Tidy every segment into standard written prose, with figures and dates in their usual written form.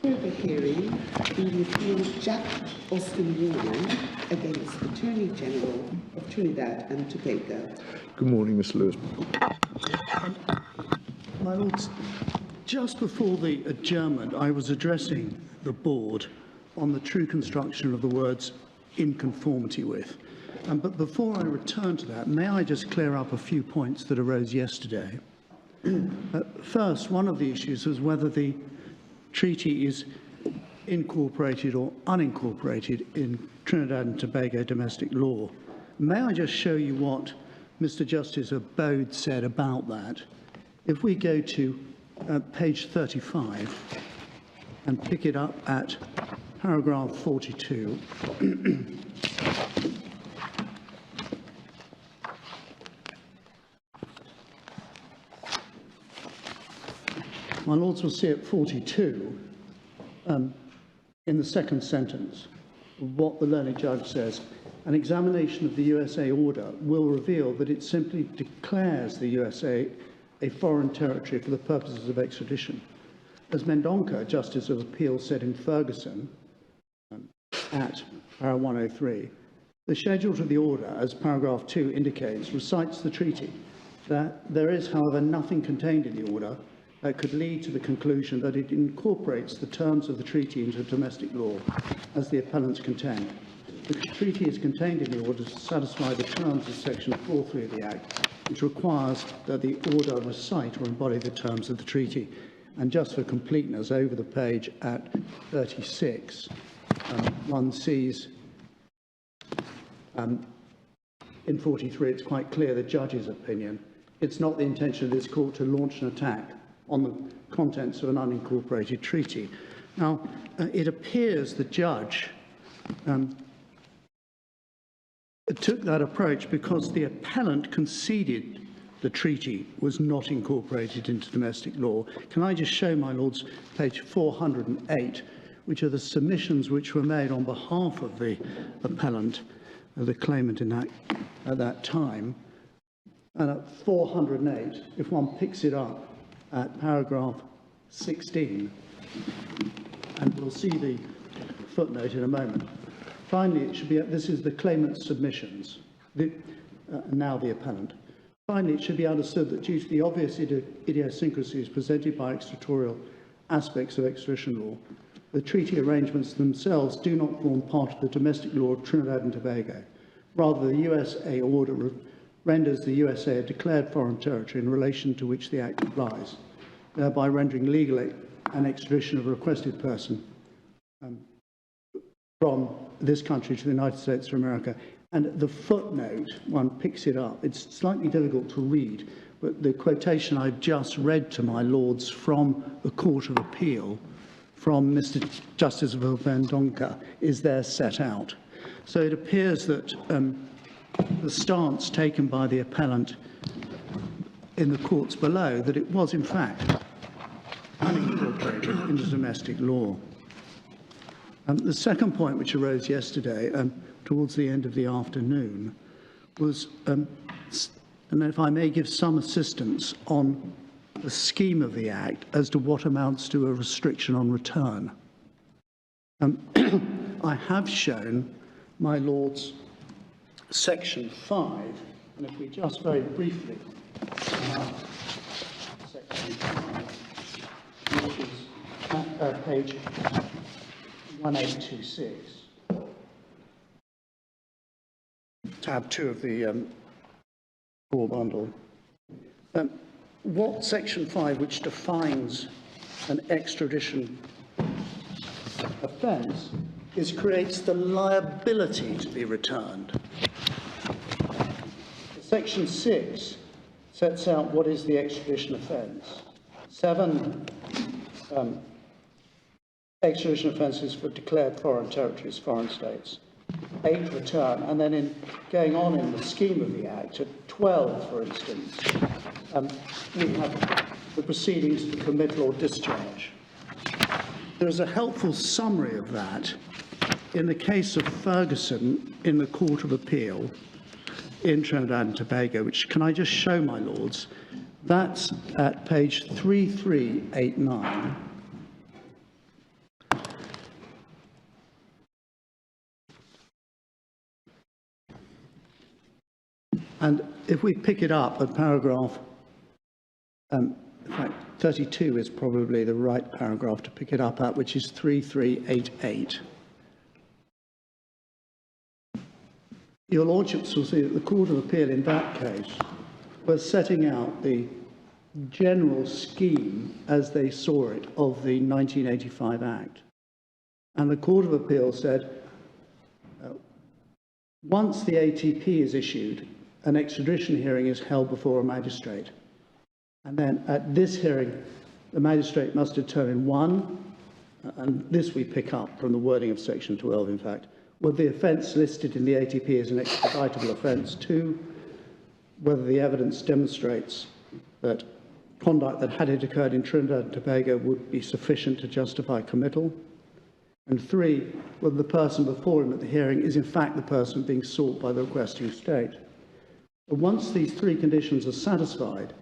Further hearing the appeal Jack Austin Warner against Attorney General of Trinidad and Tobago. Good morning, Mr. Lewis. My Lords, just before the adjournment, I was addressing the board on the true construction of the words "in conformity with." But before I return to that, may I just clear up a few points that arose yesterday? First, one of the issues was whether the treaty is incorporated or unincorporated in Trinidad and Tobago domestic law. May I just show you what Mr. Justice Abode said about that? If we go to page 35 and pick it up at paragraph 42. My Lords will see at 42, in the second sentence, what the learned judge says. An examination of the USA order will reveal that it simply declares the USA a foreign territory for the purposes of extradition. As Mendonca, Justice of Appeal, said in Ferguson, at para 103, the schedule to the order, as paragraph 2 indicates, recites the treaty. That there is, however, nothing contained in the order that could lead to the conclusion that it incorporates the terms of the treaty into domestic law, as the appellants contend. The treaty is contained in the order to satisfy the terms of section 4.3 of the Act, which requires that the order recite or embody the terms of the treaty. And just for completeness, over the page at 36, one sees in 43, it's quite clear the judge's opinion. It's not the intention of this court to launch an attack on the contents of an unincorporated treaty. Now, it appears the judge took that approach because the appellant conceded the treaty was not incorporated into domestic law. Can I just show, my Lords, page 408, which are the submissions which were made on behalf of the appellant, the claimant in at that time. And at 408, if one picks it up at paragraph 16, and we'll see the footnote in a moment. Finally, it should be, this is the claimant's submissions, now the appellant. Finally, it should be understood that due to the obvious idiosyncrasies presented by extraterritorial aspects of extradition law, the treaty arrangements themselves do not form part of the domestic law of Trinidad and Tobago. Rather, the USA order renders the USA a declared foreign territory in relation to which the Act applies, thereby rendering legal an extradition of a requested person from this country to the United States of America. And the footnote, one picks it up, it's slightly difficult to read, but the quotation I've just read to my Lords from the Court of Appeal, from Mr. Justice of Mendonca, is there set out. So it appears that the stance taken by the appellant in the courts below, that it was in fact unincorporated into domestic law. The second point which arose yesterday, towards the end of the afternoon, was, and if I may give some assistance on the scheme of the Act as to what amounts to a restriction on return. I have shown, my Lords, section 5, and if we just very briefly, section 5, which is at page 1826, tab 2 of the core bundle. What section 5, which defines an extradition offence, creates the liability to be returned. Section 6 sets out what is the extradition offence. 7 extradition offences for declared foreign territories, foreign states. 8 return, and then in going on in the scheme of the Act, at 12, for instance, we have the proceedings for committal or discharge. There is a helpful summary of that in the case of Ferguson in the Court of Appeal in Trinidad and Tobago, which, can I just show, my Lords? That's at page 3389. And if we pick it up at paragraph, in fact, 32 is probably the right paragraph to pick it up at, which is 3388. Your Lordships will see that the Court of Appeal in that case was setting out the general scheme as they saw it of the 1985 Act. And the Court of Appeal said, once the ATP is issued, an extradition hearing is held before a magistrate. And then at this hearing, the magistrate must determine, one, and this we pick up from the wording of section 12, in fact, whether the offence listed in the ATP is an expeditable offence. Two, whether the evidence demonstrates that conduct that, had it occurred in Trinidad and Tobago, would be sufficient to justify committal. And three, whether the person before him at the hearing is in fact the person being sought by the requesting state. But once these three conditions are satisfied,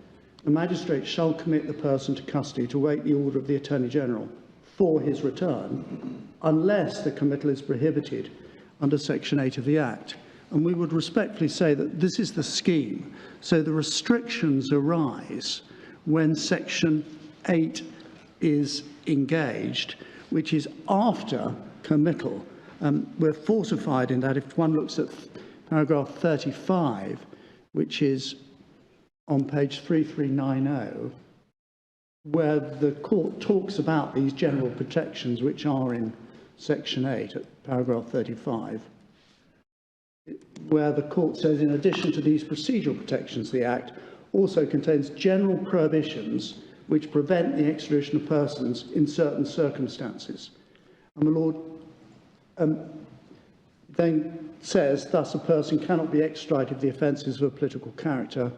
the magistrate shall commit the person to custody to await the order of the Attorney General for his return, unless the committal is prohibited under Section 8 of the Act. And we would respectfully say that this is the scheme. So the restrictions arise when Section 8 is engaged, which is after committal. We're fortified in that if one looks at paragraph 35, which is on page 3390, where the court talks about these general protections which are in Section 8 at paragraph 35, where the court says, in addition to these procedural protections, the Act also contains general prohibitions which prevent the extradition of persons in certain circumstances. And the Lord then says, thus a person cannot be extradited if the offence is of a political character.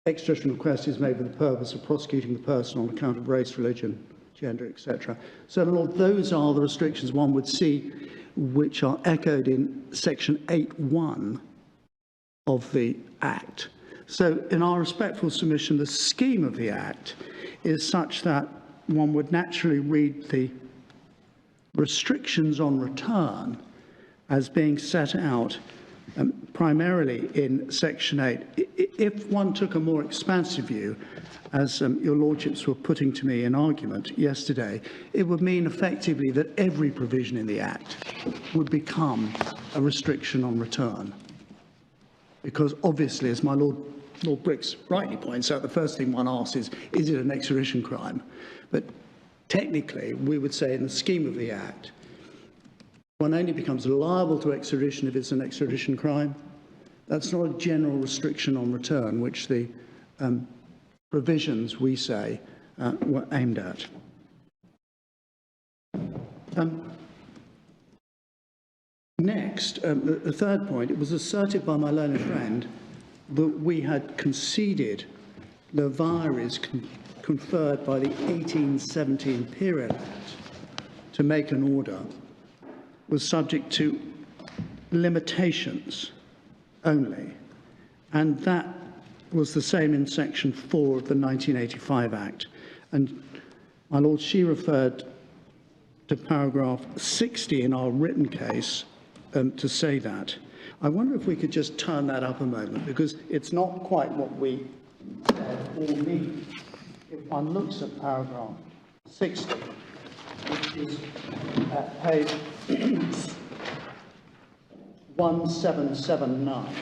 Extradition request is made with the purpose of prosecuting the person on account of race, religion, gender, etc. So, my Lord, those are the restrictions one would see which are echoed in Section 8.1 of the Act. So, in our respectful submission, the scheme of the Act is such that one would naturally read the restrictions on return as being set out primarily in Section 8. If one took a more expansive view, as your Lordships were putting to me in argument yesterday, it would mean effectively that every provision in the Act would become a restriction on return. Because obviously, as my Lord Briggs rightly points out, the first thing one asks is it an extradition crime? But technically, we would say in the scheme of the Act, one only becomes liable to extradition if it's an extradition crime. That's not a general restriction on return, which the provisions, we say, were aimed at. Next, the third point, it was asserted by my learned friend that we had conceded the vires conferred by the 1817 Imperial Act to make an order was subject to limitations only, and that was the same in Section 4 of the 1985 Act. And my Lord, she referred to paragraph 60 in our written case to say that. I wonder if we could just turn that up a moment, because it's not quite what we said or mean. If one looks at paragraph 60, which is at page 1779.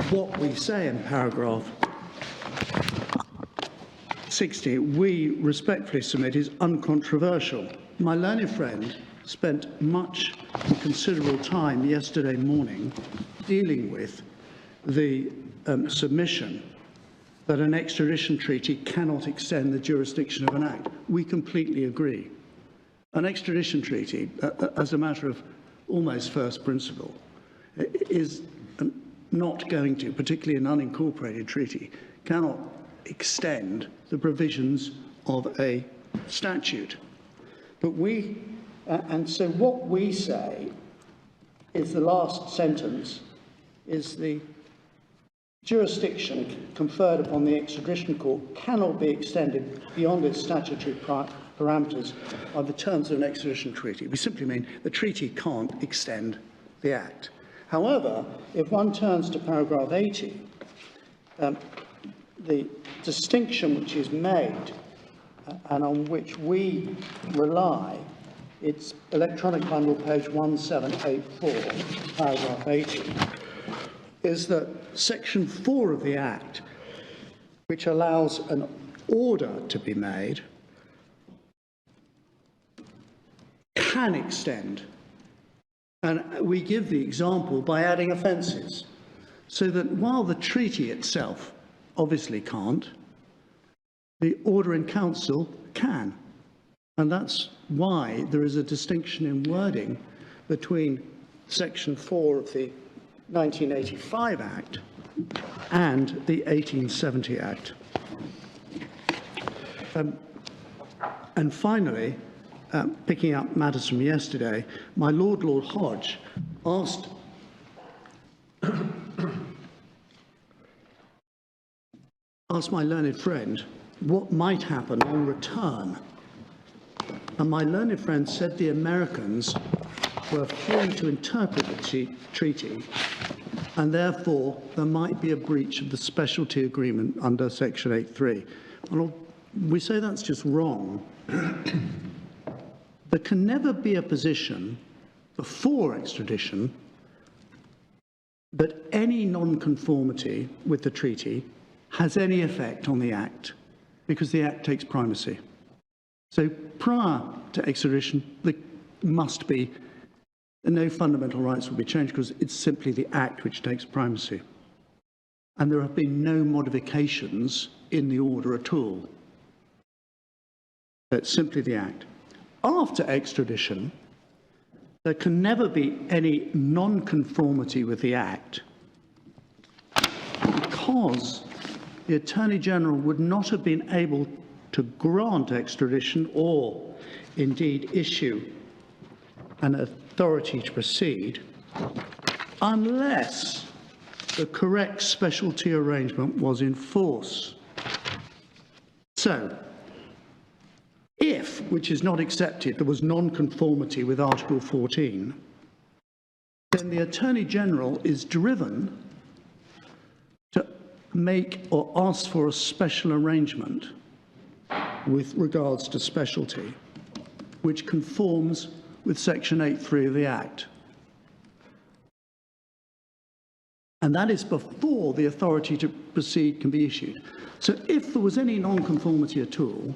What we say in paragraph 60, we respectfully submit, is uncontroversial. My learned friend spent much and considerable time yesterday morning dealing with the submission that an extradition treaty cannot extend the jurisdiction of an act. We completely agree. An extradition treaty, as a matter of almost first principle, is not going to, particularly an unincorporated treaty, cannot extend the provisions of a statute. But we, and so what we say is the last sentence is the jurisdiction conferred upon the extradition court cannot be extended beyond its statutory parameters are the terms of an extradition treaty. We simply mean the treaty can't extend the Act. However, if one turns to paragraph 80, the distinction which is made and on which we rely, it's electronic bundle page 1784, paragraph 80, is that section 4 of the Act, which allows an order to be made, can extend. And we give the example by adding offences, so that while the treaty itself obviously can't, the order in council can. And that's why there is a distinction in wording between section 4 of the 1985 Act and the 1870 Act. And finally, picking up matters from yesterday, my Lord Hodge asked my learned friend what might happen on return. And my learned friend said the Americans were free to interpret the treaty, and therefore there might be a breach of the specialty agreement under section 8.3. Well, we say that's just wrong. There can never be a position before extradition that any non-conformity with the treaty has any effect on the Act, because the Act takes primacy. So prior to extradition, there must be no fundamental rights will be changed, because it's simply the Act which takes primacy. And there have been no modifications in the order at all. It's simply the Act. After extradition, there can never be any non-conformity with the Act, because the Attorney General would not have been able to grant extradition or indeed issue an authority to proceed unless the correct specialty arrangement was in force. So, if, which is not accepted, there was non-conformity with Article 14, then the Attorney General is driven to make or ask for a special arrangement with regards to specialty, which conforms with Section 8.3 of the Act. And that is before the authority to proceed can be issued. So if there was any non-conformity at all,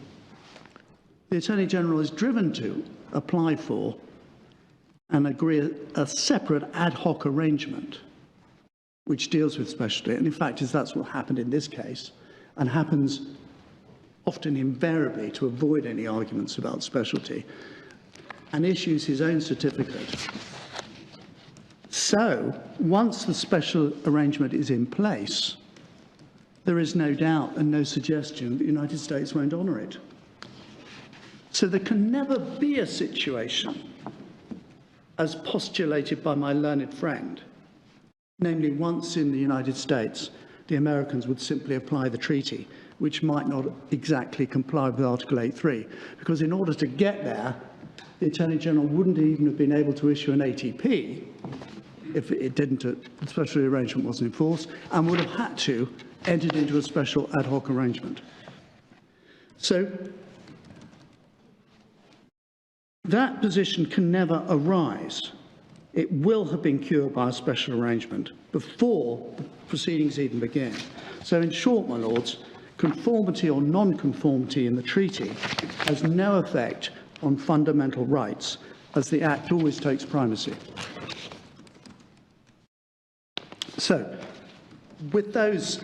the Attorney General is driven to apply for and agree a separate ad hoc arrangement which deals with specialty. And in fact, that's what happened in this case, and happens often invariably to avoid any arguments about specialty, and issues his own certificate. So, once the special arrangement is in place, there is no doubt and no suggestion that the United States won't honour it. So there can never be a situation, as postulated by my learned friend, namely once in the United States, the Americans would simply apply the treaty, which might not exactly comply with Article 8.3, because in order to get there, the Attorney General wouldn't even have been able to issue an ATP if it didn't, the special arrangement wasn't in force, and would have had to enter into a special ad hoc arrangement. So that position can never arise. It will have been cured by a special arrangement before the proceedings even begin. So in short, my lords, conformity or non-conformity in the treaty has no effect on fundamental rights, as the Act always takes primacy. So, with those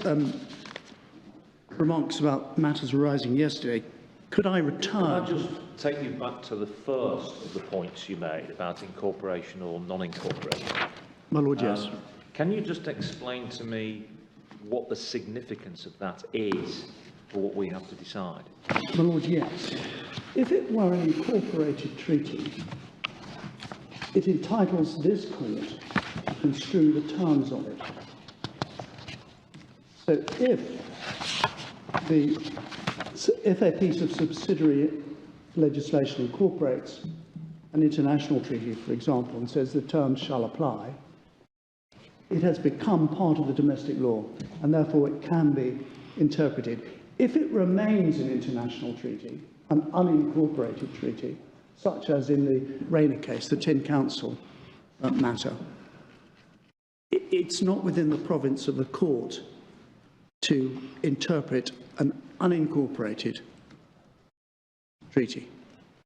remarks about matters arising yesterday, could I return? Can I just take you back to the first of the points you made about incorporation or non-incorporation? My lord, yes. Can you just explain to me what the significance of that is for what we have to decide? My lord, yes. If it were an incorporated treaty, it entitles this court to construe the terms of it. So if a piece of subsidiary legislation incorporates an international treaty, for example, and says the terms shall apply, it has become part of the domestic law, and therefore it can be interpreted. If it remains an international treaty, an unincorporated treaty, such as in the Rayner case, the Tin Council matter, it's not within the province of the court to interpret an unincorporated treaty,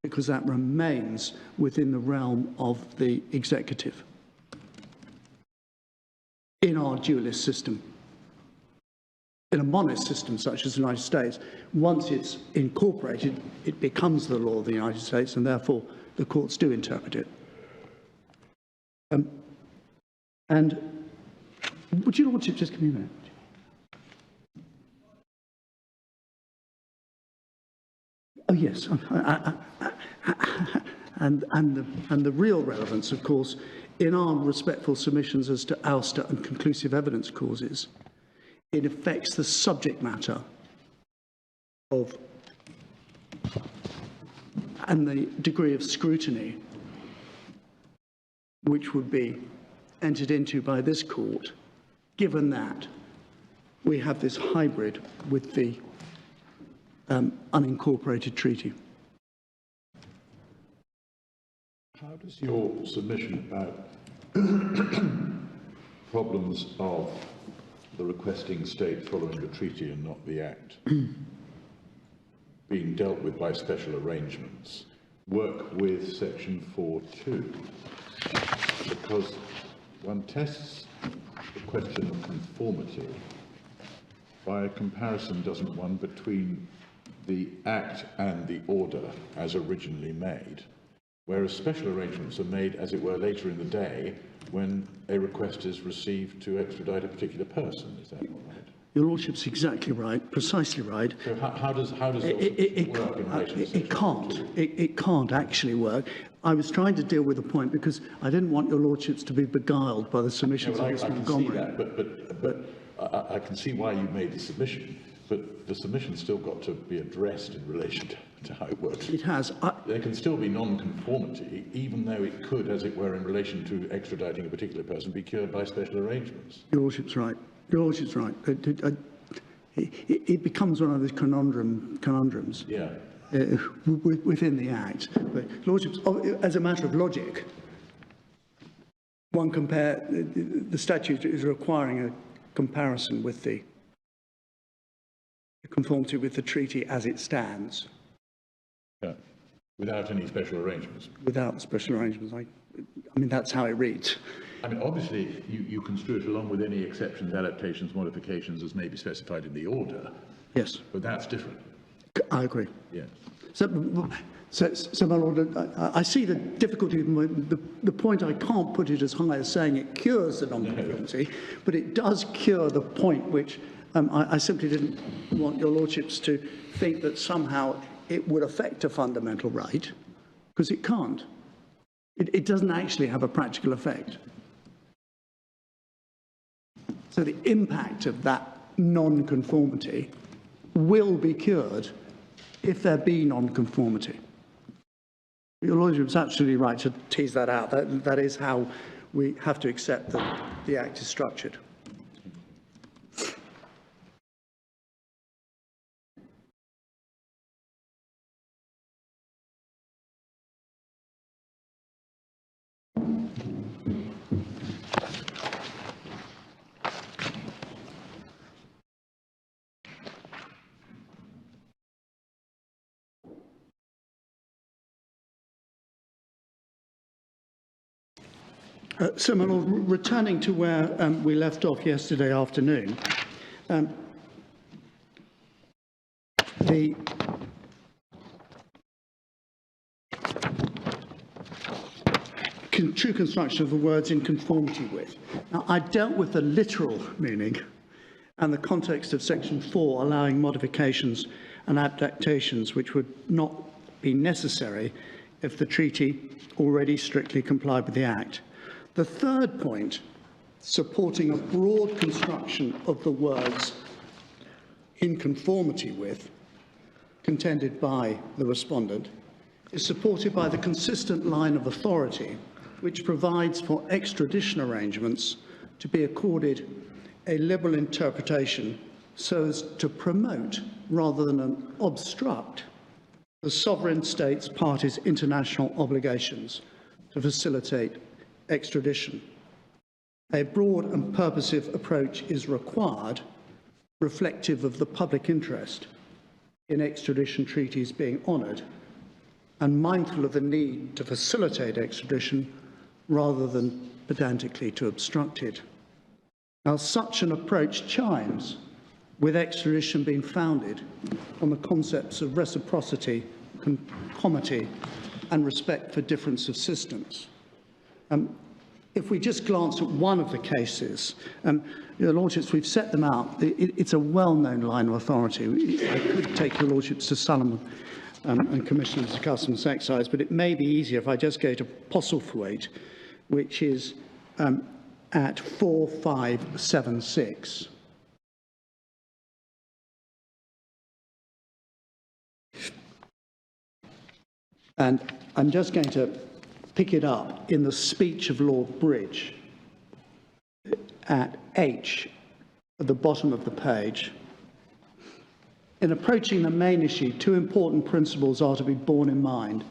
because that remains within the realm of the executive in our dualist system. In a monist system such as the United States, once it's incorporated, it becomes the law of the United States, and therefore the courts do interpret it. And would your lordship just give me a minute? Oh yes, and the real relevance, of course, in our respectful submissions as to ouster and conclusive evidence clauses, it affects the subject matter of and the degree of scrutiny which would be entered into by this court, given that we have this hybrid with the unincorporated treaty. How does your submission about problems of the requesting state following the treaty and not the Act being dealt with by special arrangements work with section 4.2? Because one tests the question of conformity by a comparison, doesn't one, between the Act and the order as originally made, whereas special arrangements are made, as it were, later in the day when a request is received to extradite a particular person. Is that right? Your lordship's exactly right, precisely right. So how does it work in relation to section 4.2? It can't actually work. I was trying to deal with the point because I didn't want your lordships to be beguiled by the submissions of Mr. Montgomery. I can see that, but I can see why you made the submission, but the submission's still got to be addressed in relation to how it works. It has. There can still be non-conformity, even though it could, as it were, in relation to extraditing a particular person, be cured by special arrangements. Your lordship's right. Your lordship's right. It becomes one of those conundrums. Yeah. Within the Act. But lordships, as a matter of logic, one compare the statute is requiring a comparison with the conformity with the treaty as it stands. Yeah. Without any special arrangements. Without special arrangements. I mean, that's how it reads. I mean, obviously, you construe it along with any exceptions, adaptations, modifications as may be specified in the order. Yes. But that's different. I agree. Yes. So my lord, I see the difficulty. The point, I can't put it as high as saying it cures the non-conformity, but it does cure the point which I simply didn't want your lordships to think that somehow it would affect a fundamental right, because it can't. It doesn't actually have a practical effect. So the impact of that non-conformity will be cured if there be non-conformity. Your lordship's absolutely right to tease that out. That is how we have to accept that the Act is structured. So, my lord, returning to where we left off yesterday afternoon, the true construction of the words "in conformity with." Now, I dealt with the literal meaning and the context of section 4 allowing modifications and adaptations which would not be necessary if the treaty already strictly complied with the Act. The third point, supporting a broad construction of the words "in conformity with," contended by the respondent, is supported by the consistent line of authority which provides for extradition arrangements to be accorded a liberal interpretation so as to promote rather than obstruct the sovereign state's parties' international obligations to facilitate extradition. A broad and purposive approach is required, reflective of the public interest in extradition treaties being honoured and mindful of the need to facilitate extradition rather than pedantically to obstruct it. Now, such an approach chimes with extradition being founded on the concepts of reciprocity, conformity, and respect for difference of systems. If we just glance at one of the cases, Your Lordships, we've set them out. It's a well-known line of authority. I could take Your Lordships to Solomon and Commissioners of Customs and Excise, but it may be easier if I just go to Postlethwaite, which is at 4576. And I'm just going to pick it up in the speech of Lord Bridge at H at the bottom of the page. In approaching the main issue, two important principles are to be borne in mind.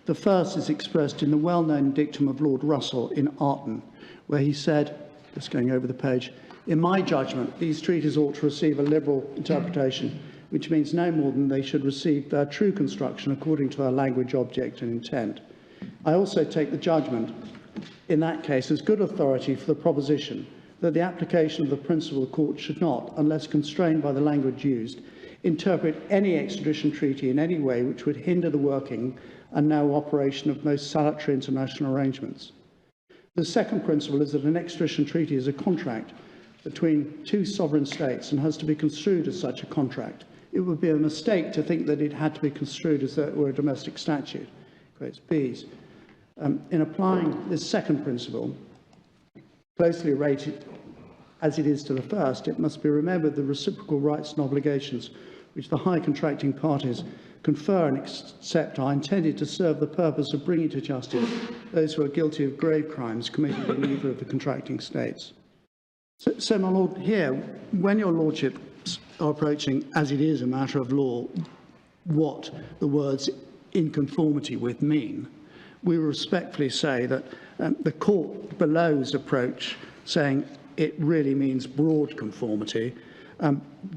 The first is expressed in the well-known dictum of Lord Russell in Arton, where he said, just going over the page, "In my judgment, these treaties ought to receive a liberal interpretation, which means no more than they should receive their true construction according to their language, object and intent. I also take the judgment in that case as good authority for the proposition that the application of the principle of the court should not, unless constrained by the language used, interpret any extradition treaty in any way which would hinder the working and now operation of most salutary international arrangements. The second principle is that an extradition treaty is a contract between two sovereign states and has to be construed as such a contract. It would be a mistake to think that it had to be construed as though it were a domestic statute." Creates B's. In applying this second principle, closely related as it is to the first, it must be remembered the reciprocal rights and obligations which the high contracting parties confer and accept are intended to serve the purpose of bringing to justice those who are guilty of grave crimes committed in either of the contracting states. So, my Lord, here, when your Lordships are approaching, as it is a matter of law, what the words "in conformity with" mean, we respectfully say that the court below's approach, saying it really means broad conformity,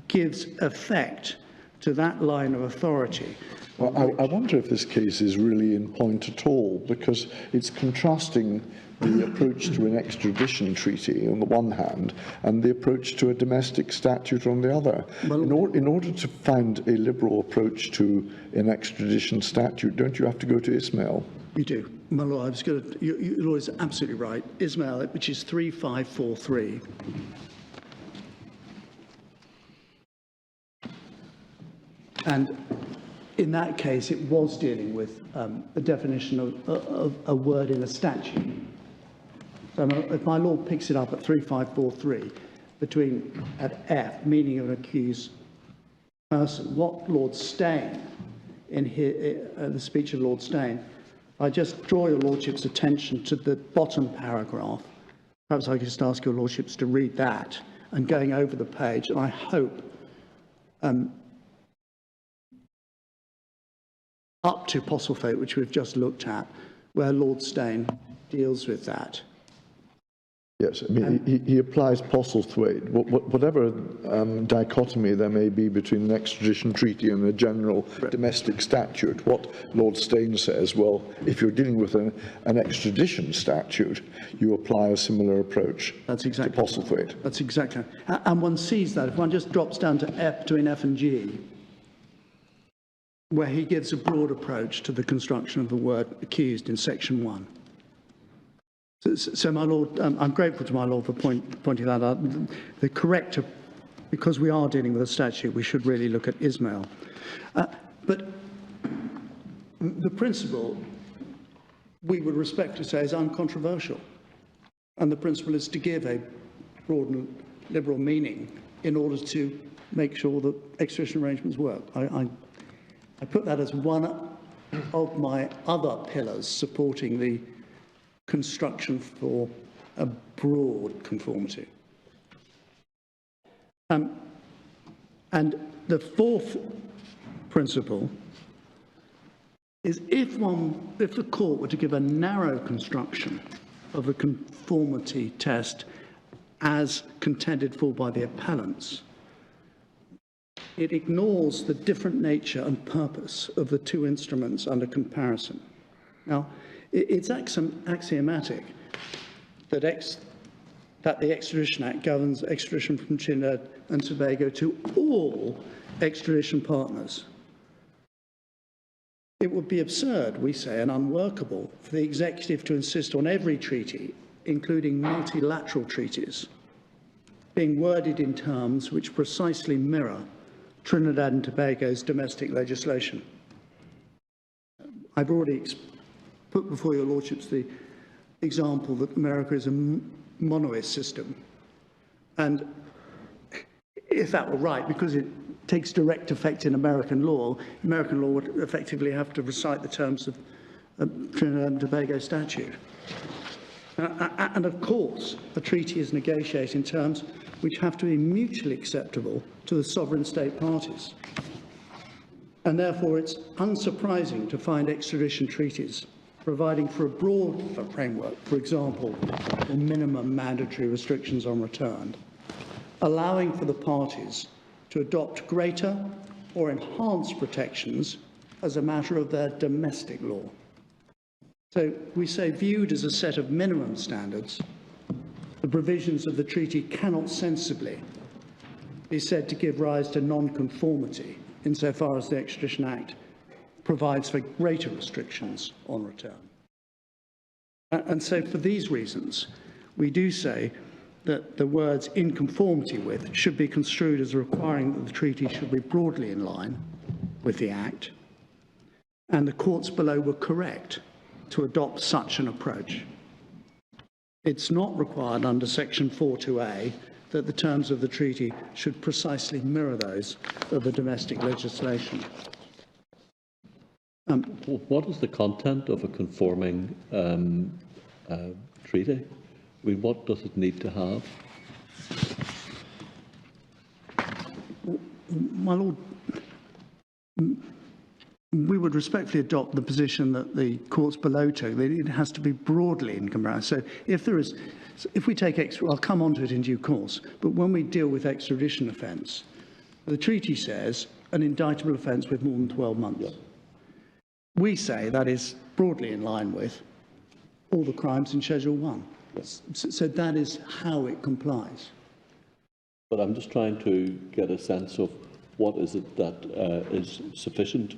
gives effect to that line of authority. Well, I wonder if this case is really in point at all, because it's contrasting the approach to an extradition treaty on the one hand and the approach to a domestic statute on the other. Well, in order to find a liberal approach to an extradition statute, don't you have to go to Ismail? You do. My Lord, I was going to, your Lord is absolutely right. Ismail, which is 3543. And in that case, it was dealing with the definition of a word in a statute. So if my Lord picks it up at 3543, at F, meaning of an accused person, what Lord Steyn, in the speech of Lord Steyn, I just draw your Lordship's attention to the bottom paragraph. Perhaps I could just ask your Lordships to read that, and going over the page, and I hope up to Postlethwaite, which we've just looked at, where Lord Steyn deals with that. Yes, I mean, he applies Postlethwaite. Whatever dichotomy there may be between an extradition treaty and a general domestic statute, what Lord Steyn says, well, if you're dealing with an extradition statute, you apply a similar approach to Postlethwaite. That's exactly. And one sees that if one just drops down to F, between F and G, where he gives a broad approach to the construction of the word accused in section 1. So, my Lord, I'm grateful to my Lord for pointing that out. The correct, because we are dealing with a statute, we should really look at Ismail. But the principle, we would respect to say, is uncontroversial. And the principle is to give a broad and liberal meaning in order to make sure that extradition arrangements work. I put that as one of my other pillars supporting the construction for a broad conformity. And the fourth principle is if the court were to give a narrow construction of the conformity test as contended for by the appellants, it ignores the different nature and purpose of the two instruments under comparison. Now, it's axiomatic that the Extradition Act governs extradition from Trinidad and Tobago to all extradition partners. It would be absurd, we say, and unworkable for the executive to insist on every treaty, including multilateral treaties, being worded in terms which precisely mirror Trinidad and Tobago's domestic legislation. I've already put before your lordships the example that America is a monoist system. And if that were right, because it takes direct effect in American law would effectively have to recite the terms of Trinidad and Tobago statute. And of course, a treaty is negotiated in terms which have to be mutually acceptable to the sovereign state parties. And therefore, it's unsurprising to find extradition treaties providing for a broad framework, for example, the minimum mandatory restrictions on return, allowing for the parties to adopt greater or enhanced protections as a matter of their domestic law. So we say, viewed as a set of minimum standards, the provisions of the treaty cannot sensibly be said to give rise to non-conformity insofar as the Extradition Act provides for greater restrictions on return. And so for these reasons, we do say that the words "in conformity with" should be construed as requiring that the treaty should be broadly in line with the Act, and the courts below were correct to adopt such an approach. It's not required under Section 4.2a that the terms of the treaty should precisely mirror those of the domestic legislation. What is the content of a conforming treaty? I mean, what does it need to have? My Lord, we would respectfully adopt the position that the courts below took, that it has to be broadly in comparison. So if we take I'll come on to it in due course, but when we deal with extradition offence, the treaty says an indictable offence with more than 12 months. Yeah. We say that is broadly in line with all the crimes in Schedule 1. Yes. So that is how it complies. But I'm just trying to get a sense of what is it that is sufficient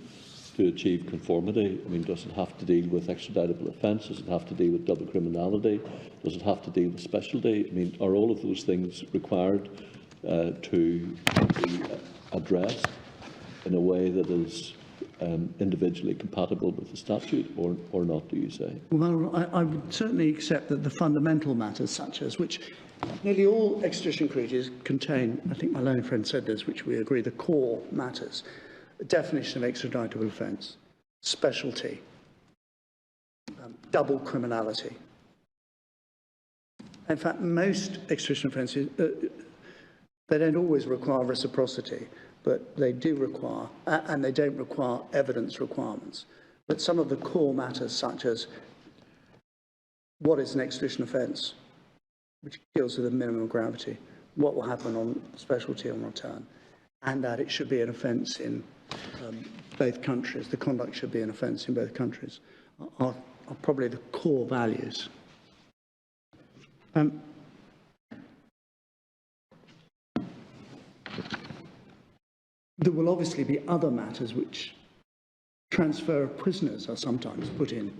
to achieve conformity. I mean, does it have to deal with extraditable offence? Does it have to deal with double criminality? Does it have to deal with specialty? I mean, are all of those things required to be addressed in a way that is individually compatible with the statute, or not, do you say? Well, I would certainly accept that the fundamental matters, such as which nearly all extradition treaties contain, I think my learned friend said this, which we agree, the core matters: definition of extraditable offence, specialty, double criminality. In fact, most extradition offences, they don't always require reciprocity, but they do require, and they don't require evidence requirements. But some of the core matters, such as what is an extradition offence, which deals with the minimum gravity, what will happen on specialty on return, and that it should be an offence in both countries, the conduct should be an offence in both countries, are probably the core values. There will obviously be other matters which transfer of prisoners are sometimes put in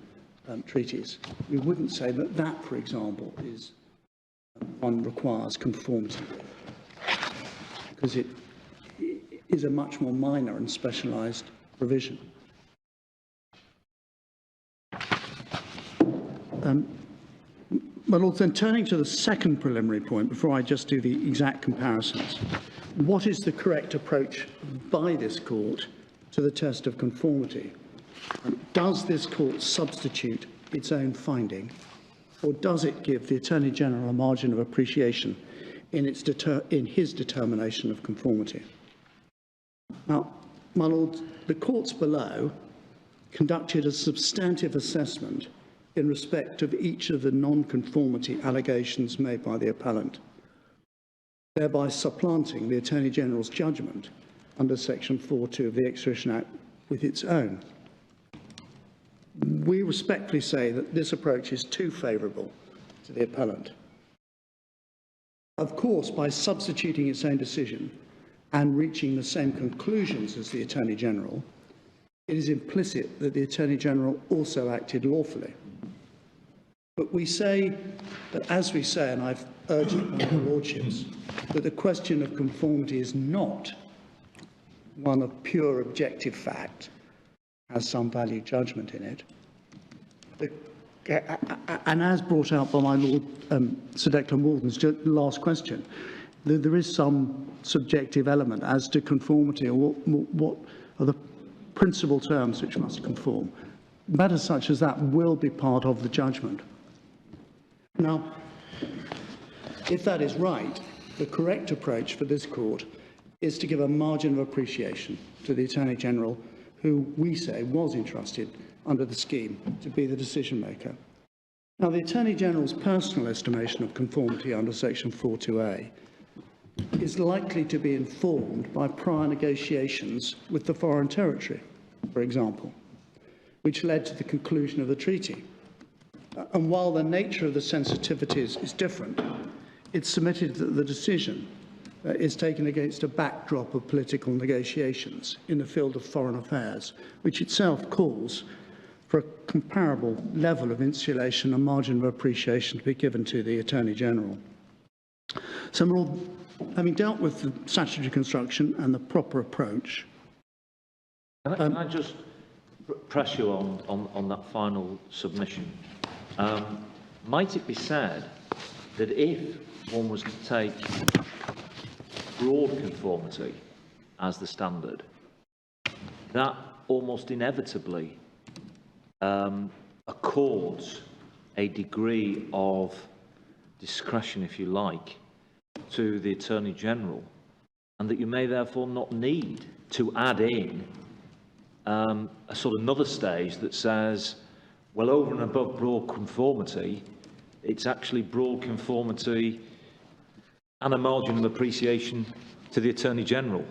treaties. We wouldn't say that that, for example, is one requires conformity, because it is a much more minor and specialised provision. My Lord, then turning to the second preliminary point, before I just do the exact comparisons, what is the correct approach by this court to the test of conformity? Does this court substitute its own finding, or does it give the Attorney General a margin of appreciation in his determination of conformity? Now, my Lord, the courts below conducted a substantive assessment in respect of each of the non-conformity allegations made by the appellant, thereby supplanting the Attorney General's judgment under Section 4.2 of the Extradition Act with its own. We respectfully say that this approach is too favourable to the appellant. Of course, by substituting its own decision and reaching the same conclusions as the Attorney General, it is implicit that the Attorney General also acted lawfully. But we say that, as we say, and I've urged upon the Lordships, that the question of conformity is not one of pure objective fact, has some value judgment in it. And as brought out by my Lord Sir Declan Walden's last question, there is some subjective element as to conformity, or what are the principal terms which must conform. Matters such as that will be part of the judgment. Now, if that is right, the correct approach for this court is to give a margin of appreciation to the Attorney General, who we say was entrusted under the scheme to be the decision maker. Now, the Attorney General's personal estimation of conformity under Section 4.2a is likely to be informed by prior negotiations with the foreign territory, for example, which led to the conclusion of the treaty. And while the nature of the sensitivities is different, it's submitted that the decision is taken against a backdrop of political negotiations in the field of foreign affairs, which itself calls for a comparable level of insulation and margin of appreciation to be given to the Attorney General. So, my Lord, having dealt with the statutory construction and the proper approach... Can I just press you on that final submission? Might it be said that if one was to take broad conformity as the standard, that almost inevitably accords a degree of discretion, if you like, to the Attorney General, and that you may therefore not need to add in a sort of another stage that says, well, over and above broad conformity, it's actually broad conformity and a margin of appreciation to the Attorney General.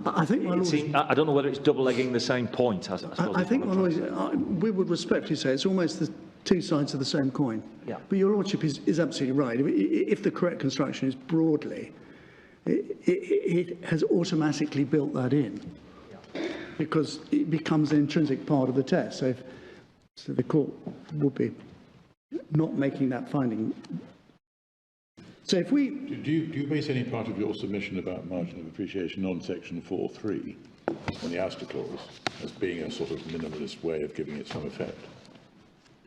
I think, I don't know whether it's double-legging the same point. I think, my Lord, we would respectfully say it's almost the two sides of the same coin. Yeah. But your Lordship is absolutely right. If the correct construction is broadly, it has automatically built that in, because it becomes an intrinsic part of the test. So the court would be not making that finding. So if we... Do you base any part of your submission about margin of appreciation on Section 4.3, on the ouster clause, as being a sort of minimalist way of giving it some effect?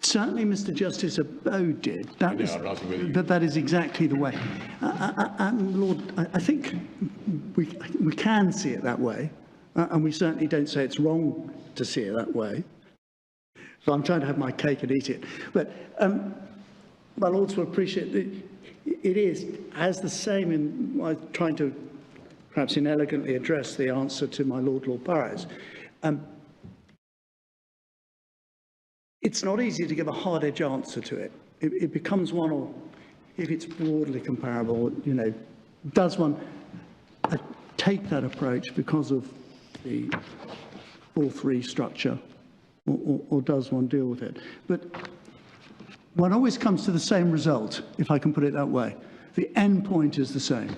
Certainly, Mr. Justice Abode did. That is exactly the way. Lord, I think we can see it that way, and we certainly don't say it's wrong to see it that way. So I'm trying to have my cake and eat it. But my Lords will appreciate that it is as the same in trying to perhaps inelegantly address the answer to my Lord Burrows. It's not easy to give a hard-edge answer to it. It becomes one, or if it's broadly comparable, does one take that approach because of the 4.3 structure, or does one deal with it? But one always comes to the same result, if I can put it that way. The end point is the same.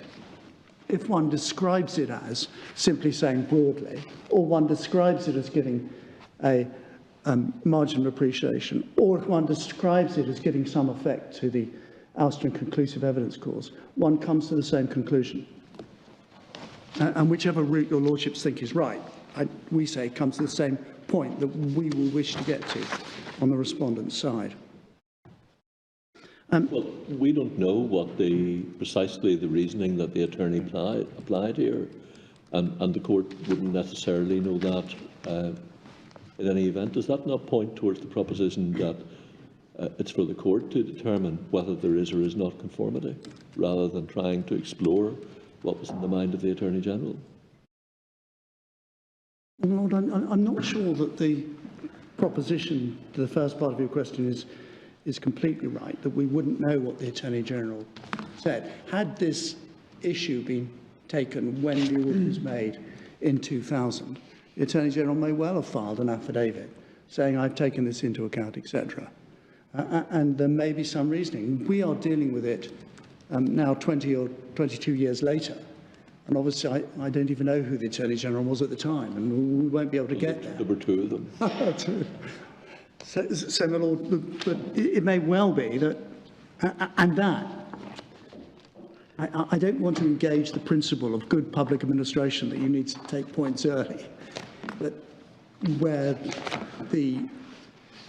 If one describes it as simply saying broadly, or one describes it as giving a margin of appreciation, or if one describes it as giving some effect to the ouster and conclusive evidence clause, one comes to the same conclusion. And whichever route your Lordships think is right, we say comes to the same point that we will wish to get to on the respondent's side. Well, we don't know what precisely the reasoning that the attorney applied here, and the court wouldn't necessarily know that in any event, does that not point towards the proposition that it's for the court to determine whether there is or is not conformity, rather than trying to explore what was in the mind of the Attorney-General? Lord, I'm not sure that the proposition to the first part of your question is completely right, that we wouldn't know what the Attorney-General said. Had this issue been taken when the order was made in 2000, the Attorney-General may well have filed an affidavit saying, I've taken this into account, etc. And there may be some reasoning. We are dealing with it now 20 or 22 years later. And obviously, I don't even know who the Attorney-General was at the time, and we won't be able to get there. There were two of them. So, my Lord, but it may well be that, and that, I don't want to engage the principle of good public administration that you need to take points early, but where the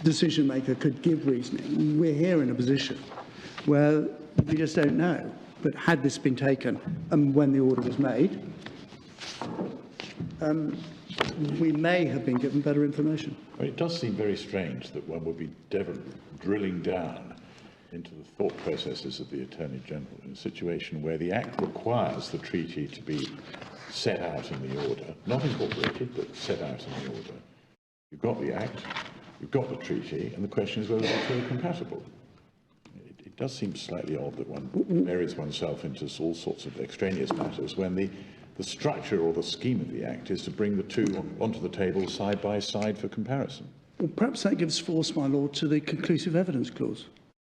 decision maker could give reasoning. We're here in a position where we just don't know. But had this been taken and when the order was made, we may have been given better information. I mean, it does seem very strange that one would be drilling down into the thought processes of the Attorney-General in a situation where the Act requires the treaty to be set out in the order, not incorporated, but set out in the order. You've got the Act, you've got the treaty, and the question is whether the two are compatible. It does seem slightly odd that one buries oneself into all sorts of extraneous matters when the structure or the scheme of the Act is to bring the two onto the table side by side for comparison. Well, perhaps that gives force, my Lord, to the conclusive evidence clause.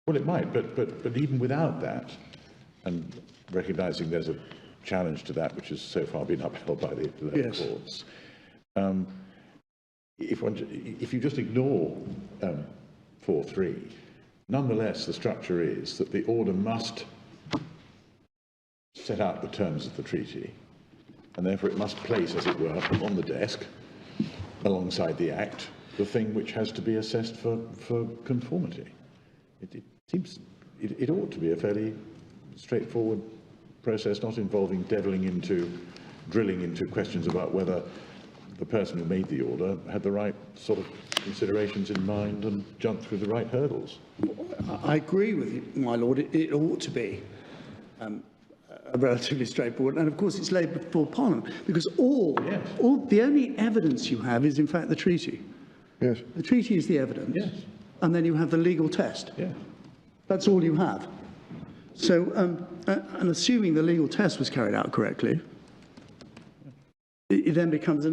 Well, it might, but even without that, and recognising there's a challenge to that which has so far been upheld by the lower courts, if you just ignore 4.3, nonetheless, the structure is that the order must set out the terms of the treaty, and therefore it must place, as it were, on the desk, alongside the Act, the thing which has to be assessed for conformity. It seems it ought to be a fairly straightforward process, not involving drilling into questions about whether the person who made the order had the right sort of considerations in mind and jumped through the right hurdles. I agree with you, my Lord. It ought to be relatively straightforward, and of course it's laid before Parliament because the only evidence you have is in fact the treaty. Yes. The treaty is the evidence. Yes. And then you have the legal test. Yeah. That's all you have. So, and assuming the legal test was carried out correctly, it then becomes a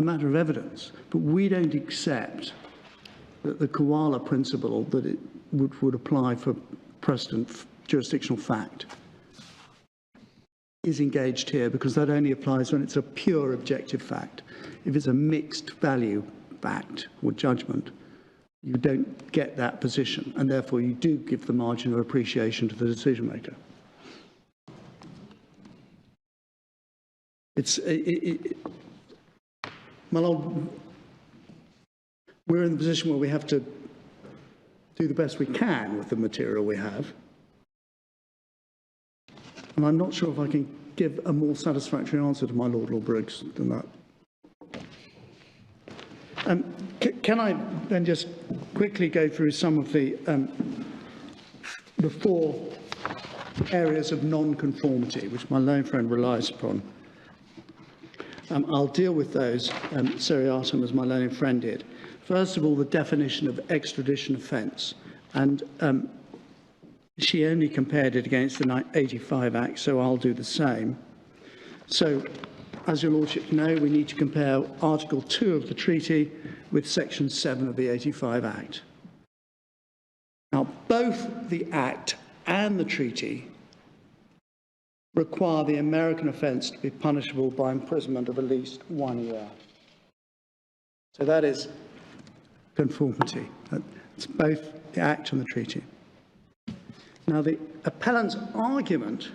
matter of evidence. But we don't accept that the koala principle that it would apply for precedent jurisdictional fact is engaged here, because that only applies when it's a pure objective fact. If it's a mixed value fact or judgment, you don't get that position, and therefore you do give the margin of appreciation to the decision maker. My Lord, we're in the position where we have to do the best we can with the material we have. And I'm not sure if I can give a more satisfactory answer to my Lord Briggs than that. Can I then just quickly go through some of the four areas of non-conformity, which my learned friend relies upon? I'll deal with those seriatim as my learned friend did. First of all, the definition of extradition offence, and she only compared it against the 85 Act, so I'll do the same. So, as your Lordship know, we need to compare Article 2 of the treaty with Section 7 of the 85 Act. Now, both the Act and the treaty require the American offence to be punishable by imprisonment of at least 1 year. So that is conformity. It's both the Act and the treaty. Now, the appellant's argument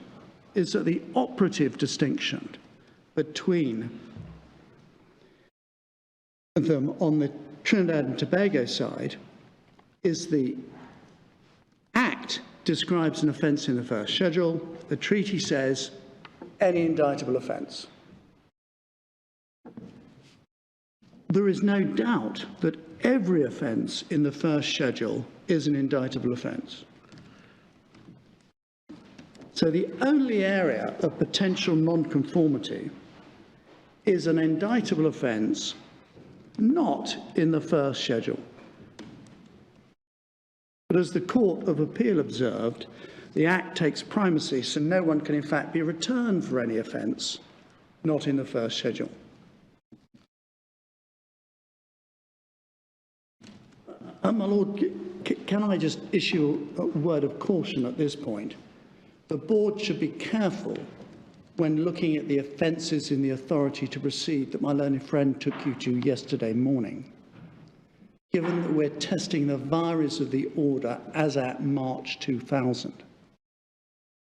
is that the operative distinction between them on the Trinidad and Tobago side is the Act describes an offence in the first schedule. The treaty says any indictable offence. there is no doubt that every offence in the first schedule is an indictable offence. So the only area of potential non-conformity is an indictable offence not in the first schedule. But as the Court of Appeal observed, the Act takes primacy, so no one can in fact be returned for any offence not in the first schedule. My Lord, can I just issue a word of caution at this point? The board should be careful when looking at the offences in the authority to proceed that my learned friend took you to yesterday morning, given that we're testing the vires of the order as at March 2000.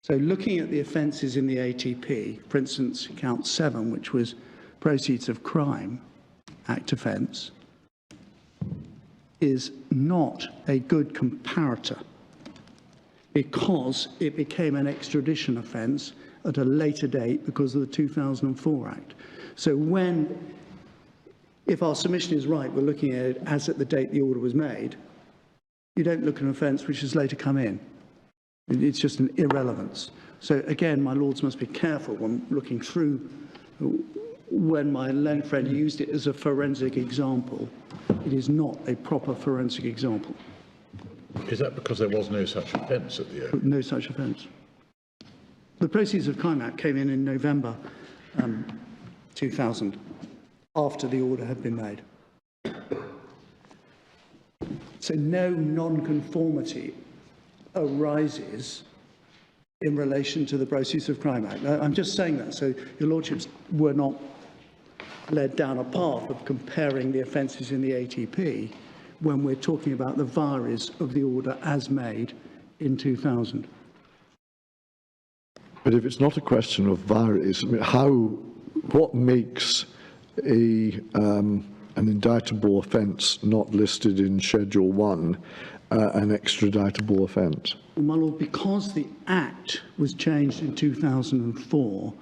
So looking at the offences in the ATP, for instance, count 7, which was proceeds of crime, act offence, is not a good comparator because it became an extradition offence at a later date because of the 2004 Act. So if our submission is right, we're looking at it as at the date the order was made, you don't look at an offence which has later come in. It's just an irrelevance. So again, my lords must be careful when looking through when my learned friend used it as a forensic example. It is not a proper forensic example. Is that because there was no such offence at the end? No such offence. The Proceeds of Crime Act came in November 2000, after the order had been made. So no non-conformity arises in relation to the Proceeds of Crime Act. I'm just saying that so your lordships were not led down a path of comparing the offences in the ATP when we're talking about the vires of the order as made in 2000. But if it's not a question of vires, I mean, what makes an indictable offence not listed in Schedule 1 an extraditable offence? Well, my lord, because the Act was changed in 2004,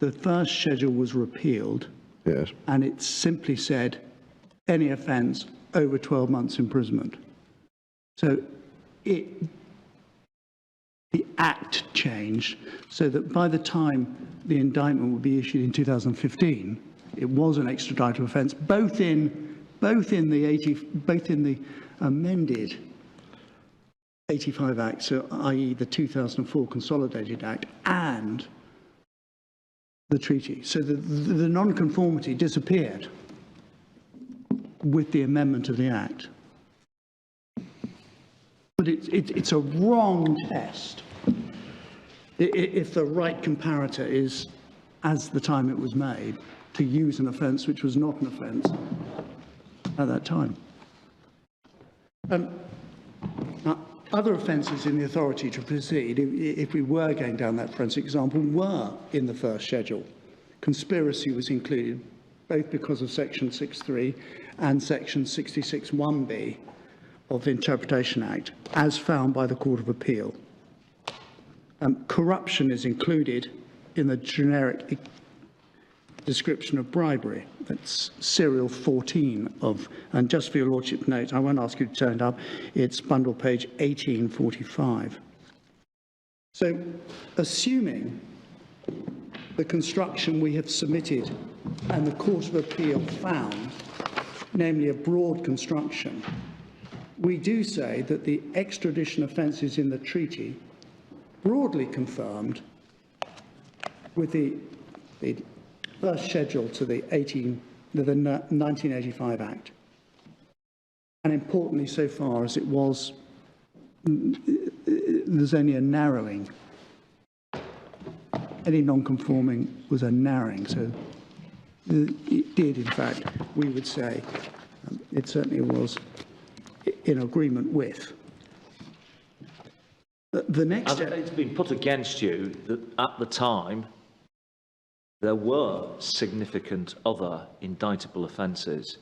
the first schedule was repealed. Yes. And it simply said any offence over 12 months imprisonment. So the Act changed so that by the time the indictment would be issued in 2015, it was an extraditable offence, both in the amended 85 Act, so i.e. the 2004 Consolidated Act, and the treaty. So the non-conformity disappeared with the amendment of the Act. But it's a wrong test if the right comparator is, as the time it was made, to use an offence which was not an offence at that time. Now, other offences in the authority to proceed, if we were going down that forensic example, were in the first schedule. Conspiracy was included, both because of Section 6.3 and Section 66(1)(b) of the Interpretation Act, as found by the Court of Appeal. Corruption is included in the generic description of bribery. That's serial 14 of, and just for your lordship's notes, I won't ask you to turn it up, it's bundle page 1845. So, assuming the construction we have submitted and the Court of Appeal found, namely a broad construction, we do say that the extradition offences in the treaty broadly confirmed with the first schedule to the 1985 Act. And importantly, so far as it was, there's only a narrowing. Any non-conforming was a narrowing. So it did, in fact, we would say, it certainly was in agreement with. The next step. It's been put against you that at the time there were significant other indictable offences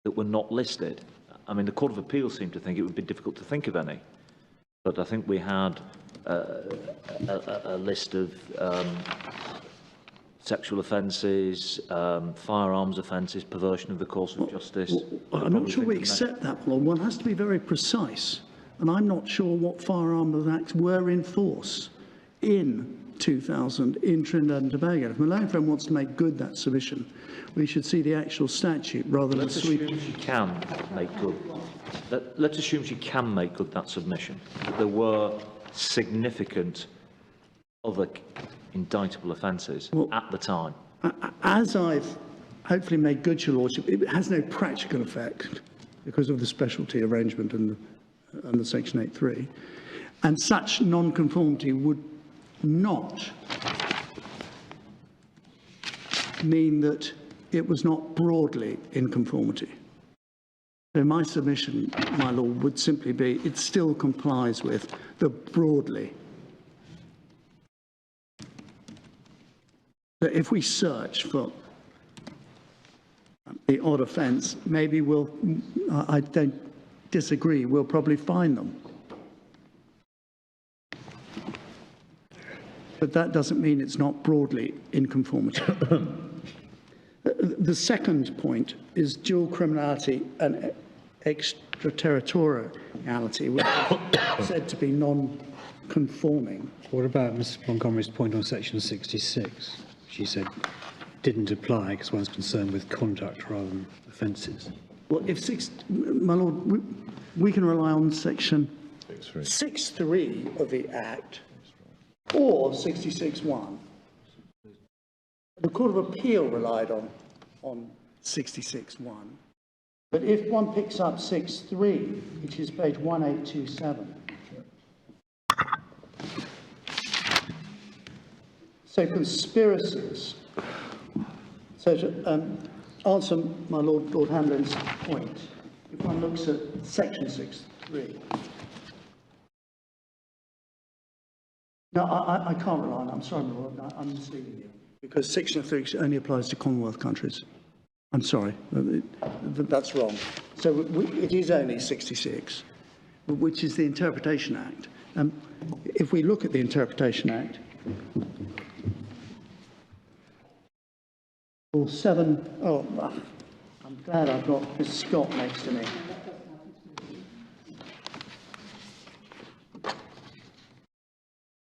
that were not listed. I mean, the Court of Appeal seemed to think it would be difficult to think of any, but I think we had a list of sexual offences, firearms offences, perversion of the course of justice. I'm not sure we accept that, Lord. One has to be very precise, and I'm not sure what firearms acts were in force in 2000 in Trinidad and Tobago. If my lone friend wants to make good that submission, we should see the actual statute rather than Let's sweep. assume she can make good. Let's assume she can make good that submission. That there were significant other indictable offences at the time. As I've hopefully made good, Your Lordship, it has no practical effect because of the specialty arrangement and the Section 8.3, and such non-conformity would not mean that it was not broadly in conformity. So my submission, my Lord, would simply be it still complies with the broadly. But if we search for the odd offence, maybe we'll, I don't disagree, we'll probably find them. But that doesn't mean it's not broadly in conformity. The second point is dual criminality and extraterritoriality, which is said to be non-conforming. What about Ms Montgomery's point on section 66? She said didn't apply because one's concerned with conduct rather than offences. Well, my Lord, we can rely on section 6.3 of the Act or 66.1. The Court of Appeal relied on 66.1. But if one picks up 6.3, which is page 1827, so conspiracies. So to answer my Lord Hamlin's point, if one looks at section 6.3, no, I can't rely on. I'm sorry, my Lord, I'm misleading you because section 3 only applies to Commonwealth countries. I'm sorry, that's wrong. So it is only 66, which is the Interpretation Act. If we look at the Interpretation Act, Rule 7, I'm glad I've got Miss Scott next to me.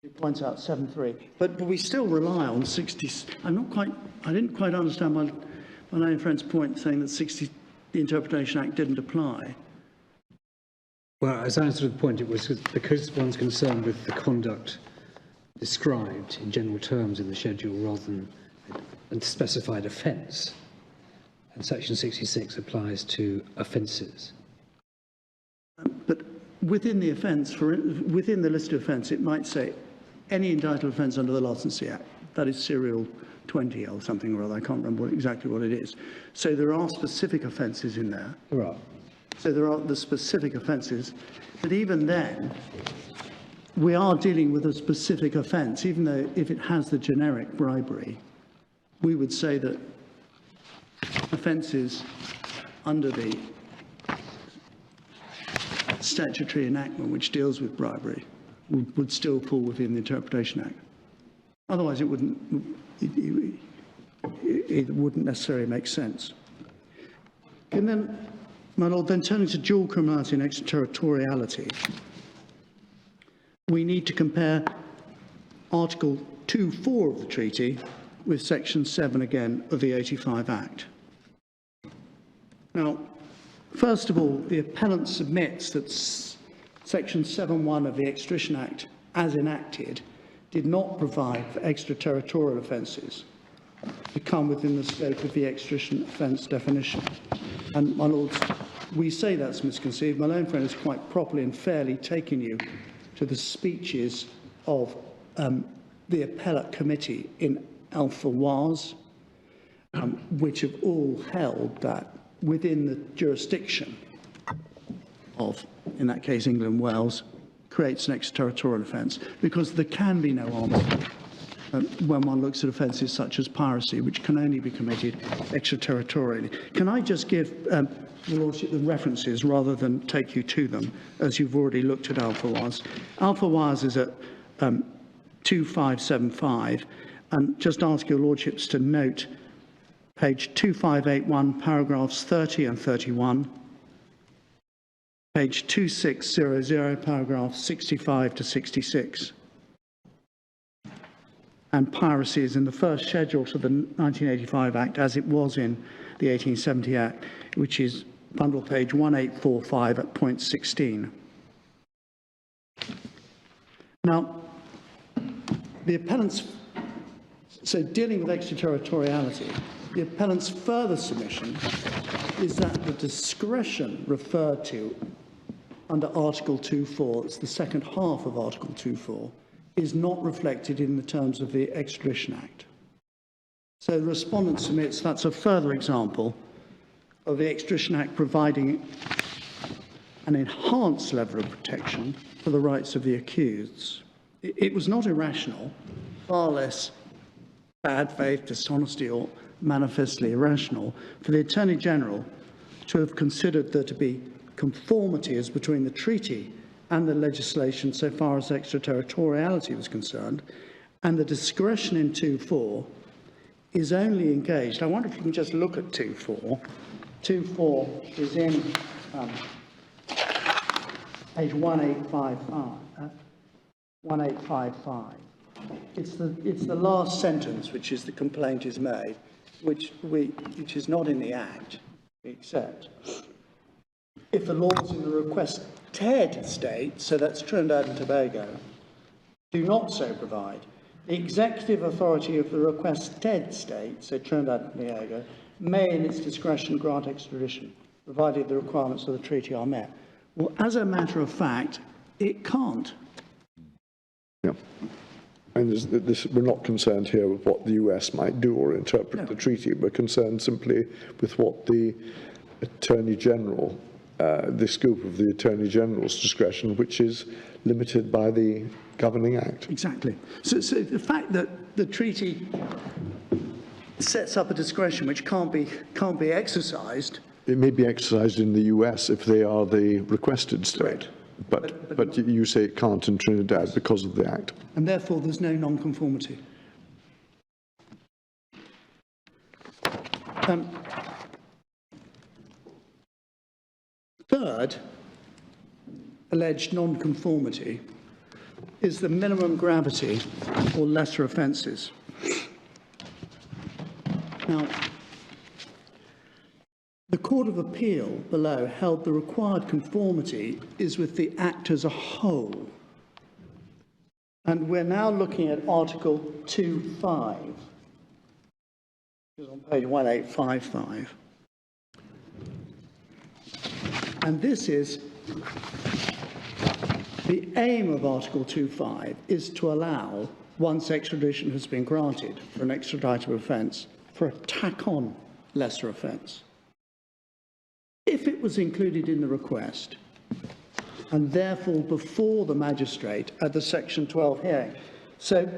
He points out 7.3, but we still rely on 60. I didn't quite understand my own friend's point saying that the Interpretation Act didn't apply. Well, as I understood the point, it was because one's concerned with the conduct described in general terms in the schedule rather than a specified offence. And section 66 applies to offences. But within the offence, within the list of offence, it might say any indictable offence under the Licensing Act. That is serial 20 or something or other. I can't remember exactly what it is. So there are specific offences in there. Right. So there are the specific offences. But even then, we are dealing with a specific offence, even though if it has the generic bribery, we would say that offences under the statutory enactment which deals with bribery would still fall within the Interpretation Act. Otherwise, it wouldn't necessarily make sense. And then, my Lord, then turning to dual criminality and extraterritoriality, we need to compare Article 2.4 of the treaty with Section 7 again of the 85 Act. Now, first of all, the appellant submits that Section 7.1 of the Extradition Act, as enacted, did not provide for extraterritorial offences to come within the scope of the extradition offence definition. And, my Lords, we say that's misconceived. My own friend has quite properly and fairly taken you to the speeches of the appellate committee in Alpha Waz, which have all held that within the jurisdiction of, in that case, England and Wales, creates an extraterritorial offence, because there can be no answer when one looks at offences such as piracy, which can only be committed extraterritorially. Can I just give Your Lordship the references rather than take you to them, as you've already looked at Alpha Waz? Alpha Waz is at 2575, and just ask your lordships to note page 2581, paragraphs 30 and 31, page 2600, paragraphs 65 to 66. And piracy is in the first schedule to the 1985 Act, as it was in the 1870 Act, which is bundle page 1845 at point 16. Now, the appellant's, so dealing with extraterritoriality, the appellant's further submission is that the discretion referred to under Article 2.4, it's the second half of Article 2.4, is not reflected in the terms of the Extradition Act. So the respondent submits that's a further example of the Extradition Act providing an enhanced level of protection for the rights of the accused. It was not irrational, far less bad faith, dishonesty, or manifestly irrational, for the Attorney General to have considered there to be conformity as between the treaty and the legislation so far as extraterritoriality was concerned, and the discretion in 2.4 is only engaged. I wonder if you can just look at 2.4. 2.4 is in page 1855. It's the last sentence, which is the complaint is made, which is not in the Act, except if the laws in the requested state, so that's Trinidad and Tobago, do not so provide, the executive authority of the requested state, so Trinidad and Tobago, may in its discretion grant extradition, provided the requirements of the treaty are met. Well, as a matter of fact, it can't. Yeah. And we're not concerned here with what the US might do or interpret the treaty. We're concerned simply with what the Attorney General, the scope of the Attorney General's discretion, which is limited by the Governing Act. Exactly. So the fact that the treaty sets up a discretion which can't be exercised. It may be exercised in the US if they are the requested state. Right. But you say it can't in Trinidad because of the Act. And therefore there's no non-conformity. Third alleged non-conformity is the minimum gravity or lesser offences. Now, the Court of Appeal below held the required conformity is with the Act as a whole. And we're now looking at Article 2.5, which is on page 1855. And this is, the aim of Article 2.5 is to allow, once extradition has been granted for an extraditable offence, for a tack-on lesser offence. If it was included in the request, and therefore before the magistrate at the Section 12 hearing, so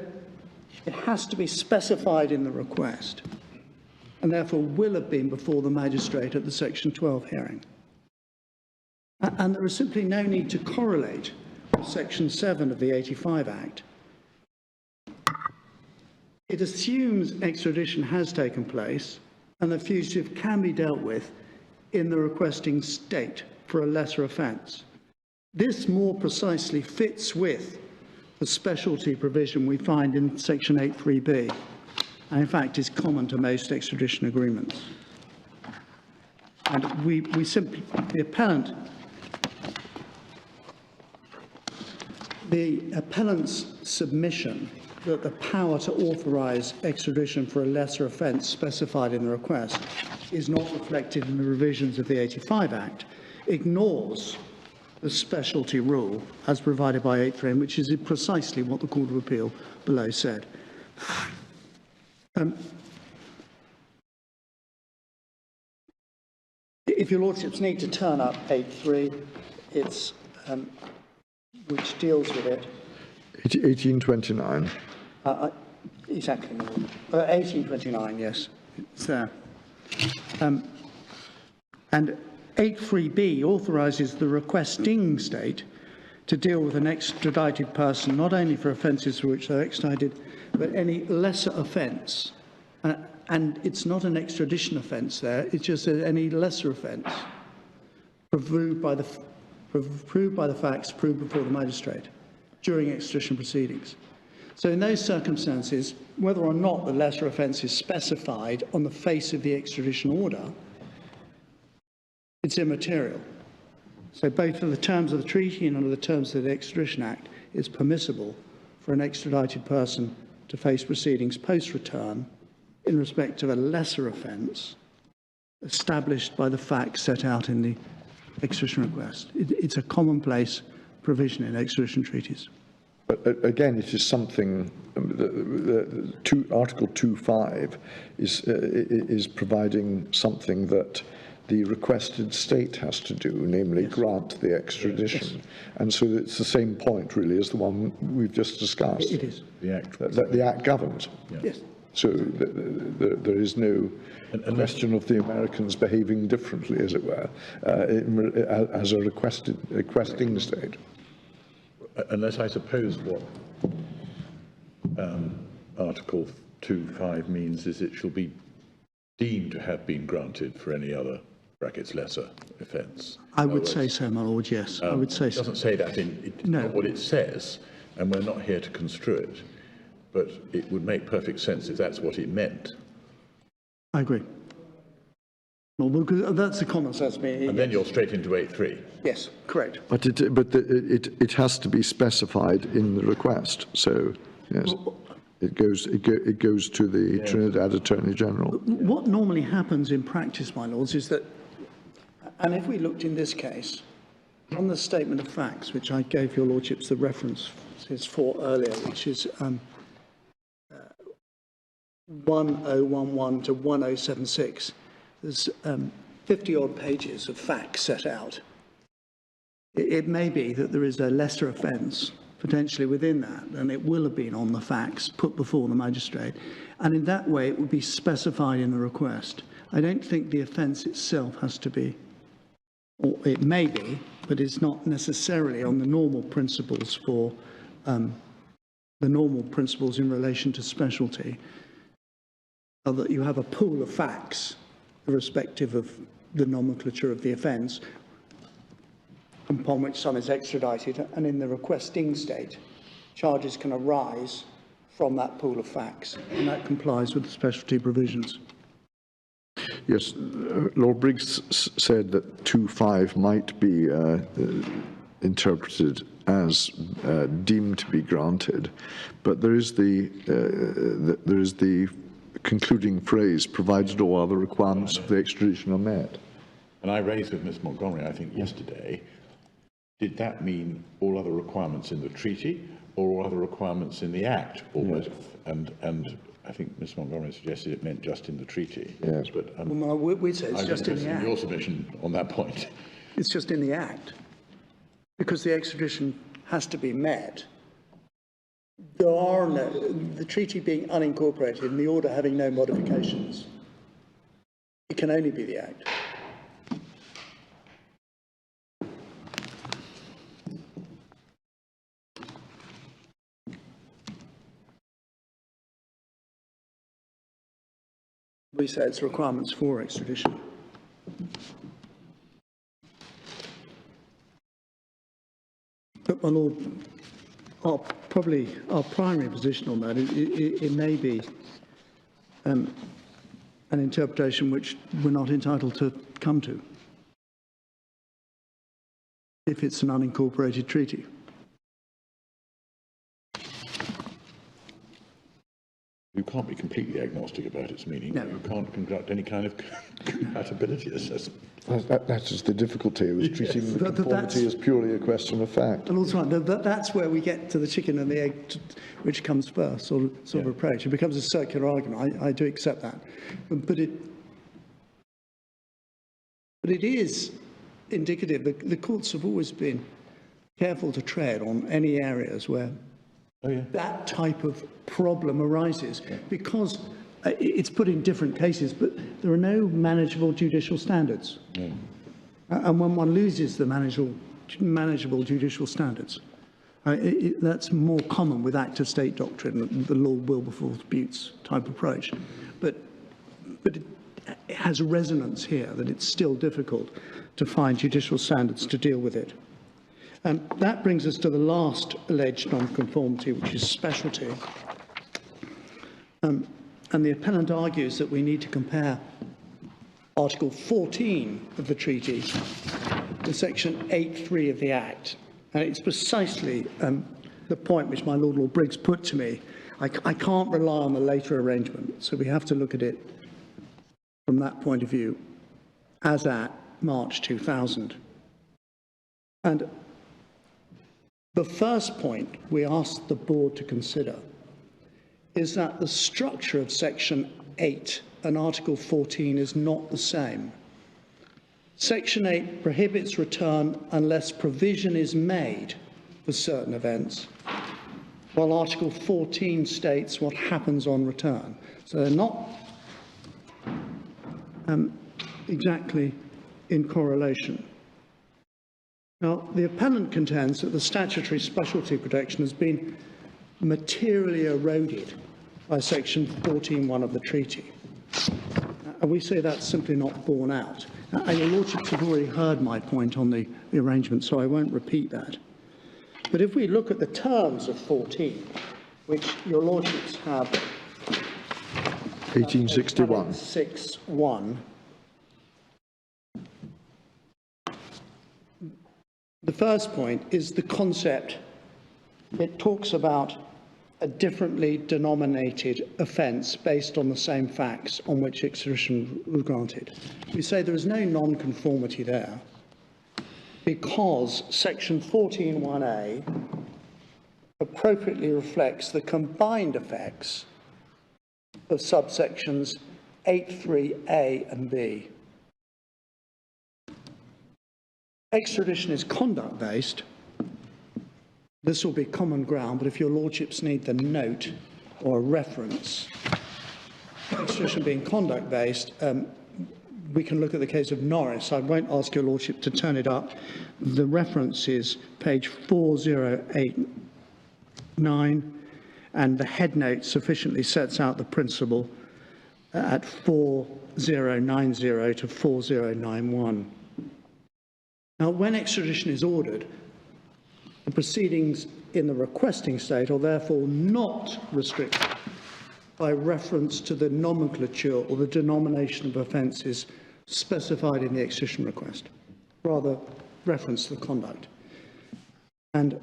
it has to be specified in the request, and therefore will have been before the magistrate at the Section 12 hearing. And there is simply no need to correlate with Section 7 of the 85 Act. It assumes extradition has taken place and the fugitive can be dealt with in the requesting state for a lesser offence. This more precisely fits with the specialty provision we find in Section 8.3b, and in fact is common to most extradition agreements. And we simply, the appellant's submission that the power to authorise extradition for a lesser offence specified in the request is not reflected in the revisions of the 85 Act ignores the specialty rule as provided by 8.3, which is precisely what the Court of Appeal below said. If your lordships need to turn up 8.3, it's which deals with it. 1829. Exactly. 1829, yes, it's there. And 8.3b authorises the requesting state to deal with an extradited person, not only for offences for which they're extradited, but any lesser offence. And it's not an extradition offence there, it's just any lesser offence proved by the facts proved before the magistrate during extradition proceedings. So in those circumstances, whether or not the lesser offence is specified on the face of the extradition order, it's immaterial. So both in the terms of the treaty and under the terms of the Extradition Act, it's permissible for an extradited person to face proceedings post-return in respect of a lesser offence established by the facts set out in the extradition request. It's a commonplace provision in extradition treaties. But again, it is something, Article 2.5 is providing something that the requested state has to do, namely grant the extradition. Yes. And so it's the same point, really, as the one we've just discussed. It is. The Act. The Act governs. Yeah. Yes. So there is no question of the Americans behaving differently, as it were, as a requesting state. Unless I suppose what Article 2.5 means is it shall be deemed to have been granted for any other brackets lesser offence. I would say so, my lord, yes. I would say so. It doesn't say that No. not what it says, and we're not here to construe it, but it would make perfect sense if that's what it meant. I agree. Well, because that's the common sense meaning. And then you're straight into 8.3. Yes, correct. But it has to be specified in the request. So yes, it goes to the Trinidad Attorney General. What normally happens in practice, my lords, is that, and if we looked in this case, on the statement of facts, which I gave your lordships the reference for earlier, which is 1011 to 1076, there's 50-odd pages of facts set out. It may be that there is a lesser offence potentially within that, and it will have been on the facts put before the magistrate. And in that way, it would be specified in the request. I don't think the offence itself has to be, or it may be, but it's not necessarily on the normal principles for the normal principles in relation to specialty, or that you have a pool of facts irrespective of the nomenclature of the offence, upon which some is extradited, and in the requesting state, charges can arise from that pool of facts, and that complies with the specialty provisions. Yes, Lord Briggs said that 2.5 might be interpreted as deemed to be granted, but there is the concluding phrase, provided all other requirements of the extradition are met. And I raised with Ms Montgomery, I think yesterday, did that mean all other requirements in the treaty or all other requirements in the Act, or both? And I think Ms Montgomery suggested it meant just in the treaty. Yes. But Well, we'd say it's just in the Act. your submission on that point. It's just in the Act. Because the extradition has to be met. There are no, the treaty being unincorporated and the order having no modifications. It can only be the Act. We say it's requirements for extradition. But my lord, our primary position on that, it may be an interpretation which we're not entitled to come to if it's an unincorporated treaty. You can't be completely agnostic about its meaning. No. You can't conduct any kind of compatibility assessment. That is the difficulty with treating the But conformity as purely a question of fact. And also, that's where we get to the chicken and the egg, which comes first, sort of approach. It becomes a circular argument. I do accept that, but it is indicative. The courts have always been careful to tread on any areas where that type of problem arises, because it's put in different cases, but there are no manageable judicial standards. And when one loses the manageable manageable judicial standards. That's more common with active state doctrine, the law will before disputes type approach. But it has resonance here that it's still difficult to find judicial standards to deal with it. That brings us to the last alleged non-conformity, which is specialty. And the appellant argues that we need to compare Article 14 of the treaty with Section 8.3 of the Act. And it's precisely the point which my Lord Briggs put to me. I can't rely on the later arrangement, so we have to look at it from that point of view as at March 2000. And the first point we asked the board to consider is that the structure of Section 8 and Article 14 is not the same. Section 8 prohibits return unless provision is made for certain events, while Article 14 states what happens on return. So they're not exactly in correlation. Now, the appellant contends that the statutory specialty protection has been materially eroded by Section 14.1 of the treaty. And we say that's simply not borne out. Your Lordships have already heard my point on the arrangement, so I won't repeat that. But if we look at the terms of 14, which your Lordships have 1861. 6.1, the first point is the concept. It talks about a differently denominated offence based on the same facts on which extradition was granted. We say there is no non-conformity there because Section 14.1a appropriately reflects the combined effects of subsections 8.3a and b. Extradition is conduct-based. This will be common ground, but if your Lordships need the note or a reference, extradition being conduct-based, we can look at the case of Norris. I won't ask your Lordship to turn it up. The reference is page 4089, and the head note sufficiently sets out the principle at 4090 to 4091. Now, when extradition is ordered, the proceedings in the requesting state are therefore not restricted by reference to the nomenclature or the denomination of offences specified in the extradition request, rather reference to the conduct. And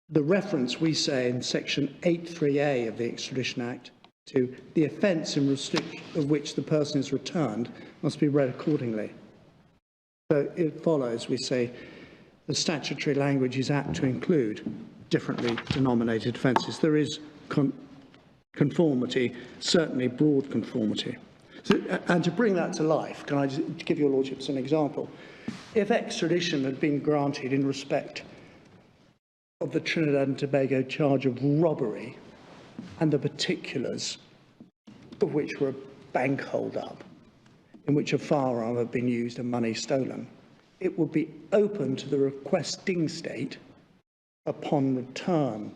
the reference, we say, in Section 8.3a of the Extradition Act to the offence in respect of which the person is returned must be read accordingly. So it follows, we say, the statutory language is apt to include differently denominated offences. There is conformity, certainly broad conformity. So, and to bring that to life, can I just give your Lordships an example? If extradition had been granted in respect of the Trinidad and Tobago charge of robbery and the particulars of which were a bank hold-up, in which a firearm had been used and money stolen, it would be open to the requesting state, upon return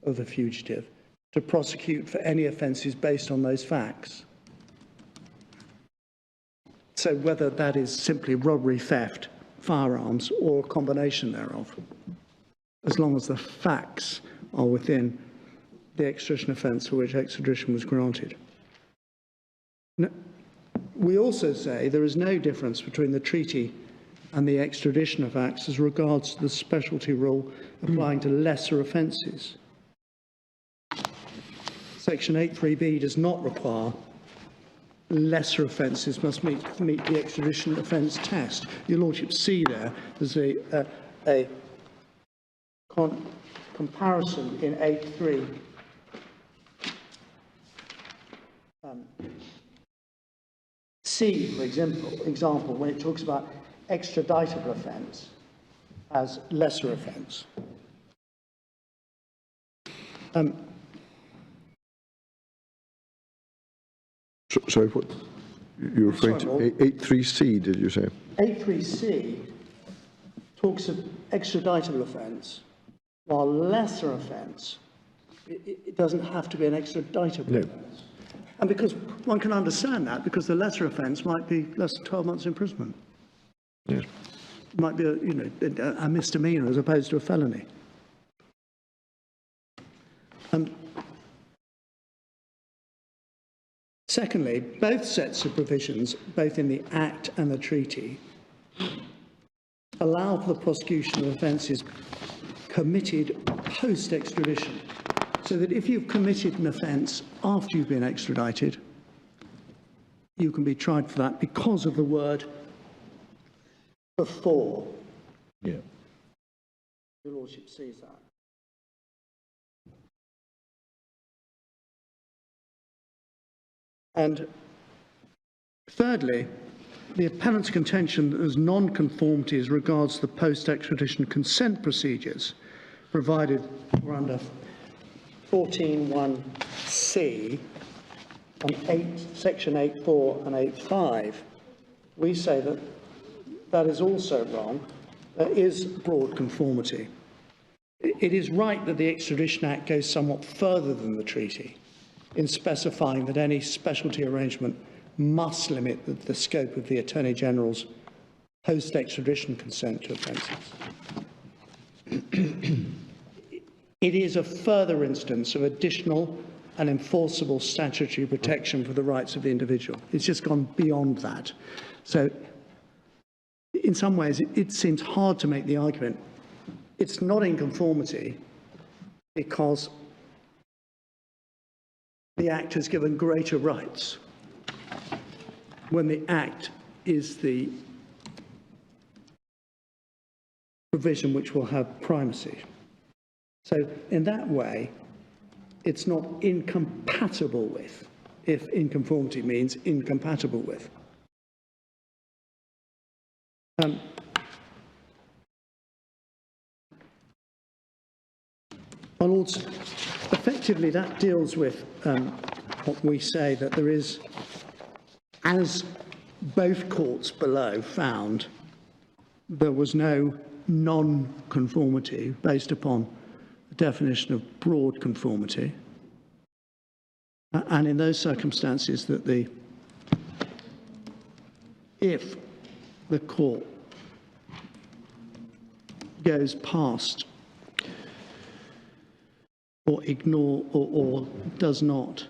of the fugitive, to prosecute for any offences based on those facts. So whether that is simply robbery, theft, firearms, or a combination thereof, as long as the facts are within the extradition offence for which extradition was granted. Now, we also say there is no difference between the treaty and the extradition of acts as regards to the specialty rule applying to lesser offences. Section 8.3b does not require lesser offences must meet the extradition offence test. Your Lordship see there's a comparison in 8.3 C, for example, when it talks about extraditable offence as lesser offence. Sorry, what you're referring to 8.3c, did you say? 8.3c talks of extraditable offence, while lesser offence, it doesn't have to be an extraditable offence. And because one can understand that, because the lesser offence might be less than 12 months imprisonment. Yes. It might be a misdemeanour as opposed to a felony. Secondly, both sets of provisions, both in the Act and the treaty, allow for the prosecution of offences committed post-extradition, so that if you've committed an offence after you've been extradited, you can be tried for that because of the word before. Yeah. Your Lordship sees that. And thirdly, the appellant's contention that there's non-conformity as regards the post-extradition consent procedures provided for under 14(1)(c) on section 8.4 and 8.5, we say that that is also wrong. There is broad conformity. It is right that the Extradition Act goes somewhat further than the treaty in specifying that any specialty arrangement must limit the scope of the Attorney General's post-extradition consent to offences. It is a further instance of additional and enforceable statutory protection for the rights of the individual. It's just gone beyond that. So, in some ways, it seems hard to make the argument. It's not in conformity because the Act has given greater rights when the Act is the provision which will have primacy. So in that way, it's not incompatible with, if inconformity means incompatible with. My Lords, effectively that deals with what we say that there is, as both courts below found, there was no non-conformity based upon the definition of broad conformity. And in those circumstances that if the court goes past or ignore or does not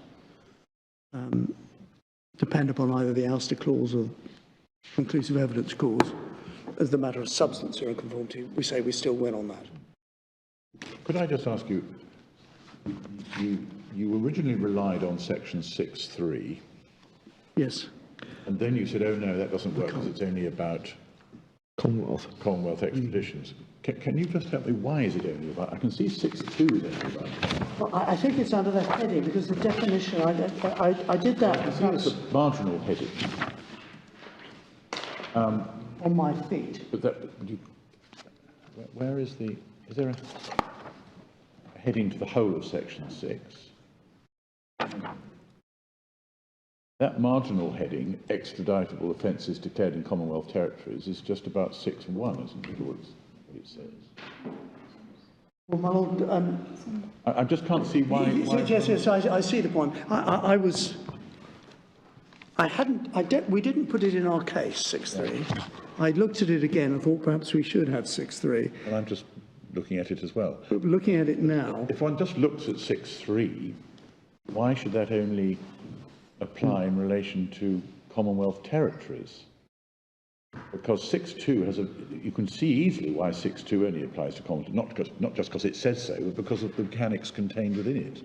depend upon either the ouster clause or conclusive evidence clause as the matter of substance or inconformity, we say we still win on that. Could I just ask you, you originally relied on section 6.3. Yes. And then you said, oh no, that doesn't work because it's only about Commonwealth extraditions. Can you just help me, why is it only about, I can see 6.2 is only about. Well, I think it's under that heading because the definition, I did that. I see it's a marginal heading. On my feet. But that, where is there a heading to the whole of section 6? That marginal heading, extraditable offences declared in Commonwealth territories, is just about 6.1, isn't it? What it says. Well, my Lord, I just can't see why. Yes, I see the point. We didn't put it in our case, 6.3. I looked at it again and thought perhaps we should have 6.3. And I'm just looking at it as well. But looking at it now. If one just looks at 6.3, why should that only apply in relation to Commonwealth territories? Because 6.2 has you can see easily why 6.2 only applies to Commonwealth, not just because it says so, but because of the mechanics contained within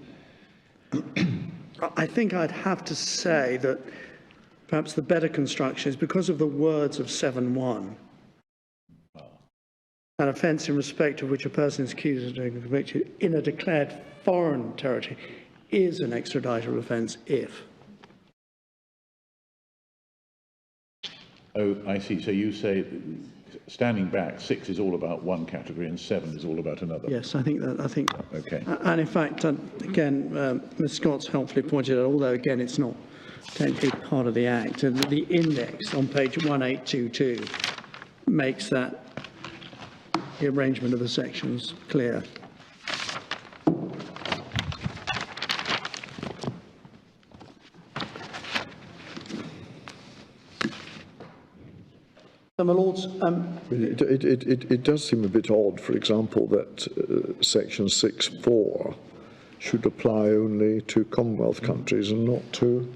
it. I think I'd have to say that perhaps the better construction is because of the words of 7.1. An offence in respect of which a person is accused of being convicted in a declared foreign territory is an extraditable offence if. Oh, I see. So you say, standing back, 6 is all about one category and 7 is all about another. Yes, I think. Okay. And in fact, again, Ms. Scott's helpfully pointed out, although again it's not technically part of the Act, and the index on page 1822 makes that the arrangement of the sections clear. So, my lords, It does seem a bit odd, for example, that section 6.4 should apply only to Commonwealth countries and not to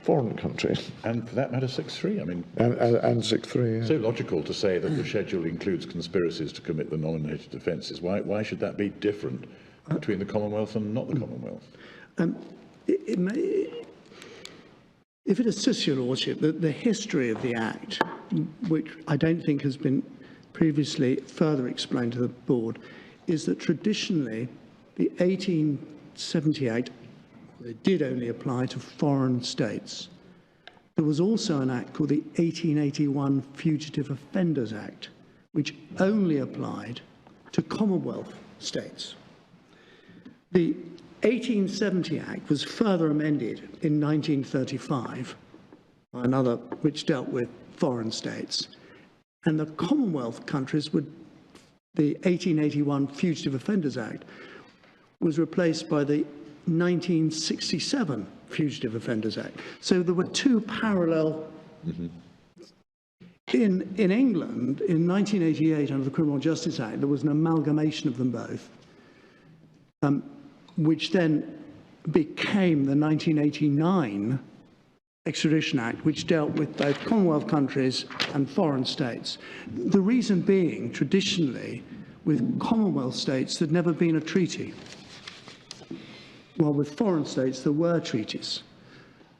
foreign countries. And for that matter, 6.3, I mean, And 6.3, yeah. so logical to say that the schedule includes conspiracies to commit the nominated offences. Why should that be different between the Commonwealth and not the Commonwealth? it may, if it assists your lordship, the history of the Act, which I don't think has been previously further explained to the board, is that traditionally the 1870 Act, it did only apply to foreign states. There was also an act called the 1881 Fugitive Offenders Act, which only applied to Commonwealth states. The 1870 Act was further amended in 1935 by another which dealt with foreign states, and the Commonwealth countries would, the 1881 Fugitive Offenders Act was replaced by the 1967 Fugitive Offenders Act. So there were two parallel. In England, in 1988, under the Criminal Justice Act, there was an amalgamation of them both, which then became the 1989 Extradition Act, which dealt with both Commonwealth countries and foreign states. The reason being, traditionally, with Commonwealth states, there'd never been a treaty, while with foreign states, there were treaties.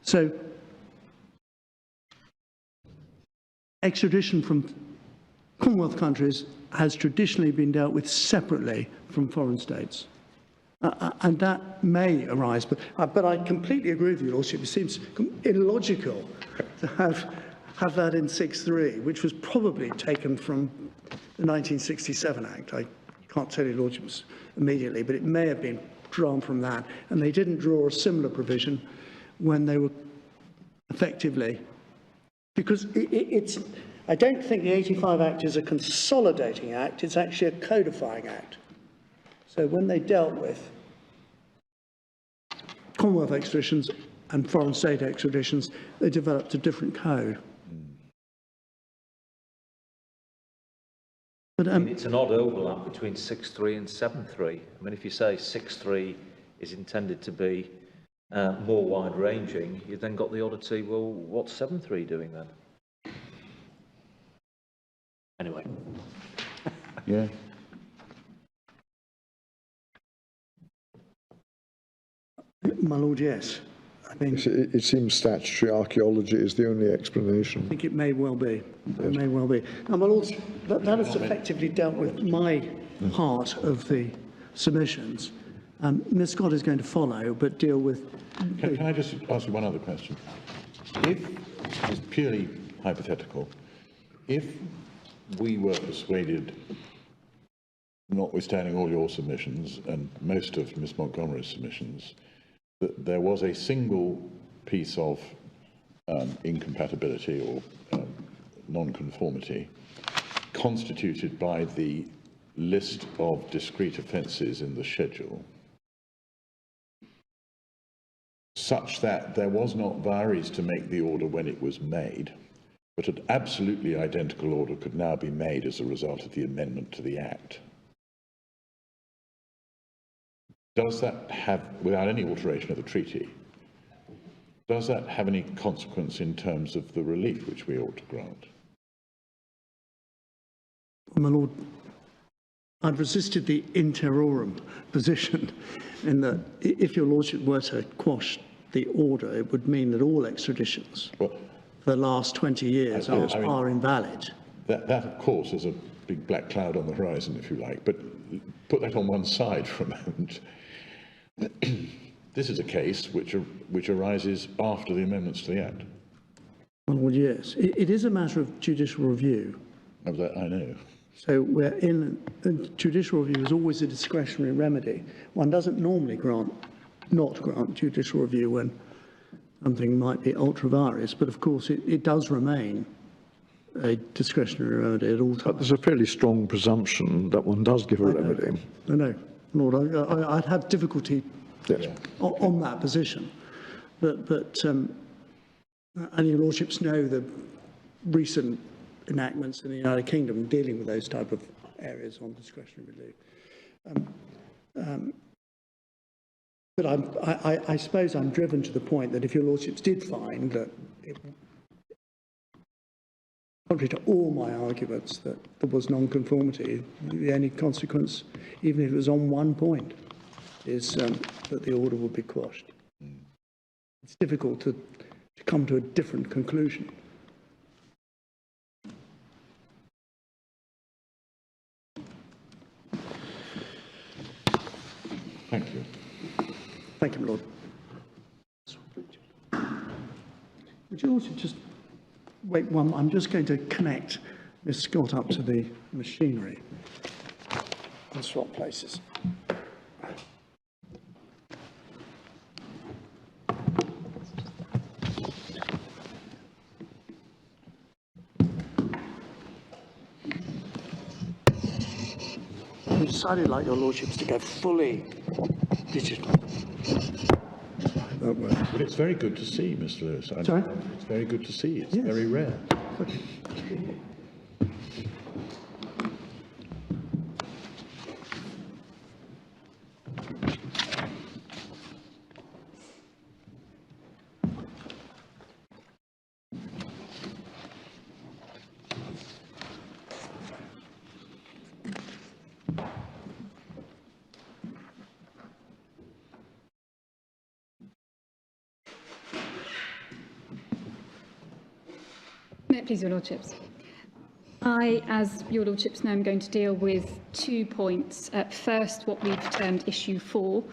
So extradition from Commonwealth countries has traditionally been dealt with separately from foreign states. And that may arise, but I completely agree with you, Lordship. It seems illogical to have that in 6.3, which was probably taken from the 1967 Act. I can't tell you, Lordship, immediately, but it may have been drawn from that. And they didn't draw a similar provision when they were effectively, because it's, I don't think the 85 Act is a consolidating act, it's actually a codifying act. So when they dealt with Commonwealth extraditions and foreign state extraditions, they developed a different code. But I mean, it's an odd overlap between 6.3 and 7.3. I mean, if you say 6.3 is intended to be more wide-ranging, you've then got the oddity, well, what's 7.3 doing then? Anyway. Yeah. My lord, yes. I mean, It seems statutory archaeology is the only explanation. I think it may well be. It may well be. Now, my lords, that has effectively dealt with my part of the submissions. Ms Scott is going to follow, but deal with... Can I just ask you one other question? If, it's purely hypothetical, if we were persuaded, notwithstanding all your submissions and most of Ms Montgomery's submissions, that there was a single piece of incompatibility or non-conformity constituted by the list of discrete offences in the schedule, such that there was not varies to make the order when it was made, but an absolutely identical order could now be made as a result of the amendment to the Act. Does that have, without any alteration of the treaty, does that have any consequence in terms of the relief which we ought to grant? My lord, I've resisted the interorum position in that if your lordship were to quash the order, it would mean that all extraditions for the last 20 years are invalid. That, of course, is a big black cloud on the horizon, if you like, but put that on one side for a moment. This is a case which arises after the amendments to the Act. Well, yes, it is a matter of judicial review. Of that, I know. So we're in, judicial review is always a discretionary remedy. One doesn't normally not grant judicial review when something might be ultra vires, but of course it does remain a discretionary remedy at all But times. there's a fairly strong presumption that one does give a remedy. No, Lord, I'd have difficulty Yes. on that position. But and your lordships know the recent enactments in the United Kingdom dealing with those type of areas on discretionary relief. But I suppose I'm driven to the point that if your lordships did find that, contrary to all my arguments, that there was non-conformity, the only consequence, even if it was on one point, is that the order would be quashed. It's difficult to come to a different conclusion. Thank you. Thank you, my Lord. Would you also just wait one? I'm just going to connect Miss Scott up to the machinery and swap places. We decided, like your lordships, to go fully digital. That way. But it's very good to see, Mr. Lewis. Sorry? It's very good to see. It's Yes. very rare. May it please your lordships. I, as your lordships know, am going to deal with 2 points. First, what we've termed issue 4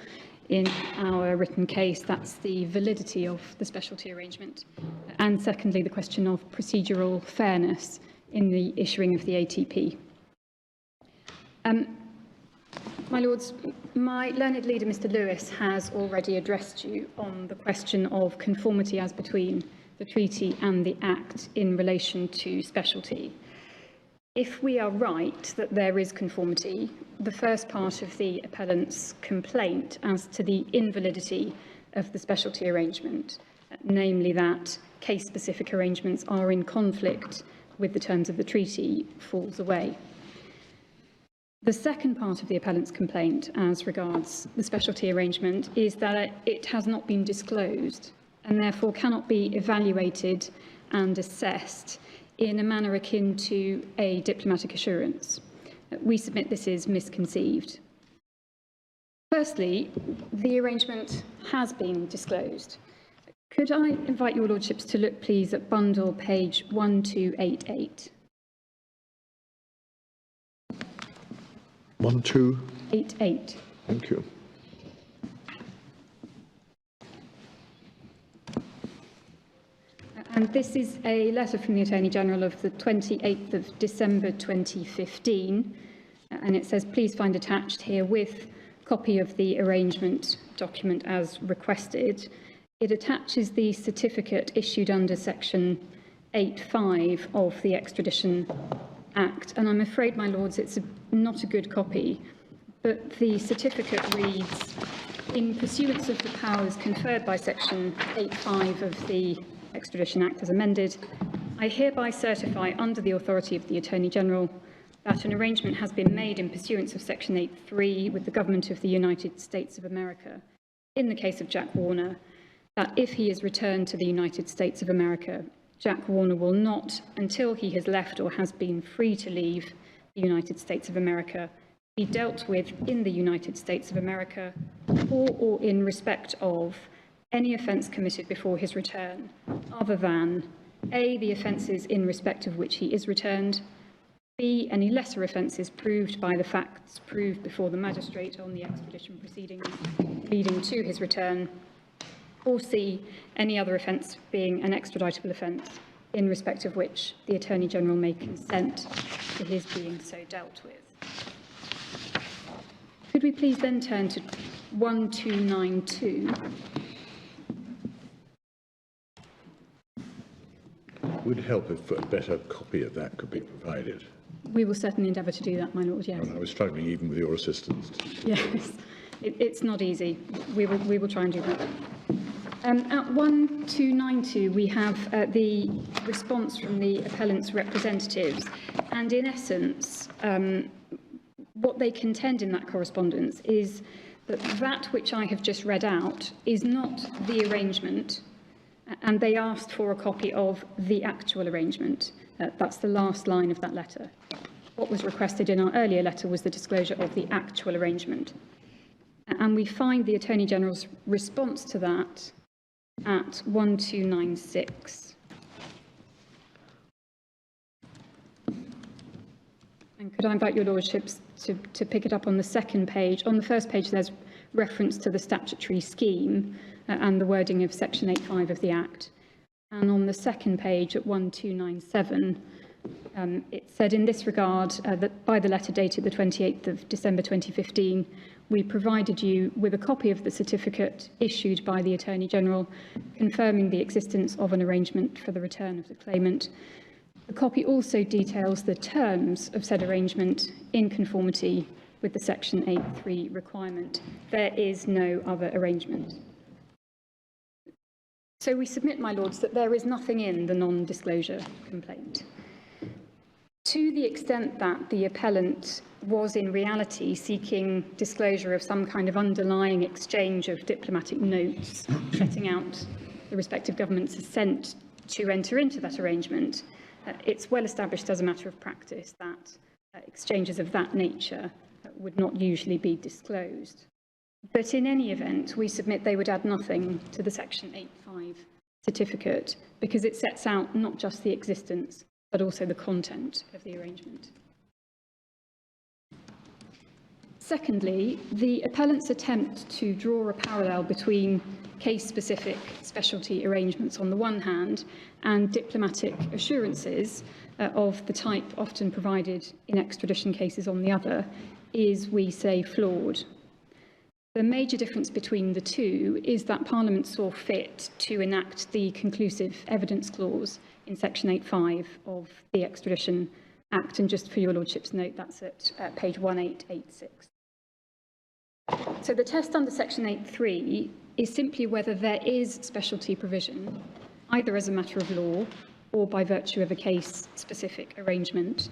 in our written case, that's the validity of the specialty arrangement. And secondly, the question of procedural fairness in the issuing of the ATP. My lords, my learned leader, Mr. Lewis, has already addressed you on the question of conformity as between the treaty and the Act in relation to specialty. If we are right that there is conformity, the first part of the appellant's complaint as to the invalidity of the specialty arrangement, namely that case-specific arrangements are in conflict with the terms of the treaty, falls away. The second part of the appellant's complaint as regards the specialty arrangement is that it has not been disclosed and therefore cannot be evaluated and assessed in a manner akin to a diplomatic assurance. We submit this is misconceived. Firstly, the arrangement has been disclosed. Could I invite your lordships to look, please, at bundle page 1288. 1288. Thank you. And this is a letter from the Attorney General of the 28th of December 2015. And it says, please find attached herewith copy of the arrangement document as requested. It attaches the certificate issued under section 8.5 of the Extradition Act. And I'm afraid, my lords, it's not a good copy, but the certificate reads, in pursuance of the powers conferred by section 8.5 of the Extradition Act as amended, I hereby certify under the authority of the Attorney General that an arrangement has been made in pursuance of section 8.3 with the government of the United States of America in the case of Jack Warner, that if he is returned to the United States of America, Jack Warner will not, until he has left or has been free to leave the United States of America, be dealt with in the United States of America for or in respect of any offence committed before his return, other than A, the offences in respect of which he is returned, B, any lesser offences proved by the facts proved before the magistrate on the extradition proceedings leading to his return, or C, any other offence being an extraditable offence in respect of which the Attorney General may consent to his being so dealt with. Could we please then turn to 1292? would help if a better copy of that could be provided. We will certainly endeavour to do that, my lord, yes. And I was struggling even with your assistance. Yes, it's not easy. We will try and do that. At 1292, we have the response from the appellant's representatives, and in essence, what they contend in that correspondence is that that which I have just read out is not the arrangement, and they asked for a copy of the actual arrangement. That's the last line of that letter. What was requested in our earlier letter was the disclosure of the actual arrangement. And we find the Attorney-General's response to that at 1296. And could I invite your lordships to pick it up on the second page? On the first page, there's reference to the statutory scheme and the wording of section 8.5 of the Act. And on the second page at 1297, it said in this regard that by the letter dated the 28th of December 2015, we provided you with a copy of the certificate issued by the Attorney-General confirming the existence of an arrangement for the return of the claimant. The copy also details the terms of said arrangement in conformity with the section 8.3 requirement. There is no other arrangement. So we submit, my lords, that there is nothing in the non-disclosure complaint. To the extent that the appellant was in reality seeking disclosure of some kind of underlying exchange of diplomatic notes, setting out the respective government's assent to enter into that arrangement, it's well established as a matter of practice that exchanges of that nature would not usually be disclosed. But in any event, we submit they would add nothing to the Section 8.5 certificate because it sets out not just the existence, but also the content of the arrangement. Secondly, the appellant's attempt to draw a parallel between case-specific specialty arrangements on the one hand and diplomatic assurances of the type often provided in extradition cases on the other is, we say, flawed. The major difference between the two is that Parliament saw fit to enact the conclusive evidence clause in Section 8.5 of the Extradition Act, and just for your lordship's note, that's at page 1886. So the test under Section 8.3 is simply whether there is specialty provision, either as a matter of law or by virtue of a case-specific arrangement,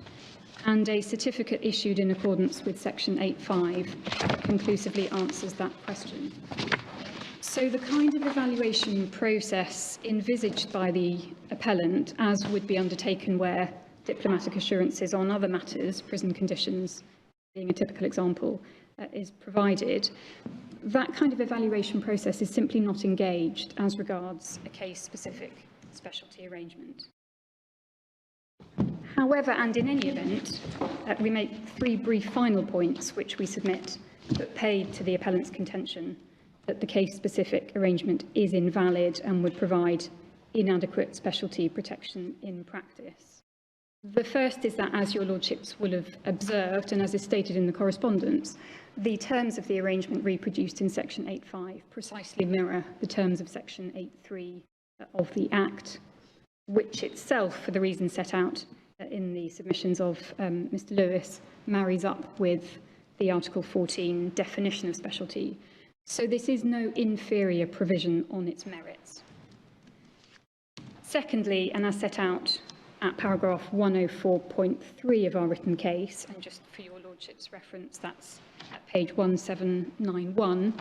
and a certificate issued in accordance with Section 8.5 conclusively answers that question. So the kind of evaluation process envisaged by the appellant, as would be undertaken where diplomatic assurances on other matters, prison conditions being a typical example, is provided, that kind of evaluation process is simply not engaged as regards a case-specific specialty arrangement. However, and in any event, we make three brief final points which we submit that pay to the appellant's contention that the case-specific arrangement is invalid and would provide inadequate specialty protection in practice. The first is that, as your lordships will have observed, and as is stated in the correspondence, the terms of the arrangement reproduced in Section 8.5 precisely mirror the terms of Section 8.3 of the Act, which itself, for the reasons set out in the submissions of Mr. Lewis, marries up with the Article 14 definition of specialty. So this is no inferior provision on its merits. Secondly, and as set out at paragraph 104.3 of our written case, and just for your lordship's reference, that's at page 1791,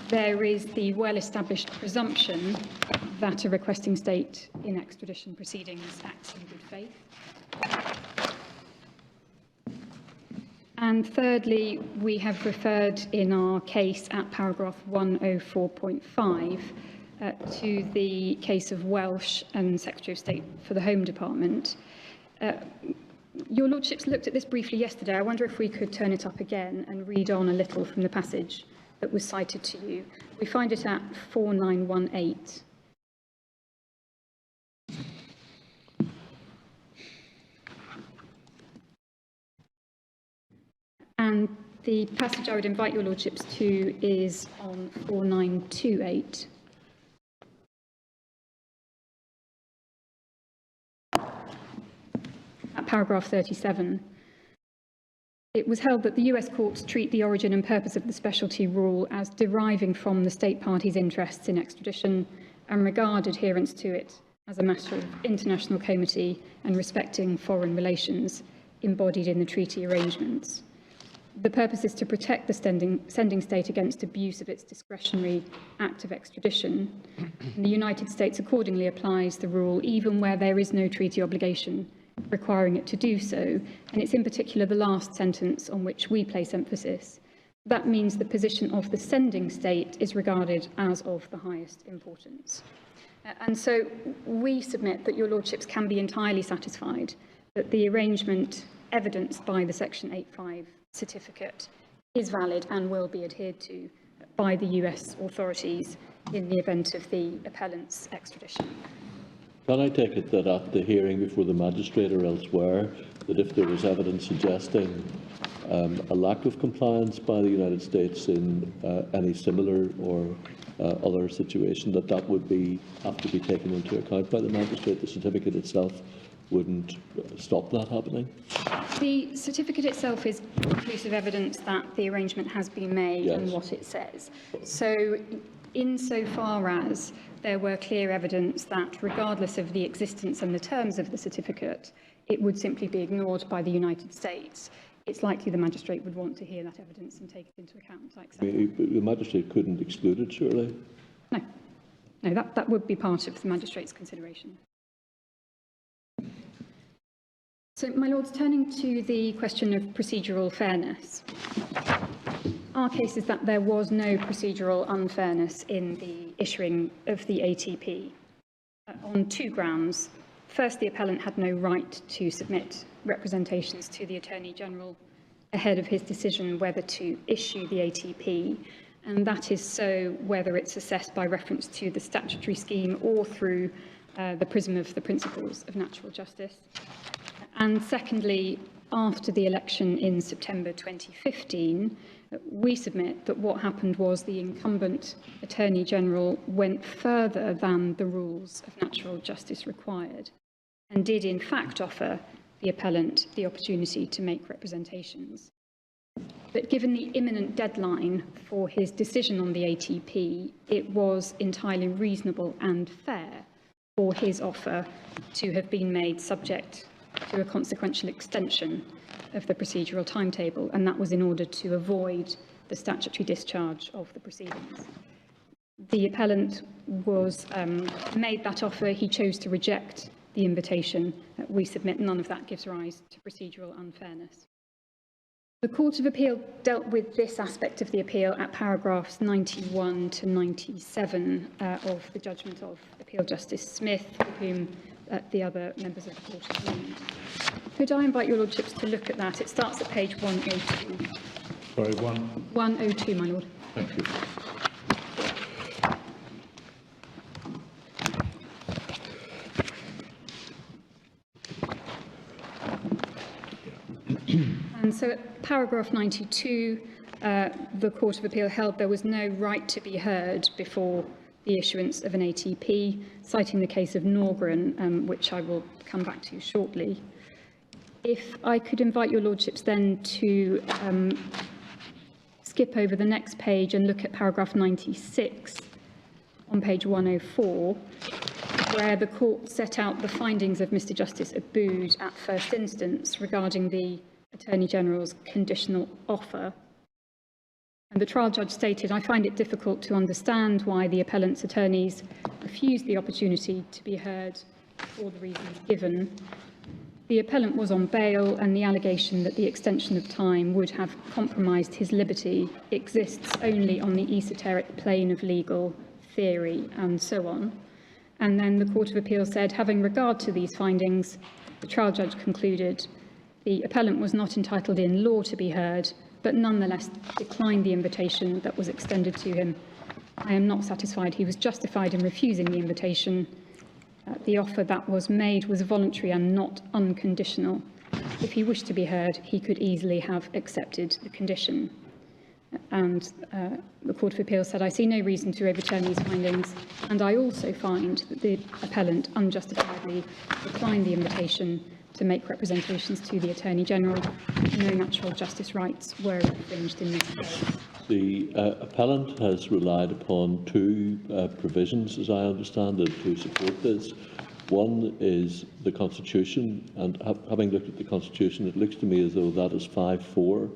there is the well-established presumption that a requesting state in extradition proceedings acts in good faith. And thirdly, we have referred in our case at paragraph 104.5 to the case of Welsh and Secretary of State for the Home Department. Your lordships looked at this briefly yesterday. I wonder if we could turn it up again and read on a little from the passage that was cited to you. We find it at 4918. And the passage I would invite your lordships to is on 4928. paragraph 37, it was held that the US courts treat the origin and purpose of the specialty rule as deriving from the state party's interests in extradition and regard adherence to it as a matter of international comity and respecting foreign relations embodied in the treaty arrangements. The purpose is to protect the sending state against abuse of its discretionary act of extradition. And the United States accordingly applies the rule even where there is no treaty obligation requiring it to do so. And it's in particular the last sentence on which we place emphasis. That means the position of the sending state is regarded as of the highest importance. And so we submit that your lordships can be entirely satisfied that the arrangement evidenced by the Section 8.5 certificate is valid and will be adhered to by the US authorities in the event of the appellant's extradition. Can I take it that at the hearing before the magistrate or elsewhere, that if there was evidence suggesting a lack of compliance by the United States in any similar or other situation, that would have to be taken into account by the magistrate? The certificate itself wouldn't stop that happening? The certificate itself is conclusive evidence that the arrangement has been made and what it says. So insofar as there were clear evidence that regardless of the existence and the terms of the certificate, it would simply be ignored by the United States, it's likely the magistrate would want to hear that evidence and take it into account. The magistrate couldn't exclude it, surely? No, that would be part of the magistrate's consideration. So, my lords, turning to the question of procedural fairness. Our case is that there was no procedural unfairness in the issuing of the ATP on two grounds. First, the appellant had no right to submit representations to the Attorney General ahead of his decision whether to issue the ATP, and that is so whether it's assessed by reference to the statutory scheme or through the prism of the principles of natural justice. And secondly, after the election in September 2015, we submit that what happened was the incumbent Attorney General went further than the rules of natural justice required and did in fact offer the appellant the opportunity to make representations. But given the imminent deadline for his decision on the ATP, it was entirely reasonable and fair for his offer to have been made subject to a consequential extension of the procedural timetable, and that was in order to avoid the statutory discharge of the proceedings. The appellant was made that offer. He chose to reject the invitation. We submit none of that gives rise to procedural unfairness. The Court of Appeal dealt with this aspect of the appeal at paragraphs 91 to 97 of the judgment of Appeal Justice Smith, with whom the other members of the Court agreed. Could I invite your lordships to look at that? It starts at page 102. Sorry, 102, my lord. Thank you. And so at paragraph 92, the Court of Appeal held there was no right to be heard before the issuance of an ATP, citing the case of Norgren, which I will come back to shortly. If I could invite your lordships then to skip over the next page and look at paragraph 96 on page 104, where the court set out the findings of Mr. Justice Abood at first instance regarding the Attorney General's conditional offer. And the trial judge stated, "I find it difficult to understand why the appellant's attorneys refused the opportunity to be heard for the reasons given. The appellant was on bail, and the allegation that the extension of time would have compromised his liberty exists only on the esoteric plane of legal theory," and so on. And then the Court of Appeal said, having regard to these findings, the trial judge concluded the appellant was not entitled in law to be heard, but nonetheless declined the invitation that was extended to him. I am not satisfied he was justified in refusing the invitation. The offer that was made was voluntary and not unconditional. If he wished to be heard, he could easily have accepted the condition. And the Court of Appeal said, I see no reason to overturn these findings, and I also find that the appellant unjustifiably declined the invitation to make representations to the Attorney General. No natural justice rights were infringed in this case. The appellant has relied upon two provisions, as I understand it, to support this. One is the Constitution, and having looked at the Constitution, it looks to me as though that is 5(4)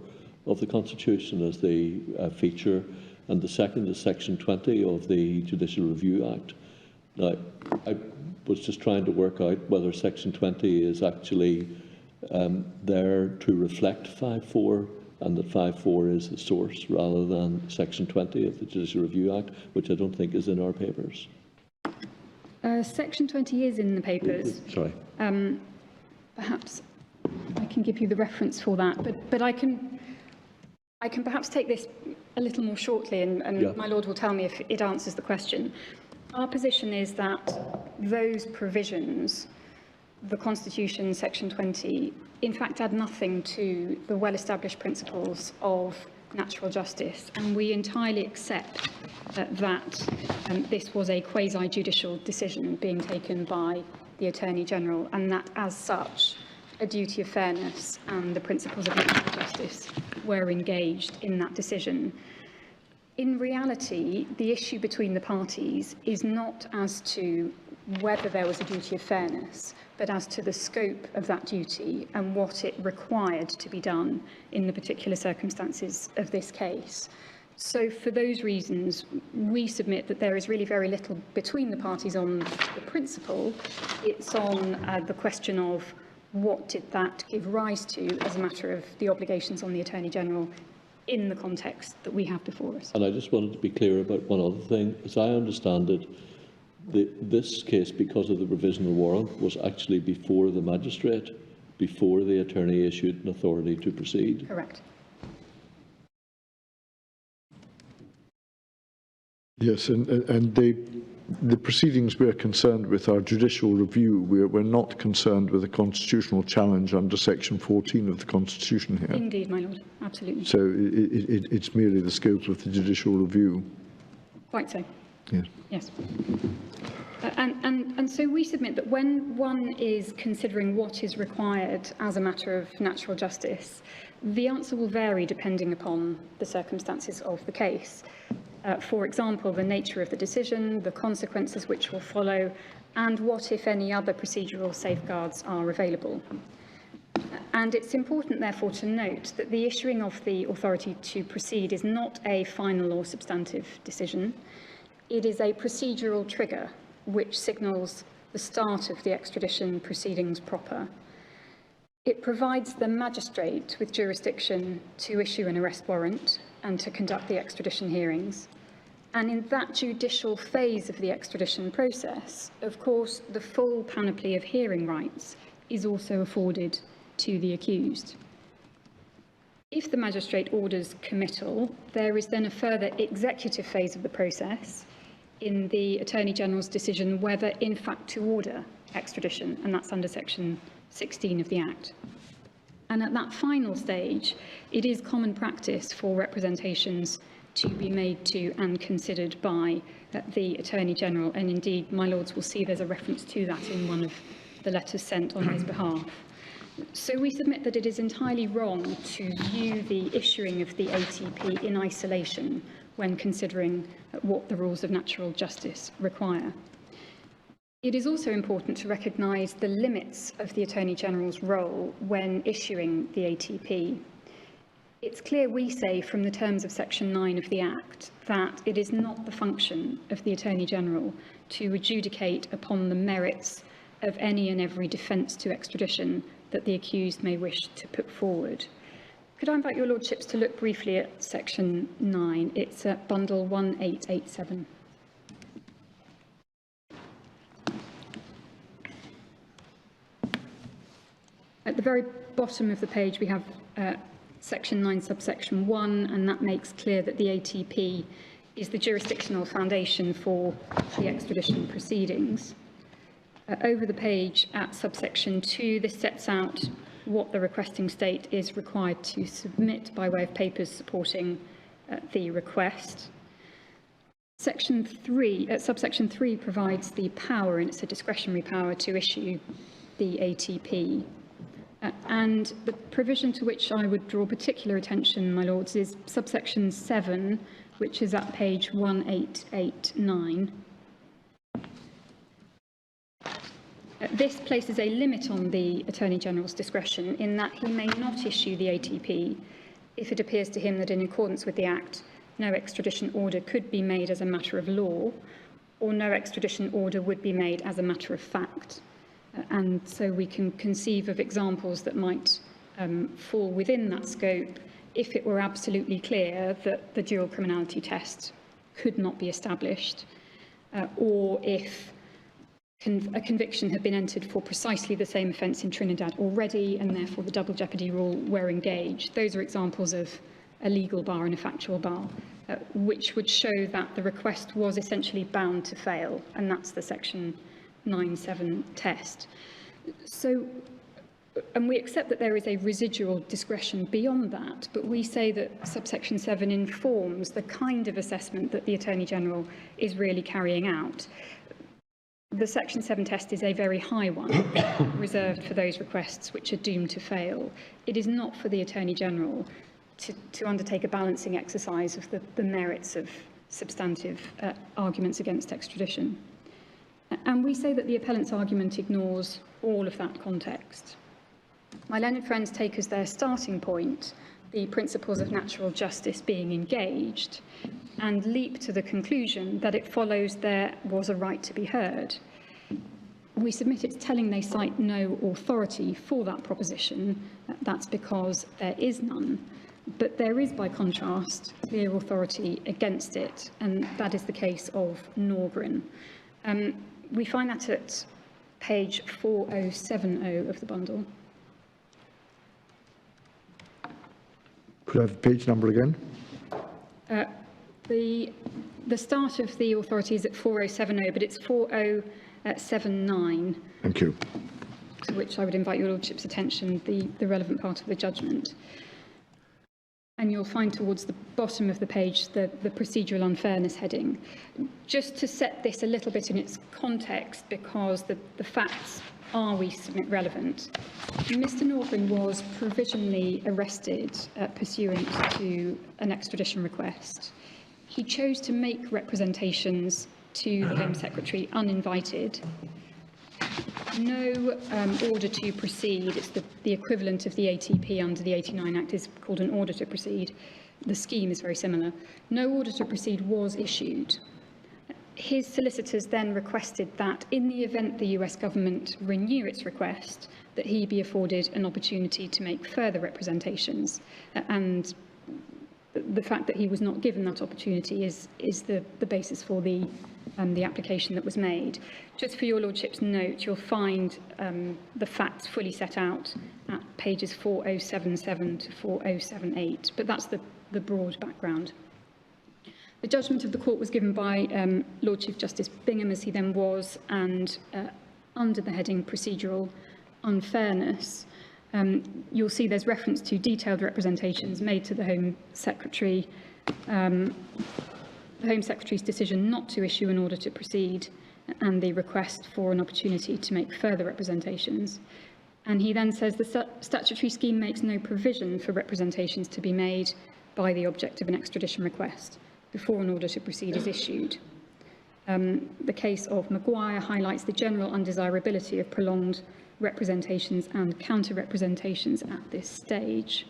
of the Constitution as the feature, and the second is Section 20 of the Judicial Review Act. Now, I was just trying to work out whether Section 20 is actually there to reflect 5(4), and that 5(4) is the source rather than Section 20 of the Judicial Review Act, which I don't think is in our papers. Section 20 is in the papers. Sorry. Perhaps I can give you the reference for that, but I can perhaps take this a little more shortly, and Yeah. my Lord will tell me if it answers the question. Our position is that those provisions, the Constitution, Section 20, in fact add nothing to the well-established principles of natural justice, and we entirely accept that this was a quasi-judicial decision being taken by the Attorney General, and that as such a duty of fairness and the principles of natural justice were engaged in that decision. In reality, the issue between the parties is not as to whether there was a duty of fairness, but as to the scope of that duty and what it required to be done in the particular circumstances of this case. So for those reasons, we submit that there is really very little between the parties on the principle. It's on the question of what did that give rise to as a matter of the obligations on the Attorney General in the context that we have before us. And I just wanted to be clear about one other thing. As I understand it, this case, because of the provisional warrant, was actually before the magistrate, before the attorney issued an authority to proceed. Correct. Yes, and the proceedings we're concerned with are judicial review. We're not concerned with a constitutional challenge under Section 14 of the Constitution here. Indeed, my Lord, absolutely. So it's merely the scope of the judicial review. Quite so. Yes. Yes. And so we submit that when one is considering what is required as a matter of natural justice, the answer will vary depending upon the circumstances of the case. For example, the nature of the decision, the consequences which will follow, and what, if any, other procedural safeguards are available. And it's important, therefore, to note that the issuing of the authority to proceed is not a final or substantive decision. It is a procedural trigger which signals the start of the extradition proceedings proper. It provides the magistrate with jurisdiction to issue an arrest warrant and to conduct the extradition hearings. And in that judicial phase of the extradition process, of course, the full panoply of hearing rights is also afforded to the accused. If the magistrate orders committal, there is then a further executive phase of the process in the Attorney General's decision whether, in fact, to order extradition, and that's under Section 16 of the Act. And at that final stage, it is common practice for representations to be made to and considered by the Attorney General, and indeed, my Lords will see there's a reference to that in one of the letters sent on his behalf. So we submit that it is entirely wrong to view the issuing of the ATP in isolation when considering what the rules of natural justice require. It is also important to recognise the limits of the Attorney General's role when issuing the ATP. It's clear, we say, from the terms of Section 9 of the Act, that it is not the function of the Attorney General to adjudicate upon the merits of any and every defence to extradition that the accused may wish to put forward. Could I invite your Lordships to look briefly at Section 9? It's at Bundle 1887. At the very bottom of the page, we have Section 9, subsection 1, and that makes clear that the ATP is the jurisdictional foundation for the extradition proceedings. Over the page at subsection 2, this sets out what the requesting state is required to submit by way of papers supporting the request. Subsection 3 provides the power, and it's a discretionary power, to issue the ATP. And the provision to which I would draw particular attention, my lords, is subsection 7, which is at page 1889. This places a limit on the Attorney General's discretion in that he may not issue the ATP if it appears to him that in accordance with the Act, no extradition order could be made as a matter of law, or no extradition order would be made as a matter of fact. And so we can conceive of examples that might fall within that scope if it were absolutely clear that the dual criminality test could not be established, or if a conviction had been entered for precisely the same offence in Trinidad already, and therefore the double jeopardy rule were engaged. Those are examples of a legal bar and a factual bar, which would show that the request was essentially bound to fail, and that's the section 9(7) test. So, and we accept that there is a residual discretion beyond that, but we say that subsection 7 informs the kind of assessment that the Attorney General is really carrying out. The section 7 test is a very high one, reserved for those requests which are doomed to fail. It is not for the Attorney General to undertake a balancing exercise of the merits of substantive arguments against extradition. And we say that the appellant's argument ignores all of that context. My learned friends take as their starting point the principles of natural justice being engaged and leap to the conclusion that it follows there was a right to be heard. We submit it's telling they cite no authority for that proposition. That's because there is none. But there is, by contrast, clear authority against it, and that is the case of Norgren. We find that at page 4070 of the bundle. Could I have the page number again? The start of the authority is at 4070, but it's 4079. Thank you. To which I would invite your Lordship's attention, the relevant part of the judgment. And you'll find towards the bottom of the page the procedural unfairness heading. Just to set this a little bit in its context, because the facts are, we submit, relevant. Mr. Norgren was provisionally arrested pursuant to an extradition request. He chose to make representations to the Home Secretary uninvited. No order to proceed, it's the equivalent of the ATP under the 89 Act is called an order to proceed. The scheme is very similar. No order to proceed was issued. His solicitors then requested that in the event the US government renew its request, that he be afforded an opportunity to make further representations. And the fact that he was not given that opportunity is the basis for the application that was made. Just for your Lordship's note, you'll find the facts fully set out at pages 4077 to 4078, but that's the broad background. The judgment of the court was given by Lord Chief Justice Bingham, as he then was, and under the heading procedural unfairness, you'll see there's reference to detailed representations made to the Home Secretary, the Home Secretary's decision not to issue an order to proceed, and the request for an opportunity to make further representations. And he then says the statutory scheme makes no provision for representations to be made by the object of an extradition request before an order to proceed is issued. The case of Maguire highlights the general undesirability of prolonged representations and counter-representations at this stage.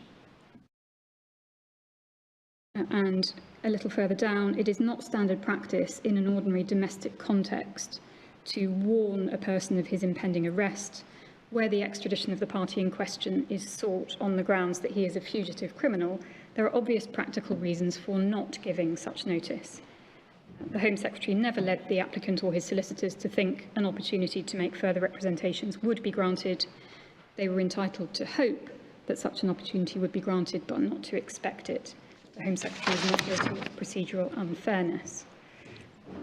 And a little further down, it is not standard practice in an ordinary domestic context to warn a person of his impending arrest where the extradition of the party in question is sought on the grounds that he is a fugitive criminal. There are obvious practical reasons for not giving such notice. The Home Secretary never led the applicant or his solicitors to think an opportunity to make further representations would be granted. They were entitled to hope that such an opportunity would be granted, but not to expect it. The Home Secretary is not guilty of procedural unfairness.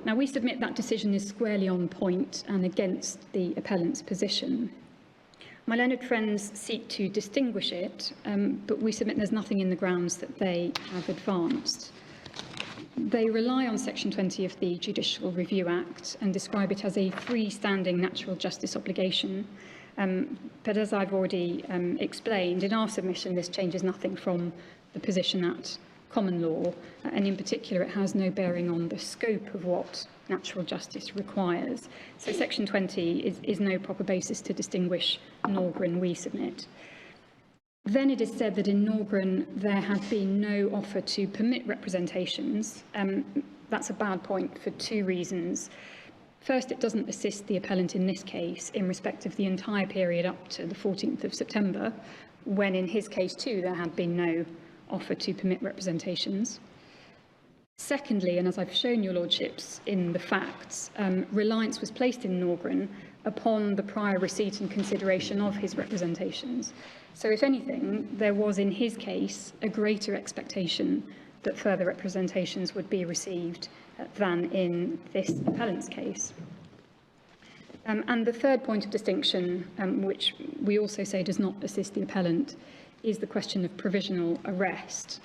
Now, we submit that decision is squarely on point and against the appellant's position. My learned friends seek to distinguish it, but we submit there's nothing in the grounds that they have advanced. They rely on Section 20 of the Judicial Review Act and describe it as a freestanding natural justice obligation. But as I've already explained, in our submission, this changes nothing from the position at common law, and in particular, it has no bearing on the scope of what natural justice requires. So Section 20 is no proper basis to distinguish Norgren, we submit. Then it is said that in Norgren there had been no offer to permit representations. That's a bad point for two reasons. First, it doesn't assist the appellant in this case in respect of the entire period up to the 14th of September, when in his case too there had been no offer to permit representations. Secondly, and as I've shown your lordships in the facts, reliance was placed in Norgren upon the prior receipt and consideration of his representations. So if anything, there was in his case a greater expectation that further representations would be received than in this appellant's case. And the third point of distinction, which we also say does not assist the appellant, is the question of provisional arrest.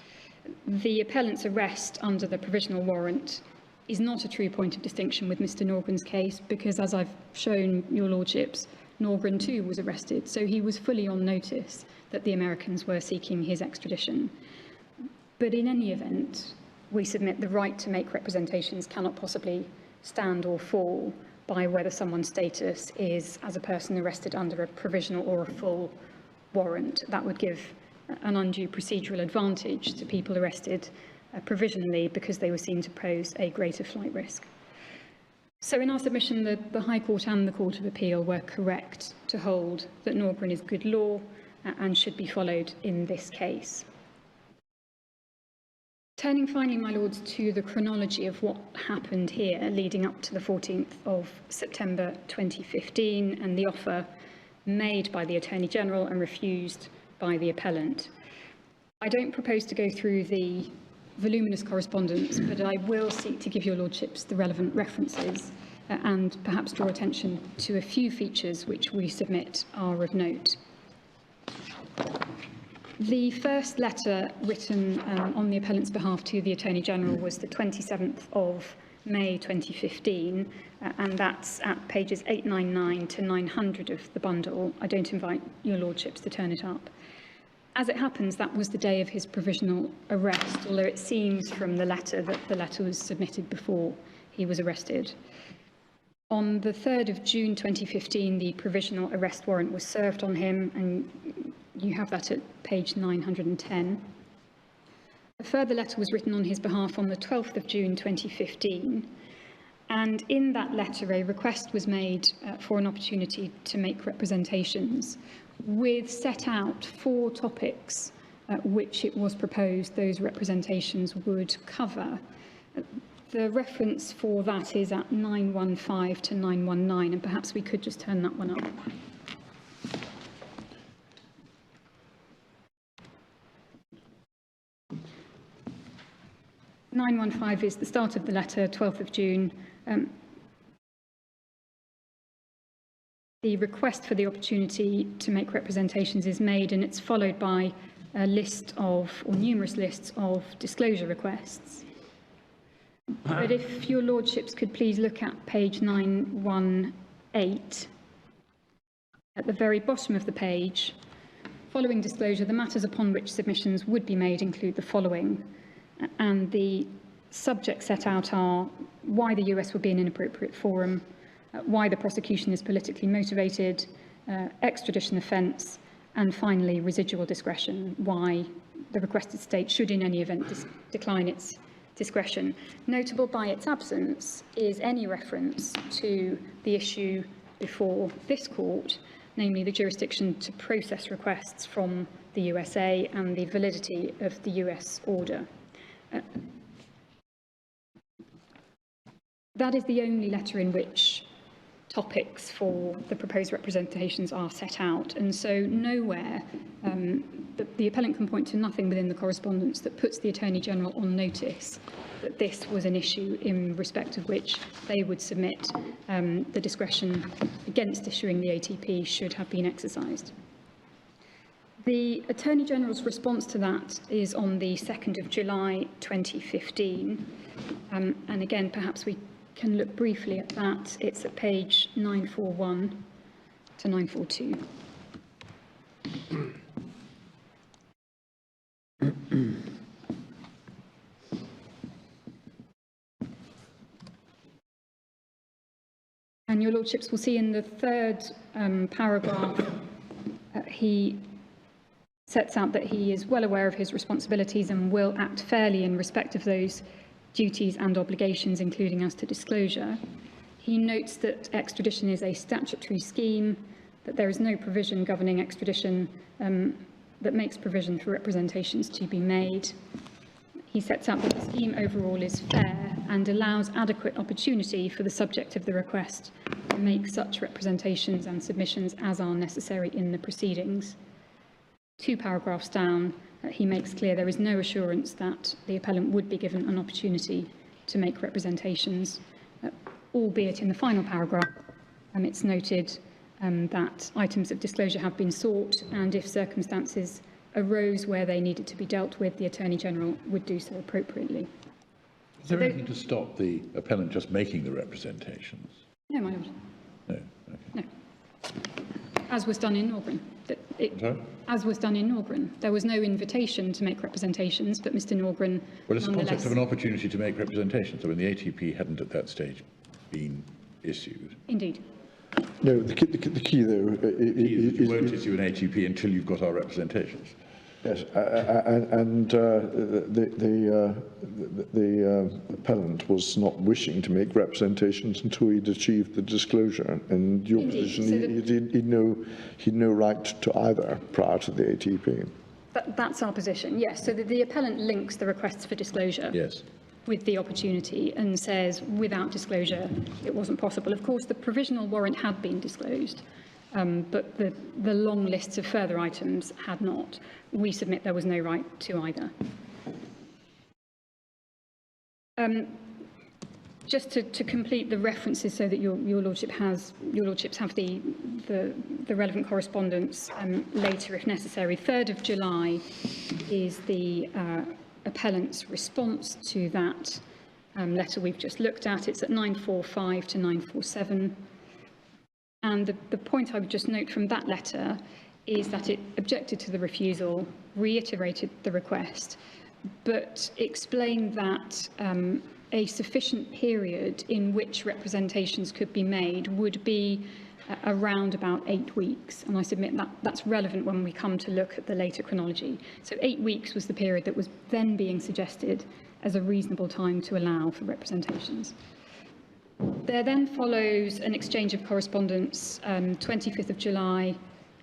The appellant's arrest under the provisional warrant is not a true point of distinction with Mr. Norgren's case, because as I've shown your lordships, Norgren too was arrested, so he was fully on notice that the Americans were seeking his extradition. But in any event, we submit the right to make representations cannot possibly stand or fall by whether someone's status is as a person arrested under a provisional or a full warrant. That would give an undue procedural advantage to people arrested provisionally because they were seen to pose a greater flight risk. So in our submission, the High Court and the Court of Appeal were correct to hold that Norgren is good law and should be followed in this case. Turning finally, my lords, to the chronology of what happened here leading up to the 14th of September 2015 and the offer made by the Attorney General and refused by the appellant. I don't propose to go through the voluminous correspondence, but I will seek to give your lordships the relevant references and perhaps draw attention to a few features which we submit are of note. The first letter written on the appellant's behalf to the Attorney General was the 27th of May 2015, and that's at pages 899 to 900 of the bundle. I don't invite your lordships to turn it up. As it happens, that was the day of his provisional arrest, although it seems from the letter that the letter was submitted before he was arrested. On the 3rd of June 2015, the provisional arrest warrant was served on him, and you have that at page 910. A further letter was written on his behalf on the 12th of June 2015, and in that letter a request was made for an opportunity to make representations, with set out 4 topics which it was proposed those representations would cover. The reference for that is at 915 to 919, and perhaps we could just turn that one up. (915) is the start of the letter, 12th of June. The request for the opportunity to make representations is made, and it's followed by a list of, or numerous lists of, disclosure requests. But if your lordships could please look at page 918. At the very bottom of the page, following disclosure, the matters upon which submissions would be made include the following. And the subjects set out are why the US would be an inappropriate forum, why the prosecution is politically motivated, extradition offence, and finally residual discretion, why the requested state should in any event decline its discretion. Notable by its absence is any reference to the issue before this court, namely the jurisdiction to process requests from the USA and the validity of the US order. That is the only letter in which topics for the proposed representations are set out, and so nowhere the appellant can point to nothing within the correspondence that puts the Attorney General on notice that this was an issue in respect of which they would submit the discretion against issuing the ATP should have been exercised. The Attorney General's response to that is on the 2nd of July 2015, and again perhaps we can look briefly at that. It's at page 941. to 942. And your lordships will see in the third paragraph, he sets out that he is well aware of his responsibilities and will act fairly in respect of those duties and obligations, including as to disclosure. He notes that extradition is a statutory scheme, that there is no provision governing extradition that makes provision for representations to be made. He sets out that the scheme overall is fair and allows adequate opportunity for the subject of the request to make such representations and submissions as are necessary in the proceedings. 2 paragraphs down, he makes clear there is no assurance that the appellant would be given an opportunity to make representations, albeit in the final paragraph, it's noted that items of disclosure have been sought, and if circumstances arose where they needed to be dealt with, the Attorney-General would do so appropriately. Is there anything to stop the appellant just making the representations? No, my lord. No. Okay. No. As was done in Norgren. Sorry? As was done in Norgren. There was no invitation to make representations, but Mr. Norgren, Well, it's the concept of an opportunity to make representations. I mean, the ATP hadn't at that stage been issued. Indeed. No, the key there You won't issue an ATP until you've got our representations. yes, and the appellant was not wishing to make representations until he'd achieved the disclosure. And your Indeed. position, So he'd no right to either prior to the ATP. That's our position, yes. So the appellant links the requests for disclosure Yes. with the opportunity and says without disclosure it wasn't possible. Of course, the provisional warrant had been disclosed, but the long lists of further items had not. We submit there was no right to either. Just to complete the references so that your lordships have the relevant correspondence later if necessary. 3rd of July is the appellant's response to that letter we've just looked at. It's at 945 to 947. And the point I would just note from that letter is that it objected to the refusal, reiterated the request, but explained that a sufficient period in which representations could be made would be around about 8 weeks. And I submit that that's relevant when we come to look at the later chronology. So 8 weeks was the period that was then being suggested as a reasonable time to allow for representations. There then follows an exchange of correspondence, 25th of July,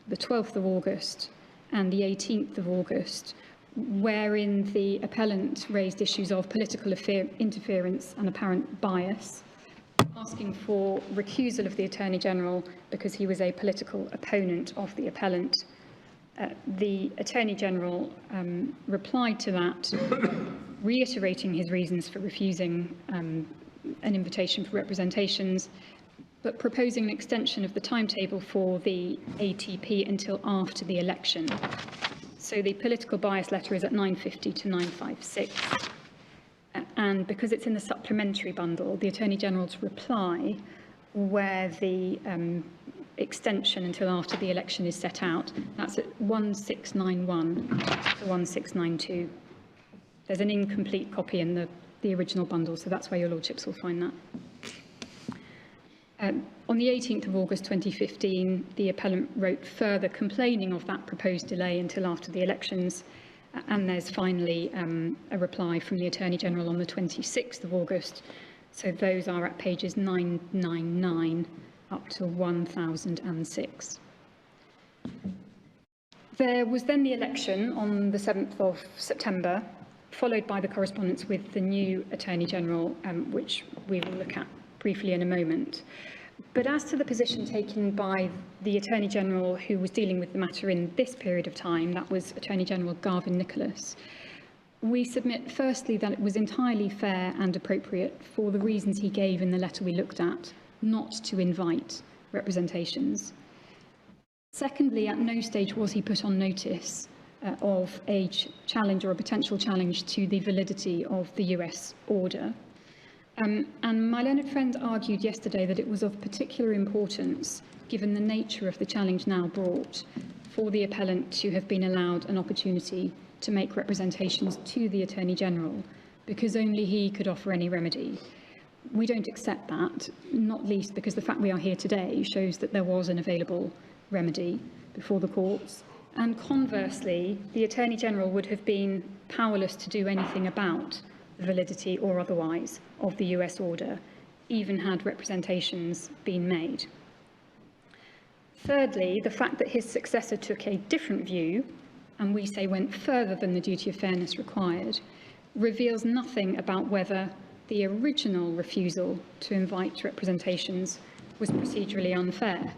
the 12th of August, and the 18th of August, wherein the appellant raised issues of political interference and apparent bias, asking for recusal of the Attorney-General because he was a political opponent of the appellant. The Attorney-General replied to that, reiterating his reasons for refusing an invitation for representations, but proposing an extension of the timetable for the ATP until after the election. So the political bias letter is at 950 to 956. And because it's in the supplementary bundle, the Attorney-General's reply, where the extension until after the election is set out, that's at 1691 to 1692. There's an incomplete copy in the original bundle, so that's where your lordships will find that. On the 18th of August 2015, the appellant wrote further complaining of that proposed delay until after the elections, and there's finally a reply from the Attorney-General on the 26th of August. So those are at pages 999 up to 1006. There was then the election on the 7th of September, followed by the correspondence with the new Attorney-General, which we will look at briefly in a moment. But as to the position taken by the Attorney-General who was dealing with the matter in this period of time, that was Attorney-General Garvin Nicholas, we submit firstly that it was entirely fair and appropriate for the reasons he gave in the letter we looked at, not to invite representations. Secondly, at no stage was he put on notice of a challenge or a potential challenge to the validity of the US order. And my learned friend argued yesterday that it was of particular importance, given the nature of the challenge now brought, for the appellant to have been allowed an opportunity to make representations to the Attorney-General, because only he could offer any remedy. We don't accept that, not least because the fact we are here today shows that there was an available remedy before the courts. And conversely, the Attorney-General would have been powerless to do anything about the validity or otherwise of the US order, even had representations been made. Thirdly, the fact that his successor took a different view, and we say went further than the duty of fairness required, reveals nothing about whether the original refusal to invite representations was procedurally unfair.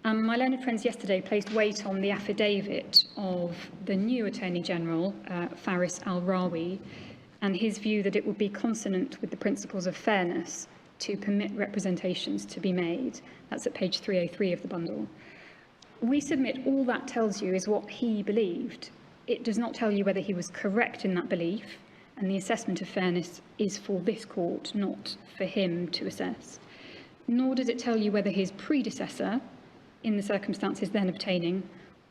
My learned friends yesterday placed weight on the affidavit of the new Attorney-General, Faris Al-Rawi, and his view that it would be consonant with the principles of fairness to permit representations to be made. That's at page 303 of the bundle. We submit all that tells you is what he believed. It does not tell you whether he was correct in that belief, and the assessment of fairness is for this court, not for him to assess. Nor does it tell you whether his predecessor, in the circumstances then obtaining,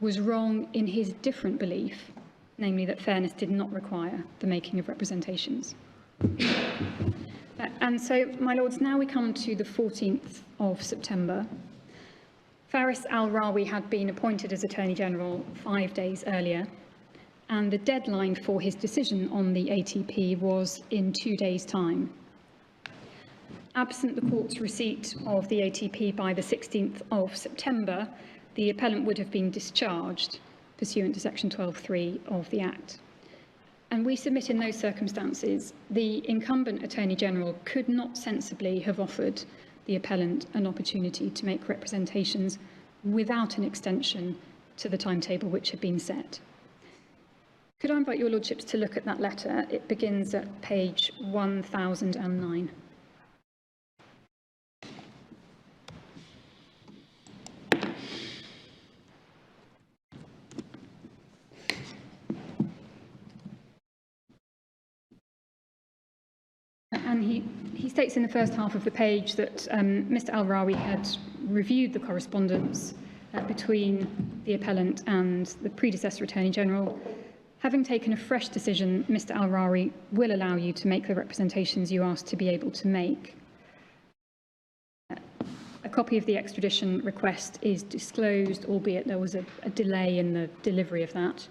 was wrong in his different belief, namely that fairness did not require the making of representations. And so, my lords, now we come to the 14th of September. Faris Al-Rawi had been appointed as Attorney-General 5 days earlier, and the deadline for his decision on the ATP was in 2 days' time. Absent the court's receipt of the ATP by the 16th of September, the appellant would have been discharged pursuant to section 12(3) of the Act. And we submit in those circumstances, the incumbent Attorney-General could not sensibly have offered the appellant an opportunity to make representations without an extension to the timetable which had been set. Could I invite your lordships to look at that letter? It begins at page 1009. And he states in the first half of the page that Mr. Al-Rawi had reviewed the correspondence between the appellant and the predecessor Attorney-General. Having taken a fresh decision, Mr. Al-Rawi will allow you to make the representations you asked to be able to make. A copy of the extradition request is disclosed, albeit there was a delay in the delivery of that.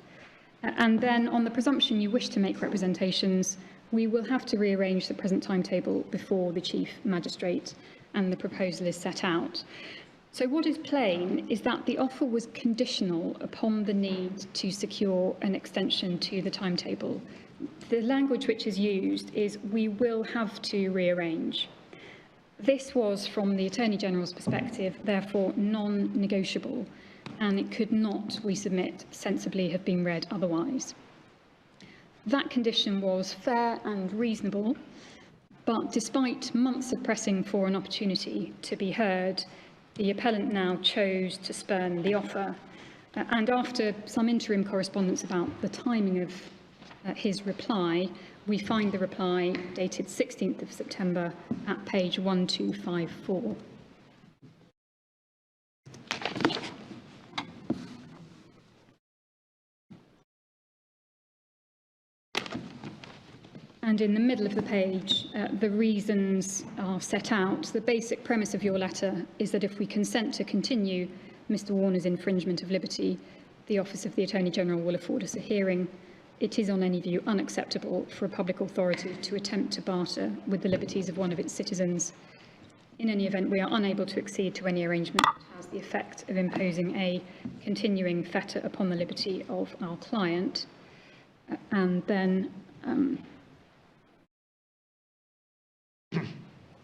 And then, on the presumption you wish to make representations, we will have to rearrange the present timetable before the Chief Magistrate, and the proposal is set out. So what is plain is that the offer was conditional upon the need to secure an extension to the timetable. The language which is used is, we will have to rearrange. This was, from the Attorney-General's perspective, therefore non-negotiable, and it could not, we submit, sensibly have been read otherwise. That condition was fair and reasonable, but despite months of pressing for an opportunity to be heard, the appellant now chose to spurn the offer. And after some interim correspondence about the timing of his reply, we find the reply dated 16th of September at page 1254. And in the middle of the page, the reasons are set out. The basic premise of your letter is that if we consent to continue Mr. Warner's infringement of liberty, the Office of the Attorney-General will afford us a hearing. It is, on any view, unacceptable for a public authority to attempt to barter with the liberties of one of its citizens. In any event, we are unable to accede to any arrangement that has the effect of imposing a continuing fetter upon the liberty of our client. And then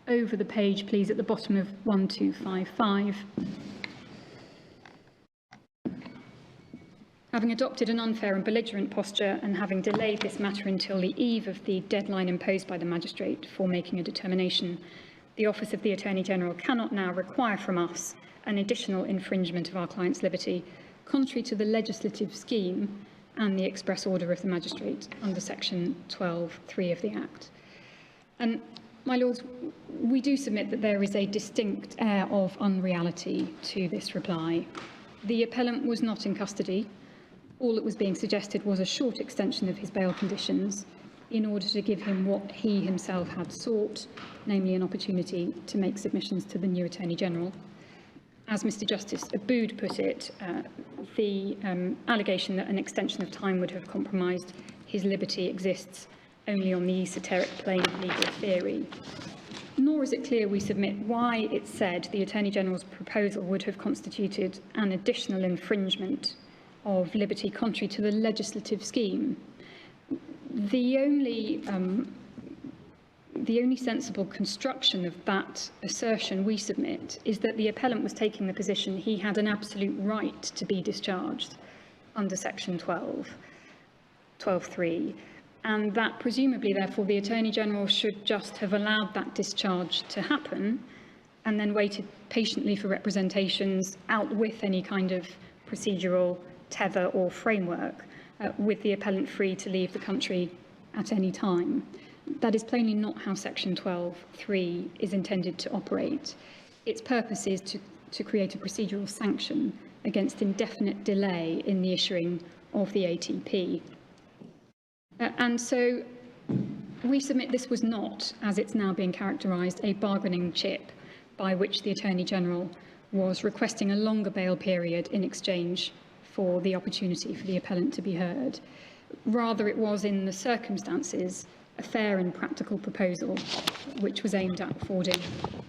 over the page, please, at the bottom of 1255. Having adopted an unfair and belligerent posture and having delayed this matter until the eve of the deadline imposed by the magistrate for making a determination, the Office of the Attorney-General cannot now require from us an additional infringement of our client's liberty, contrary to the legislative scheme and the express order of the magistrate under section 12(3) of the Act. And My Lords, we do submit that there is a distinct air of unreality to this reply. The appellant was not in custody. All that was being suggested was a short extension of his bail conditions in order to give him what he himself had sought, namely an opportunity to make submissions to the new Attorney General. As Mr Justice Abood put it, the allegation that an extension of time would have compromised his liberty exists only on the esoteric plane of legal theory. Nor is it clear, we submit, why it said the Attorney General's proposal would have constituted an additional infringement of liberty contrary to the legislative scheme. The only sensible construction of that assertion we submit is that the appellant was taking the position he had an absolute right to be discharged under section 12.3, and that presumably, therefore, the Attorney General should just have allowed that discharge to happen and then waited patiently for representations out with any kind of procedural tether or framework, with the appellant free to leave the country at any time. That is plainly not how section 12.3 is intended to operate. Its purpose is to create a procedural sanction against indefinite delay in the issuing of the ATP. And so we submit this was not, as it's now being characterised, a bargaining chip by which the Attorney General was requesting a longer bail period in exchange for the opportunity for the appellant to be heard. Rather, it was, in the circumstances, a fair and practical proposal which was aimed at affording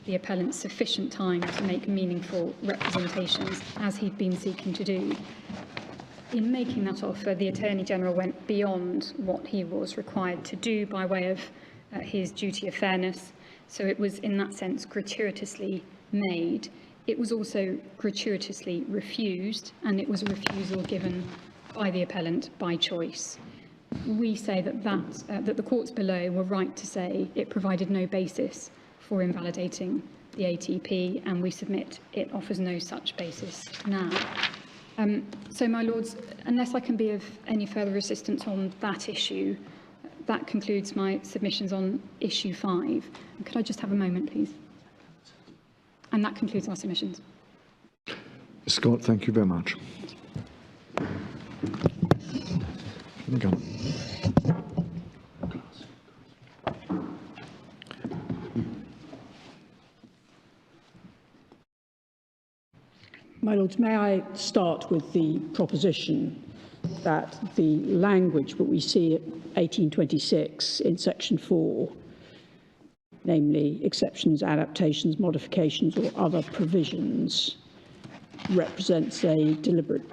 the appellant sufficient time to make meaningful representations, as he'd been seeking to do. In making that offer, the Attorney General went beyond what he was required to do by way of his duty of fairness, so it was in that sense gratuitously made. It was also gratuitously refused, and it was a refusal given by the appellant by choice. We say that the courts below were right to say it provided no basis for invalidating the ATP, and we submit it offers no such basis now. So, my Lords, unless I can be of any further assistance on that issue, that concludes my submissions on issue 5. And could I just have a moment, please? And that concludes our submissions. Scott, thank you very much. Okay. My Lords, may I start with the proposition that the language that we see at 1826 in section 4, namely exceptions, adaptations, modifications or other provisions, represents a deliberate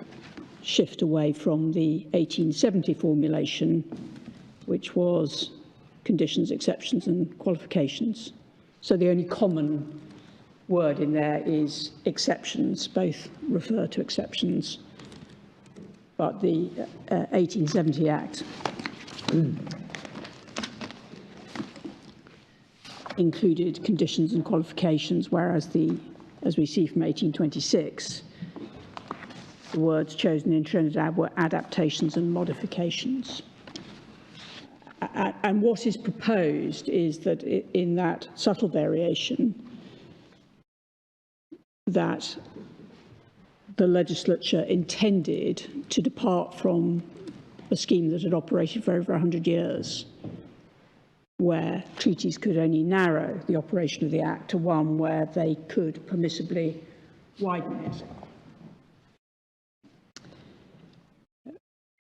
shift away from the 1870 formulation, which was conditions, exceptions and qualifications. So the only common word in there is exceptions. Both refer to exceptions, but the 1870 Act included conditions and qualifications, whereas as we see from 1826, the words chosen in Trinidad were adaptations and modifications. And what is proposed is that in that subtle variation, that the legislature intended to depart from a scheme that had operated for over 100 years, where treaties could only narrow the operation of the Act to one where they could permissibly widen it.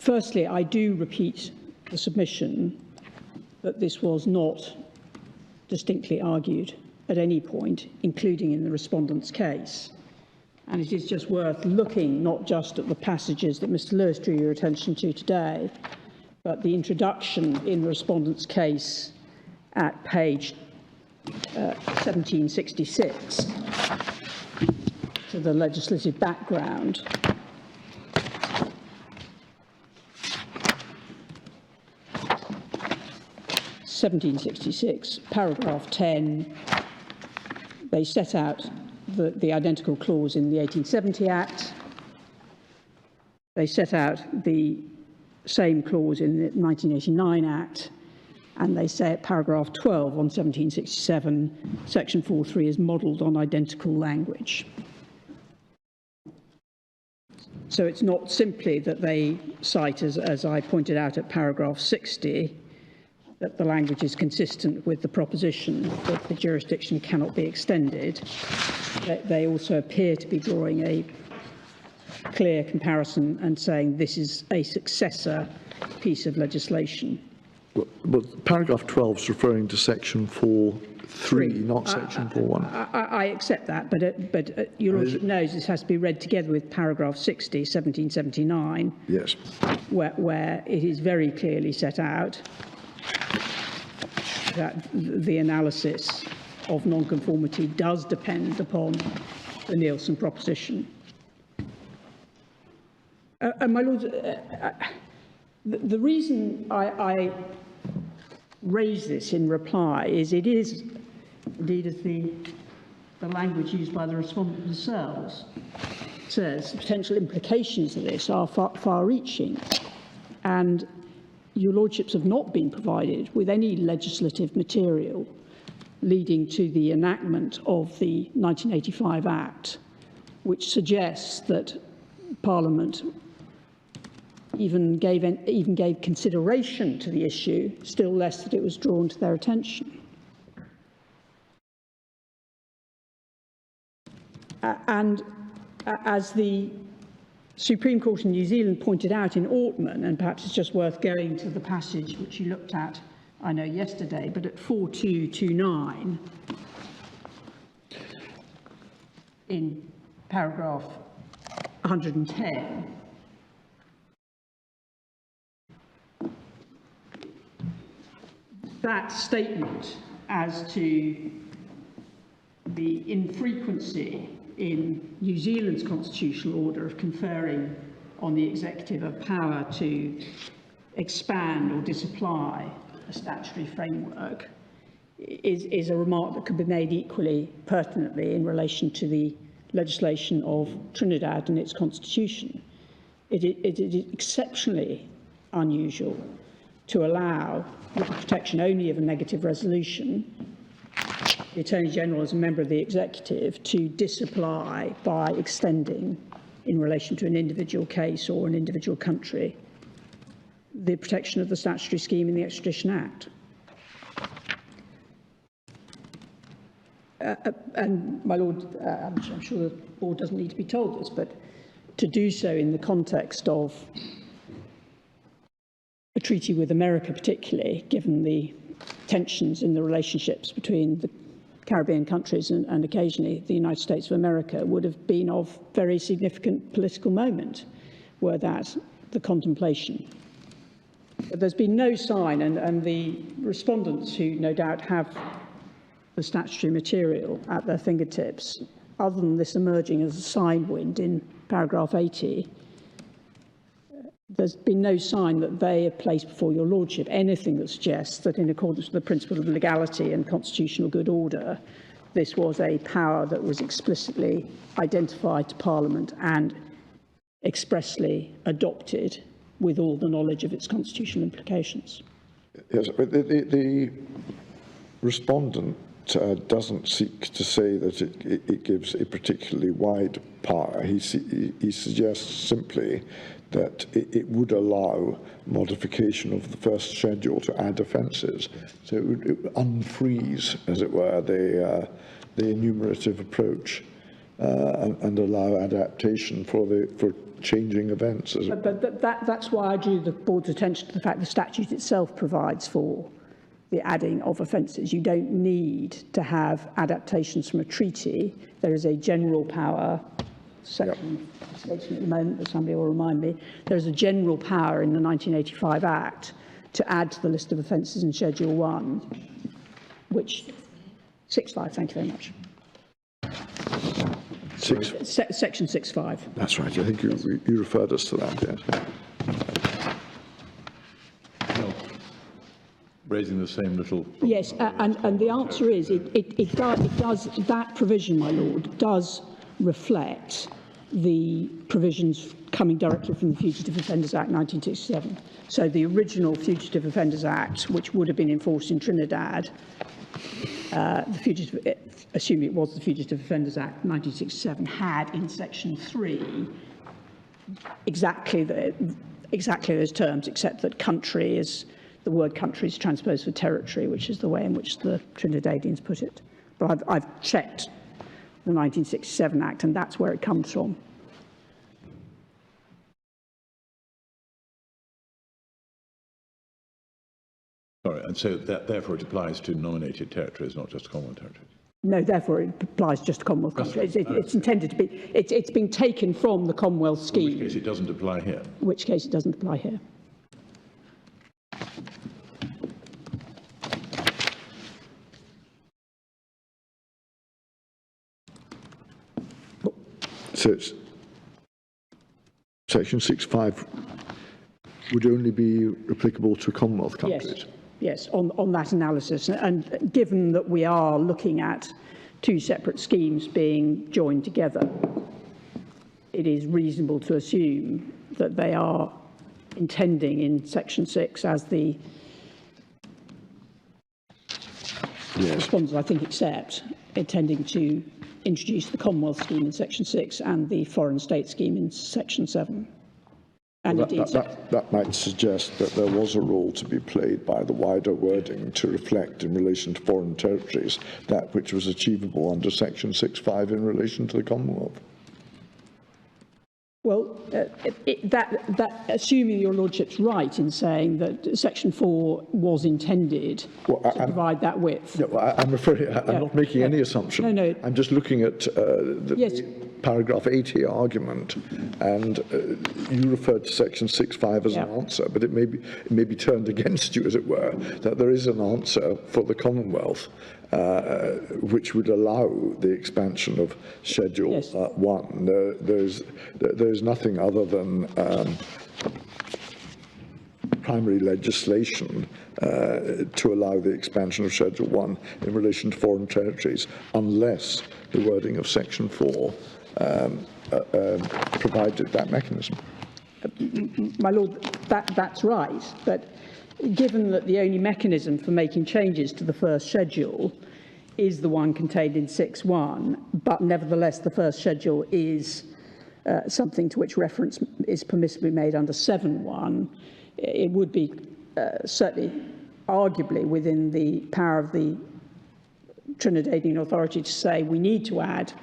Firstly, I do repeat the submission that this was not distinctly argued at any point, including in the respondent's case. And it is just worth looking not just at the passages that Mr. Lewis drew your attention to today, but the introduction in the respondent's case at page 1766 to the legislative background. (1766), paragraph 10, they set out the identical clause in the 1870 Act. They set out the same clause in the 1989 Act, And they say at paragraph 12 on 1767, section 4.3 is modelled on identical language. So it's not simply that they cite, as I pointed out at paragraph 60, that the language is consistent with the proposition that the jurisdiction cannot be extended. They also appear to be drawing a clear comparison and saying this is a successor piece of legislation. Well, paragraph 12 is referring to section 4.3, not section 4.1. I accept that, but your Lordship knows this has to be read together with paragraph 60, 1779. Yes. Where it is very clearly set out that the analysis of non-conformity does depend upon the Nielsen proposition. And my Lord, the reason I raise this in reply is it is indeed, as the language used by the respondent themselves says, the potential implications of this are far-reaching, and your Lordships have not been provided with any legislative material leading to the enactment of the 1985 Act, which suggests that Parliament even gave consideration to the issue, still less that it was drawn to their attention. And as the Supreme Court in New Zealand pointed out in Ortman, and perhaps it's just worth going to the passage which you looked at, I know, yesterday, but at 4229, in paragraph 110, that statement as to the infrequency in New Zealand's constitutional order of conferring on the executive a power to expand or disapply a statutory framework is a remark that could be made equally pertinently in relation to the legislation of Trinidad and its constitution. It is exceptionally unusual to allow, with the protection only of a negative resolution, the Attorney General as a member of the Executive to disapply by extending, in relation to an individual case or an individual country, the protection of the statutory scheme in the Extradition Act. And, my Lord, I'm sure the Board doesn't need to be told this, but to do so in the context of a treaty with America particularly, given the tensions in the relationships between the Caribbean countries and occasionally the United States of America, would have been of very significant political moment were that the contemplation. But there's been no sign, and the respondents who no doubt have the statutory material at their fingertips, other than this emerging as a sine wind in paragraph 80, there's been no sign that they have placed before your Lordship anything that suggests that, in accordance with the principle of legality and constitutional good order, this was a power that was explicitly identified to Parliament and expressly adopted with all the knowledge of its constitutional implications. Yes, but the respondent doesn't seek to say that it gives a particularly wide power. He suggests simply that it would allow modification of the first schedule to add offences. So it would unfreeze, as it were, the enumerative approach and allow adaptation for changing events. But that's why I drew the Board's attention to the fact the statute itself provides for the adding of offences. You don't need to have adaptations from a treaty. There is a general power, section at the moment, but somebody will remind me, there is a general power in the 1985 Act to add to the list of offences in Schedule 1, which 6.5, thank you very much. Section 6.5. That's right. I think you referred us to that, yes. Raising the same little... Yes, and the answer is it does, that provision, my Lord, does reflect the provisions coming directly from the Fugitive Offenders Act 1967. So the original Fugitive Offenders Act, which would have been enforced in Trinidad, assuming it was the Fugitive Offenders Act 1967, had in section 3 exactly those terms, except that country is, the word country is transposed for territory, which is the way in which the Trinidadians put it. But I've checked the 1967 Act, and that's where it comes from. Sorry, and so therefore it applies to nominated territories, not just Commonwealth territories? No, therefore it applies just to Commonwealth countries. It's intended to be, it's been taken from the Commonwealth scheme. In which case it doesn't apply here? In which case it doesn't apply here. So it's section 6.5 would only be applicable to Commonwealth countries? Yes, on that analysis. And given that we are looking at two separate schemes being joined together, it is reasonable to assume that they are intending in section 6, as the respondents, I think, accept, intending to introduce the Commonwealth scheme in section 6 and the foreign state scheme in section 7. And well, that might suggest that there was a role to be played by the wider wording to reflect in relation to foreign territories that which was achievable under section 6.5 in relation to the Commonwealth. Well, assuming your lordship's right in saying that section 4 was intended to provide that width. No, I'm not making any assumption. No. I'm just looking at the paragraph 80 argument, and you referred to section 6.5 as an answer, but it may be turned against you, as it were, that there is an answer for the Commonwealth which would allow the expansion of Schedule 1. There's nothing other than primary legislation to allow the expansion of Schedule 1 in relation to foreign territories, unless the wording of Section 4 provided that mechanism. My Lord, that's right, but given that the only mechanism for making changes to the first schedule is the one contained in 6.1, but nevertheless the first schedule is something to which reference is permissibly made under 7.1, it would be certainly arguably within the power of the Trinidadian authority to say we need to add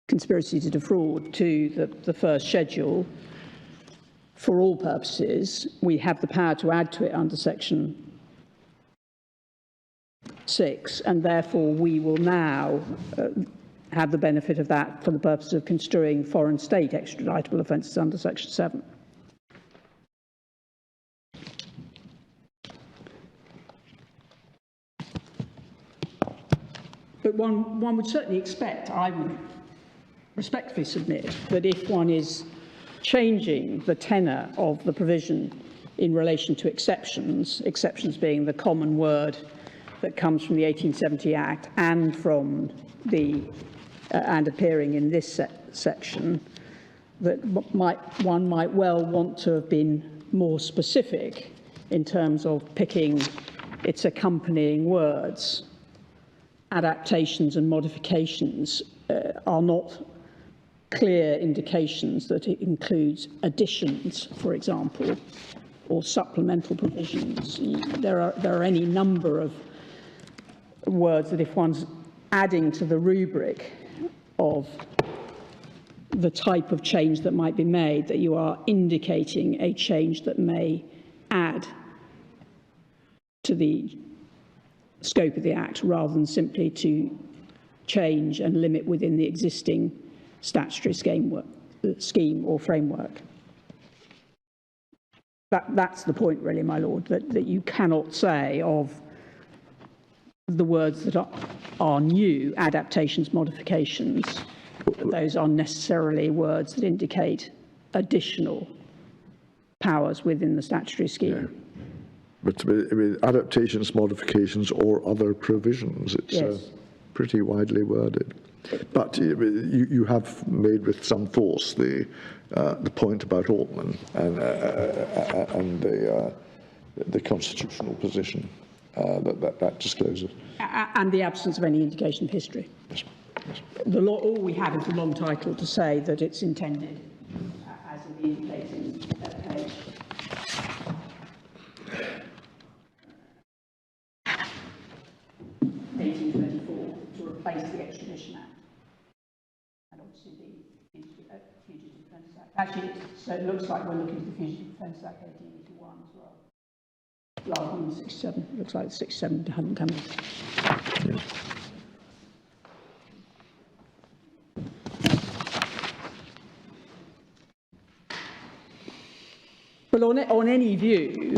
conspiracy to defraud to the first schedule. For all purposes, we have the power to add to it under section 6, and therefore we will now have the benefit of that for the purpose of construing foreign state extraditable offences under section 7. But one would certainly expect, I would respectfully submit, that if one is changing the tenor of the provision in relation to exceptions being the common word that comes from the 1870 Act and from the and appearing in this section, that one might well want to have been more specific in terms of picking its accompanying words. Adaptations and modifications are not clear indications that it includes additions, for example, or supplemental provisions. There are any number of words that if one's adding to the rubric of the type of change that might be made, that you are indicating a change that may add to the scope of the Act rather than simply to change and limit within the existing statutory scheme or framework. That's the point, really, my Lord, that you cannot say of the words that are new, adaptations, modifications, that those are necessarily words that indicate additional powers within the statutory scheme. Yeah. But with adaptations, modifications, or other provisions, it's pretty widely worded. But you have made with some force the point about Altman and the constitutional position that discloses. And the absence of any indication of history. Yes. Yes. The law, all we have is the long title to say that it's intended, as it indicates in that page. To replace the Extradition Act, and obviously the Fugitive Defence Act. Actually, so it looks like we're looking at the Fugitive Defence Act 1881 as well, rather than 67. It looks like 67 hadn't come in. Yeah. But on any view,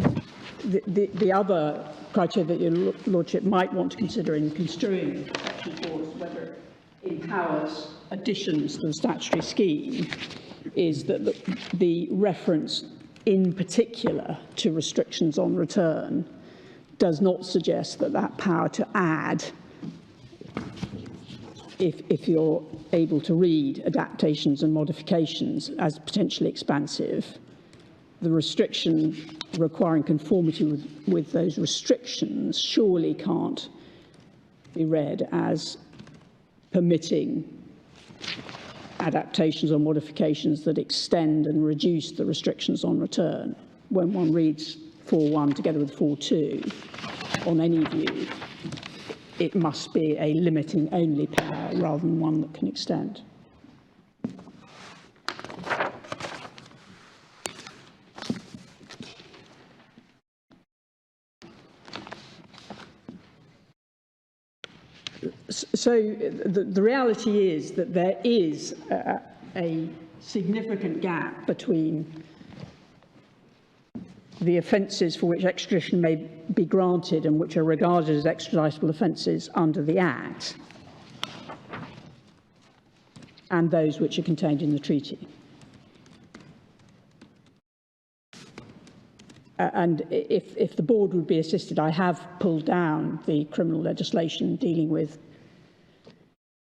the other criteria that your Lordship might want to consider in construing Section 4 is whether it empowers additions to the statutory scheme is that the reference in particular to restrictions on return does not suggest that that power to add, if you're able to read adaptations and modifications as potentially expansive, the restriction requiring conformity with those restrictions surely can't be read as permitting adaptations or modifications that extend and reduce the restrictions on return. When one reads 4.1 together with 4.2, on any view, it must be a limiting only power rather than one that can extend. So the reality is that there is a significant gap between the offences for which extradition may be granted and which are regarded as extraditable offences under the Act and those which are contained in the treaty. And if the board would be assisted, I have pulled down the criminal legislation dealing with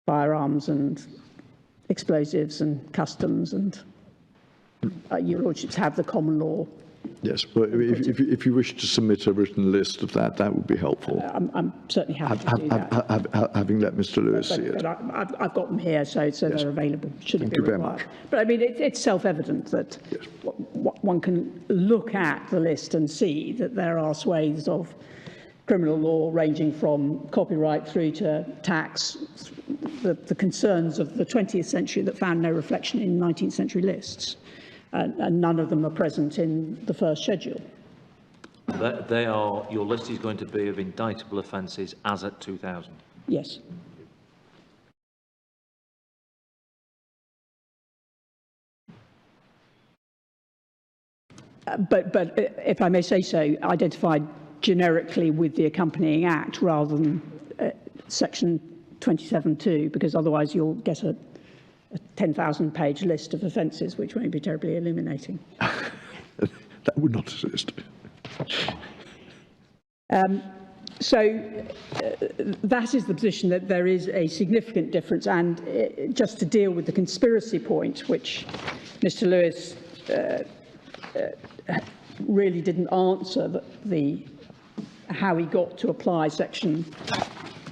firearms and explosives and customs, and your lordships have the common law. Yes, but if you wish to submit a written list of that, that would be helpful. I'm certainly happy to do that. Having let Mr. Lewis see it. But I've got them here, so yes. They're available. Should Thank it be you very required. much. But I mean, it's self-evident that Yes. one can look at the list and see that there are swathes of criminal law ranging from copyright through to tax, the concerns of the 20th century that found no reflection in 19th century lists. And none of them are present in the first schedule. They are, your list is going to be of indictable offences as at 2000. Yes. But if I may say so, identified generically with the accompanying Act rather than Section 27(2), because otherwise you'll get a 10,000-page list of offences, which won't be terribly illuminating. That would not assist. So that is the position, that there is a significant difference. And just to deal with the conspiracy point, which Mr. Lewis really didn't answer how he got to apply Section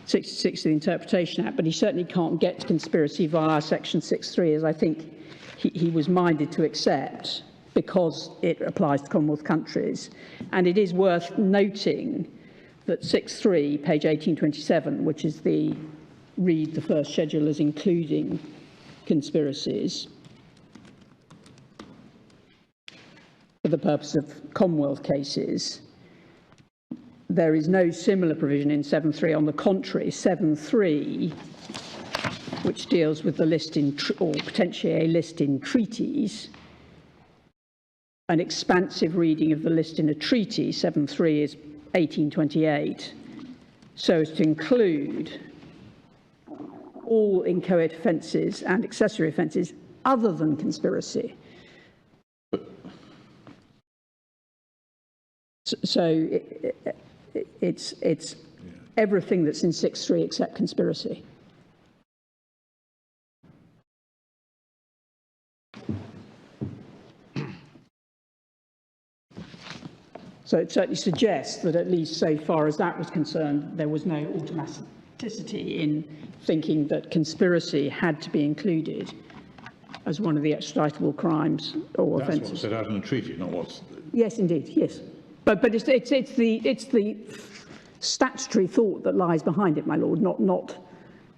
66 of the Interpretation Act, but he certainly can't get to conspiracy via Section 6.3, as I think he was minded to accept, because it applies to Commonwealth countries. And it is worth noting that 6.3, page 1827, which is read the first schedule as including conspiracies, for the purpose of Commonwealth cases, there is no similar provision in 7.3. On the contrary, 7.3, which deals with the list or potentially a list in treaties, an expansive reading of the list in a treaty, 7.3 is 1828, so as to include all inchoate offences and accessory offences other than conspiracy. So it's everything that's in 6.3 except conspiracy. So it certainly suggests that, at least so far as that was concerned, there was no automaticity in thinking that conspiracy had to be included as one of the extraditable crimes or That's offences. what's set out in the treaty, not what's... Yes, indeed, yes. But it's the statutory thought that lies behind it, my lord, not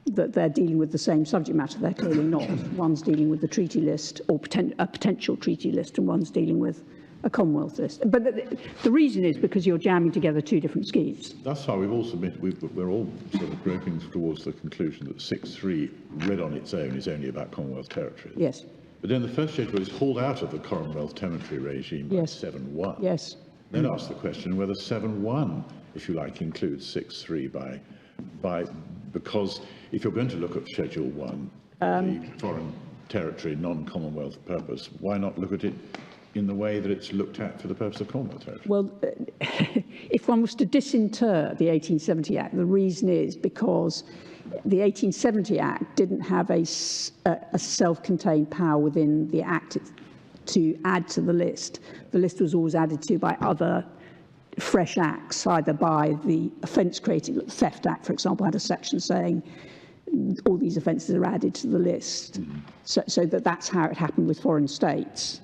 that they're dealing with the same subject matter. They're clearly not. One's dealing with the treaty list, or a potential treaty list, and one's dealing with a Commonwealth list. But the reason is because you're jamming together two different schemes. Thus far, we've all submitted, we're all sort of groping towards the conclusion that 6.3, read on its own, is only about Commonwealth territories. Yes. But then the first schedule is hauled out of the Commonwealth territory regime by Yes. 7.1. Yes. Then ask the question whether 7.1, if you like, includes 6.3 because if you're going to look at Schedule 1, the foreign territory, non-Commonwealth purpose, why not look at it in the way that it's looked at for the purpose of Commonwealth territory? Well, if one was to disinter the 1870 Act, the reason is because the 1870 Act didn't have a self-contained power within the Act to add to the list. The list was always added to by other fresh acts, either by the offence creating, Theft Act, for example, had a section saying all these offences are added to the list. So that's how it happened with foreign states.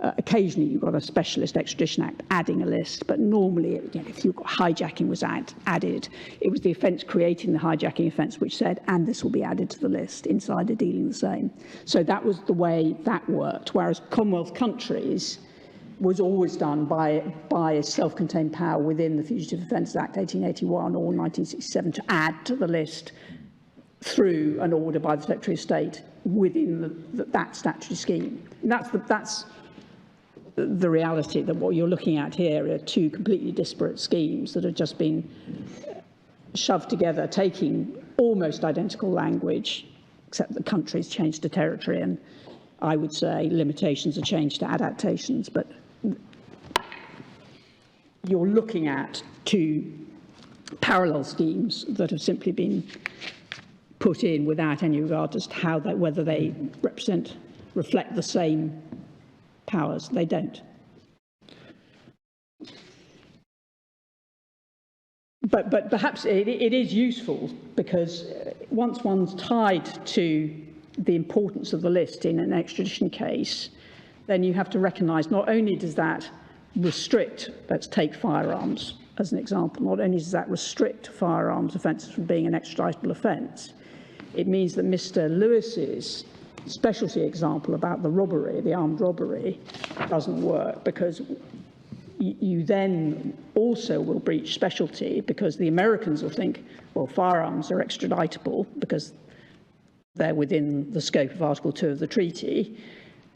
Occasionally you've got a specialist Extradition Act adding a list, but normally, if you've got hijacking was added, it was the offence creating the hijacking offence which said, and this will be added to the list, insider dealing the same. So that was the way that worked, whereas Commonwealth countries was always done by a self-contained power within the Fugitive Offences Act 1881 or 1967 to add to the list through an order by the Secretary of State within that statutory scheme. And that's the reality, that what you're looking at here are two completely disparate schemes that have just been shoved together, taking almost identical language, except the countries changed to territory, and I would say limitations are changed to adaptations. But you're looking at two parallel schemes that have simply been put in without any regard as to how whether they reflect the same powers. They don't. But perhaps it is useful, because once one's tied to the importance of the list in an extradition case, then you have to recognise not only does that restrict, let's take firearms as an example, not only does that restrict firearms offences from being an extraditable offence, it means that Mr. Lewis's specialty example about the robbery, the armed robbery, doesn't work, because you then also will breach specialty, because the Americans will think, well, firearms are extraditable because they're within the scope of Article 2 of the treaty.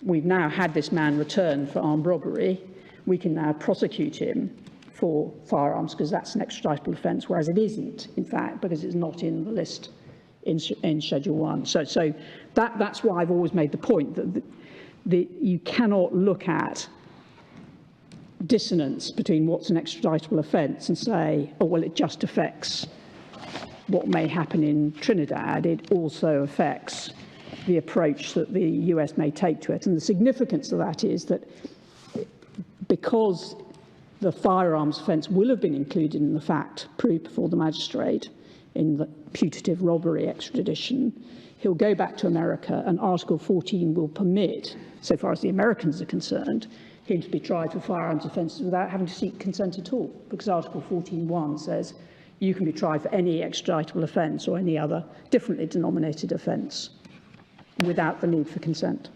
We've now had this man returned for armed robbery. We can now prosecute him for firearms because that's an extraditable offence, whereas it isn't, in fact, because it's not in the list in Schedule 1. So that's why I've always made the point that you cannot look at dissonance between what's an extraditable offence and say, oh, well, it just affects what may happen in Trinidad. It also affects the approach that the US may take to it. And the significance of that is that because the firearms offence will have been included in the fact proved before the magistrate in the putative robbery extradition, he'll go back to America, and Article 14 will permit, so far as the Americans are concerned, him to be tried for firearms offences without having to seek consent at all, because Article 14.1 says you can be tried for any extraditable offence or any other differently denominated offence without the need for consent.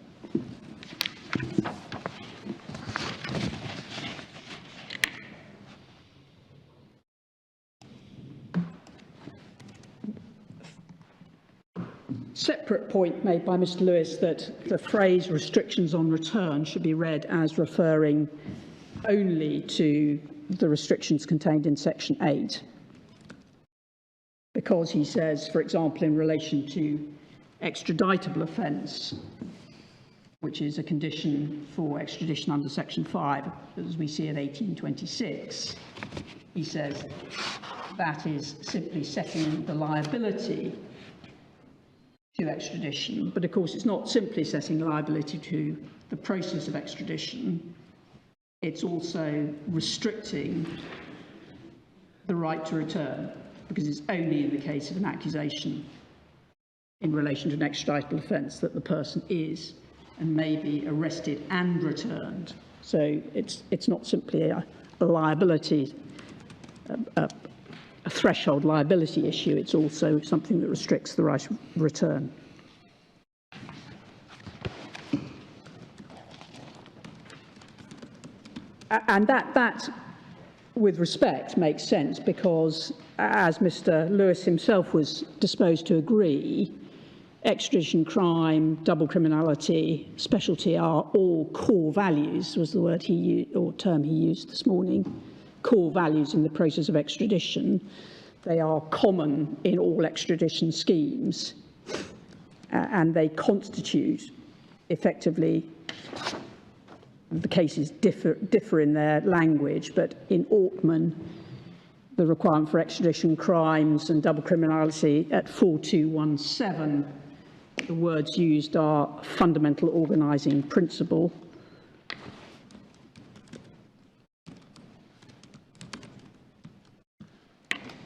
Separate point made by Mr. Lewis that the phrase restrictions on return should be read as referring only to the restrictions contained in Section 8. Because he says, for example, in relation to extraditable offence, which is a condition for extradition under Section 5, as we see in 1826, he says that is simply setting the liability to extradition. But of course, it's not simply setting liability to the process of extradition. it's also restricting the right to return, because it's only in the case of an accusation in relation to an extraditable offence that the person is and may be arrested and returned. So it's not simply a liability, a threshold liability issue, it's also something that restricts the right of return. And that, with respect, makes sense because, as Mr. Lewis himself was disposed to agree, extradition, crime, double criminality, specialty are all core values, was the word he used, or term he used this morning, core values in the process of extradition. They are common in all extradition schemes, and they constitute, effectively, the cases differ in their language, but in Ortman, the requirement for extradition, crimes and double criminality at 4217, the words used are fundamental organising principle.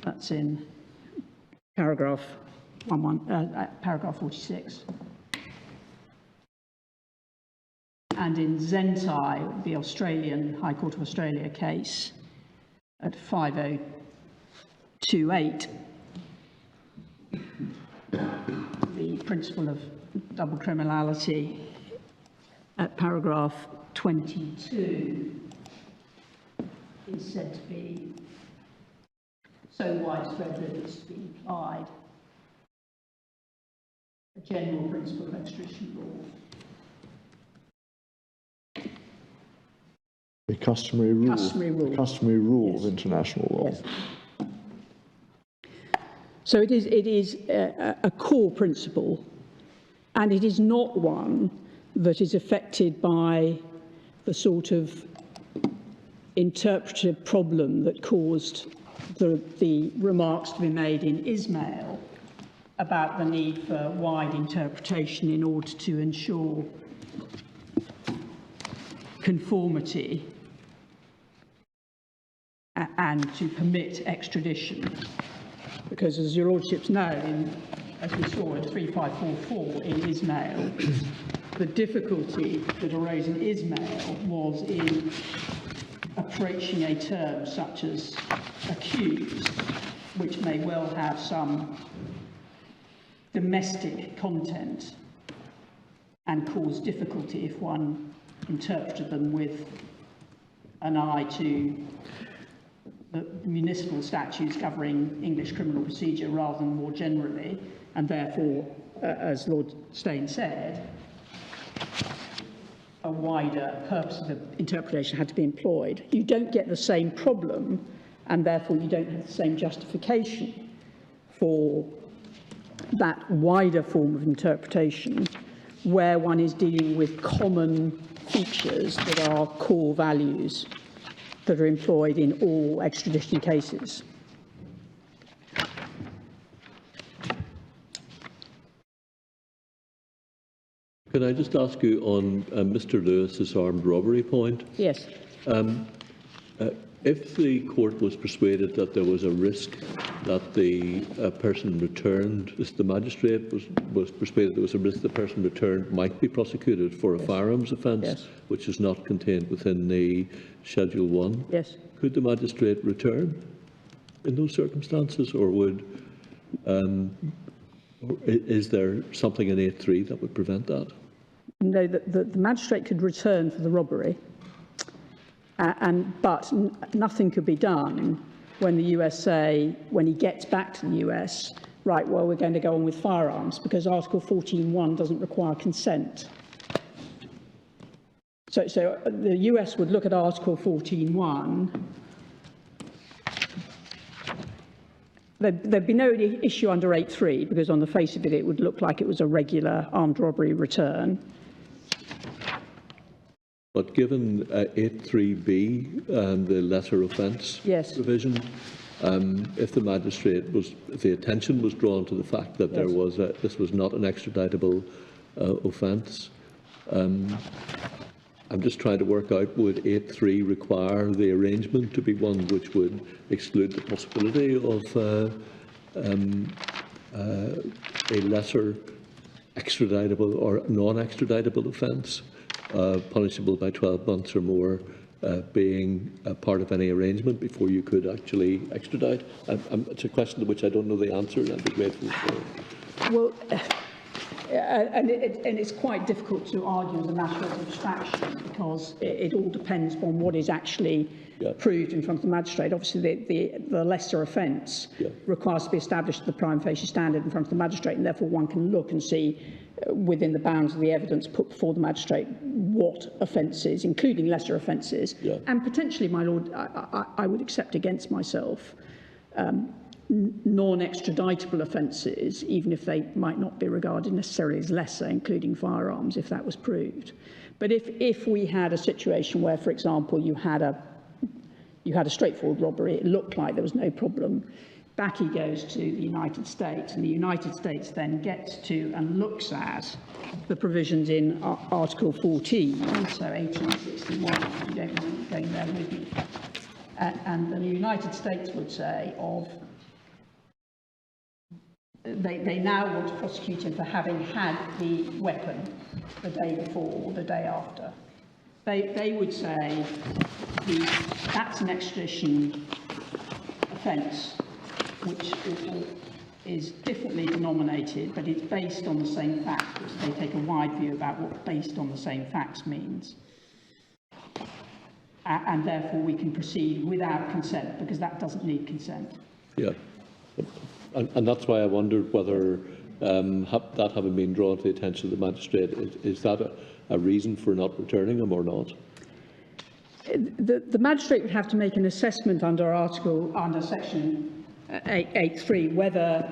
That's in paragraph 46. And in Zentai, the Australian High Court of Australia case at 5028, the principle of double criminality at paragraph 22 is said to be so widespread that it's to be implied a general principle of extradition law. A customary rule. Customary rule. A customary rule Yes. of international law. Yes. So it is a core principle, and it is not one that is affected by the sort of interpretive problem that caused the remarks to be made in Ismail about the need for wide interpretation in order to ensure conformity and to permit extradition. Because, as your lordships know, as we saw in 3544 in Ismail, the difficulty that arose in Ismail was in approaching a term such as accused, which may well have some domestic content and cause difficulty if one interpreted them with an eye to the municipal statutes governing English criminal procedure rather than more generally, and therefore, as Lord Steyn said, a wider purpose of the interpretation had to be employed. You don't get the same problem, and therefore you don't have the same justification for that wider form of interpretation where one is dealing with common features that are core values that are employed in all extradition cases. Can I just ask you on Mr. Lewis's armed robbery point? Yes. If the court was persuaded that there was a risk that the person returned, if the magistrate was persuaded there was a risk the person returned might be prosecuted for a firearms offence, which is not contained within the Schedule 1, could the magistrate return in those circumstances, or would is there something in 8.3 that would prevent that? No, the magistrate could return for the robbery, but nothing could be done when the US say, when he gets back to the US, right, well, we're going to go on with firearms, because Article 14.1 doesn't require consent. So the US would look at Article 14.1. There'd be no issue under 8.3, because on the face of it, it would look like it was a regular armed robbery return. But given 8.3b and the lesser offence provision, if the magistrate if the attention was drawn to the fact that there was this was not an extraditable offence, I'm just trying to work out, would 8.3 require the arrangement to be one which would exclude the possibility of a lesser extraditable or non-extraditable offence, punishable by 12 months or more, being a part of any arrangement before you could actually extradite? It's a question to which I don't know the answer, and I'd be grateful for. Well, and it's quite difficult to argue as a matter of abstraction, because it all depends on what is actually proved in front of the magistrate. Obviously, the lesser offence requires to be established at the prima facie standard in front of the magistrate, and therefore one can look and see within the bounds of the evidence put before the magistrate what offences, including lesser offences, and potentially, my lord, I would accept against myself non-extraditable offences, even if they might not be regarded necessarily as lesser, including firearms, if that was proved. But if we had a situation where, for example, you had a straightforward robbery, it looked like there was no problem, back he goes to the United States, and the United States then gets to and looks at the provisions in Article 14, so 1861, if you don't mind going there with me. And the United States would say they now want to prosecute him for having had the weapon the day before or the day after. They would say that's an extradition offence, which is differently denominated, but it's based on the same facts. They take a wide view about what based on the same facts means. And therefore we can proceed without consent, because that doesn't need consent. Yeah. And that's why I wondered whether that having been drawn to the attention of the magistrate, is that a reason for not returning them or not? The magistrate would have to make an assessment under section 8.3 whether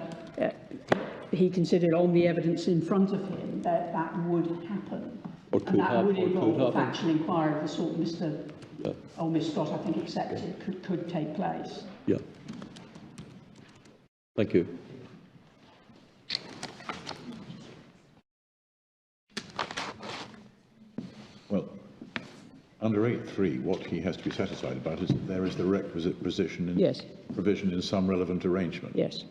he considered on the evidence in front of him that would happen. Or could have, would involve a happen. factual inquiry of the sort Mr. or Miss Scott, I think, accepted could take place. Yeah. Thank you. Well, under 8.3, what he has to be satisfied about is that there is the requisite provision in some relevant arrangement. Yes.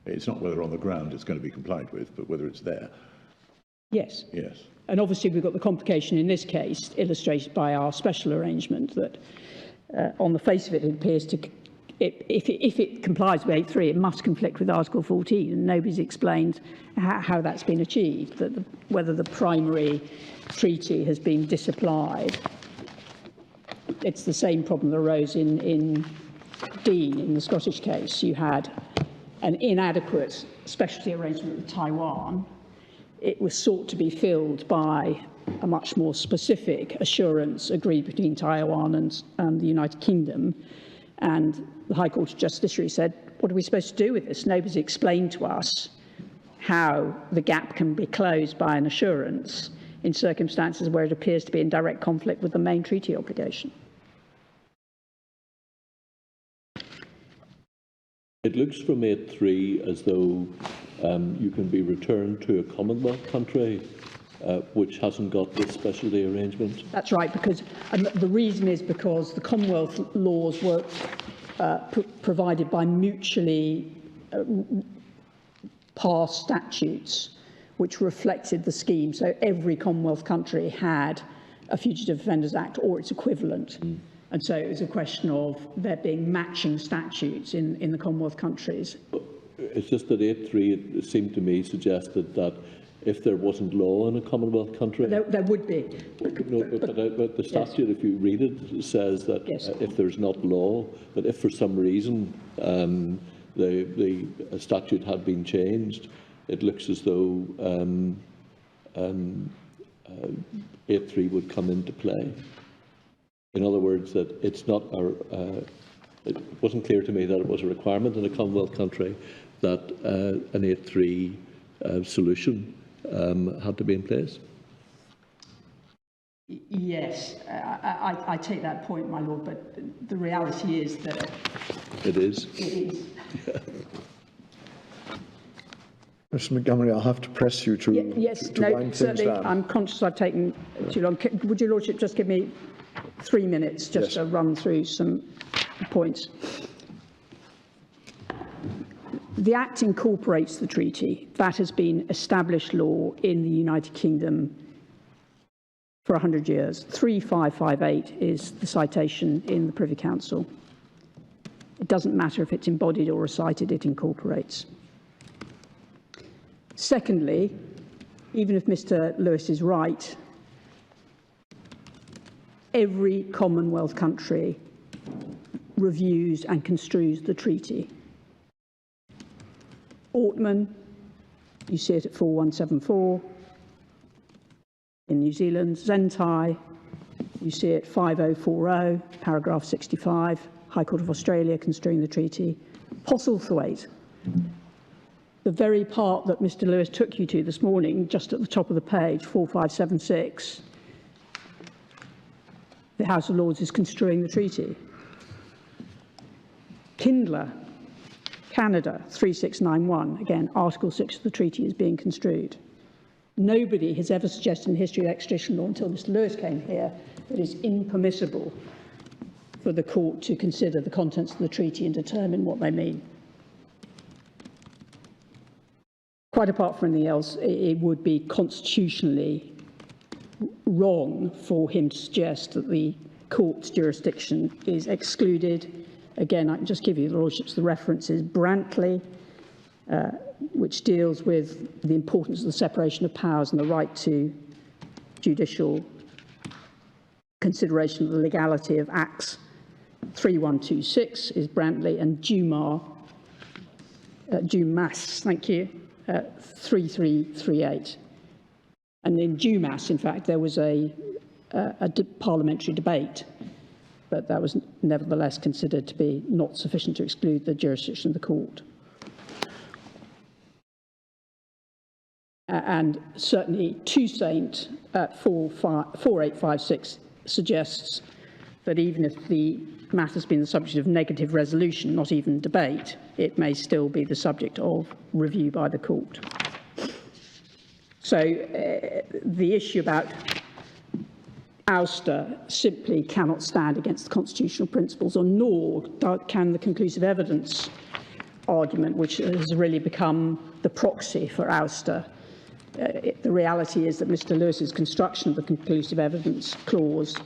It's not whether on the ground it's going to be complied with, but whether it's there. Yes. Yes. And obviously we've got the complication in this case illustrated by our special arrangement that on the face of it, it appears to, if it complies with 8.3, it must conflict with Article 14, and nobody's explained how that's been achieved, that whether the primary treaty has been disapplied. It's the same problem that arose in Dean, in the Scottish case. You had an inadequate specialty arrangement with Taiwan. It was sought to be filled by a much more specific assurance agreed between Taiwan and the United Kingdom. And the High Court of Justiciary said, what are we supposed to do with this? Nobody's explained to us how the gap can be closed by an assurance in circumstances where it appears to be in direct conflict with the main treaty obligation. It looks from 8.3 as though you can be returned to a Commonwealth country which hasn't got this specialty arrangement. That's right, because the reason is because the Commonwealth laws were provided by mutually passed statutes which reflected the scheme. So every Commonwealth country had a Fugitive Offenders Act or its equivalent. And so it was a question of there being matching statutes in the Commonwealth countries. It's just that 8.3, it seemed to me, suggested that if there wasn't law in a Commonwealth country... There would be. No, but the statute, if you read it, says that if there's not law, that if for some reason the statute had been changed, it looks as though 8.3 would come into play. In other words, that it's not it wasn't clear to me that it was a requirement in a Commonwealth country that an 8.3 solution had to be in place. Yes, I take that point, my lord, but the reality is that it is. It is. Mr Montgomery, I'll have to press you to, Yes, to no, wind things certainly. down. I'm conscious I've taken too long. Would your lordship just give me 3 minutes just to run through some points? The Act incorporates the treaty. That has been established law in the United Kingdom for 100 years. 3558 is the citation in the Privy Council. It doesn't matter if it's embodied or recited, it incorporates. Secondly, even if Mr Lewis is right, every Commonwealth country reviews and construes the treaty. Ortman, you see it at 4174. In New Zealand, Zentai, you see it 5040, paragraph 65, High Court of Australia construing the treaty. Postlethwaite, the very part that Mr Lewis took you to this morning, just at the top of the page, 4576, the House of Lords is construing the treaty. Kindler, Canada, 3691, again, Article 6 of the treaty is being construed. Nobody has ever suggested in the history of extradition law until Mr Lewis came here that it's impermissible for the court to consider the contents of the treaty and determine what they mean. Quite apart from anything else, it would be constitutionally wrong for him to suggest that the court's jurisdiction is excluded. Again, I can just give you the lordship's the references. Brantley, which deals with the importance of the separation of powers and the right to judicial consideration of the legality of Acts 3126 is Brantley, and Dumas, thank you, 3338. And in Dumas, in fact, there was a parliamentary debate, but that was nevertheless considered to be not sufficient to exclude the jurisdiction of the court. And certainly Toussaint at 4856 suggests that even if the matter has been the subject of negative resolution, not even debate, it may still be the subject of review by the court. So the issue about ouster simply cannot stand against the constitutional principles, or nor can the conclusive evidence argument, which has really become the proxy for ouster. The reality is that Mr Lewis's construction of the conclusive evidence clause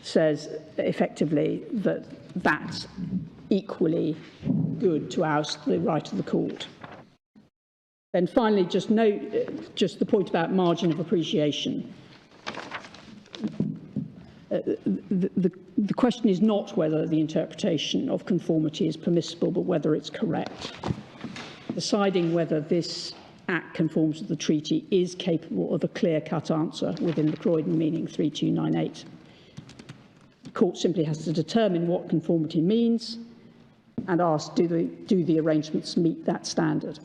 says effectively that that's equally good to oust the right of the court. Then finally, just the point about margin of appreciation. The question is not whether the interpretation of conformity is permissible, but whether it's correct. Deciding whether this Act conforms to the treaty is capable of a clear-cut answer within the Croydon meaning 3298. The court simply has to determine what conformity means and ask, do the arrangements meet that standard?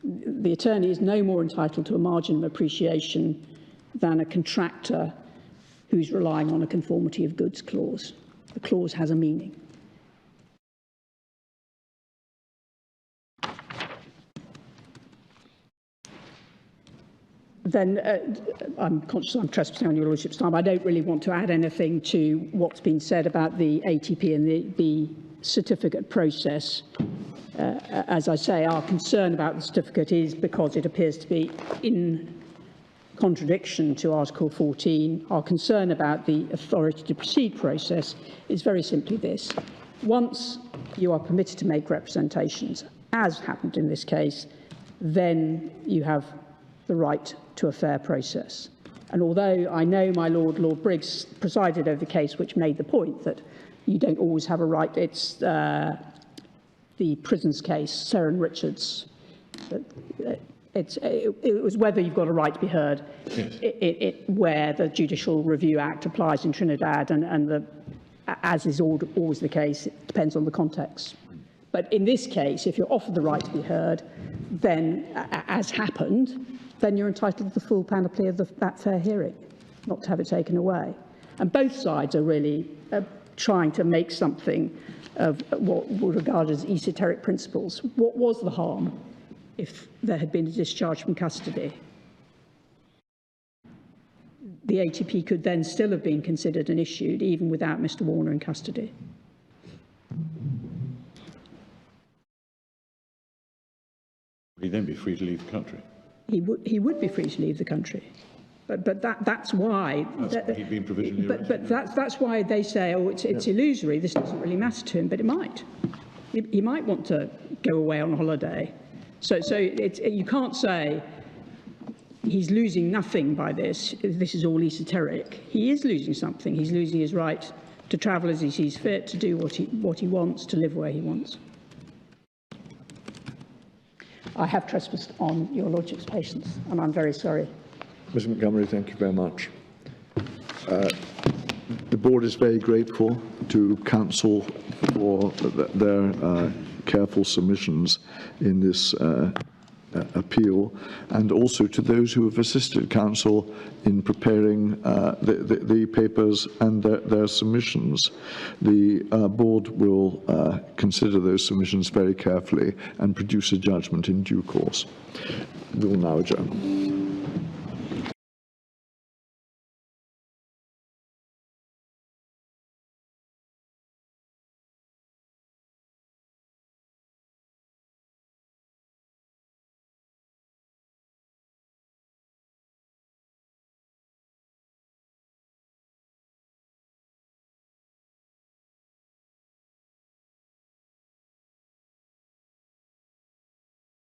The attorney is no more entitled to a margin of appreciation than a contractor who's relying on a conformity of goods clause. The clause has a meaning. Then I'm conscious I'm trespassing on your lordship's time. I don't really want to add anything to what's been said about the ATP and the certificate process. As I say, our concern about the certificate is because it appears to be in contradiction to Article 14. Our concern about the authority to proceed process is very simply this. Once you are permitted to make representations, as happened in this case, then you have the right to a fair process. And although I know my Lord Briggs presided over the case which made the point that you don't always have a right, it's the prisons case, Seren Richards, it was whether you've got a right to be heard, yes. Where the Judicial Review Act applies in Trinidad, and as is always the case, it depends on the context. But in this case, if you're offered the right to be heard, then, as happened, then you're entitled to the full panoply of that fair hearing, not to have it taken away. And both sides are really trying to make something of what we regard as esoteric principles. What was the harm? if there had been a discharge from custody. The ATP could then still have been considered and issued even without Mr. Warner in custody. Would he then be free to leave the country? He would be free to leave the country. But that's why. He'd been provisionally but that's why they say, oh, it's illusory. This doesn't really matter to him, but it might. He might want to go away on holiday. So you can't say he's losing nothing by this. This is all esoteric. He is losing something. He's losing his right to travel as he sees fit, to do what he wants, to live where he wants. I have trespassed on your lordship's patience, and I'm very sorry. Ms Montgomery, thank you very much. The board is very grateful to counsel for their careful submissions in this appeal, and also to those who have assisted counsel in preparing the papers and their submissions. The board will consider those submissions very carefully and produce a judgment in due course. We will now adjourn.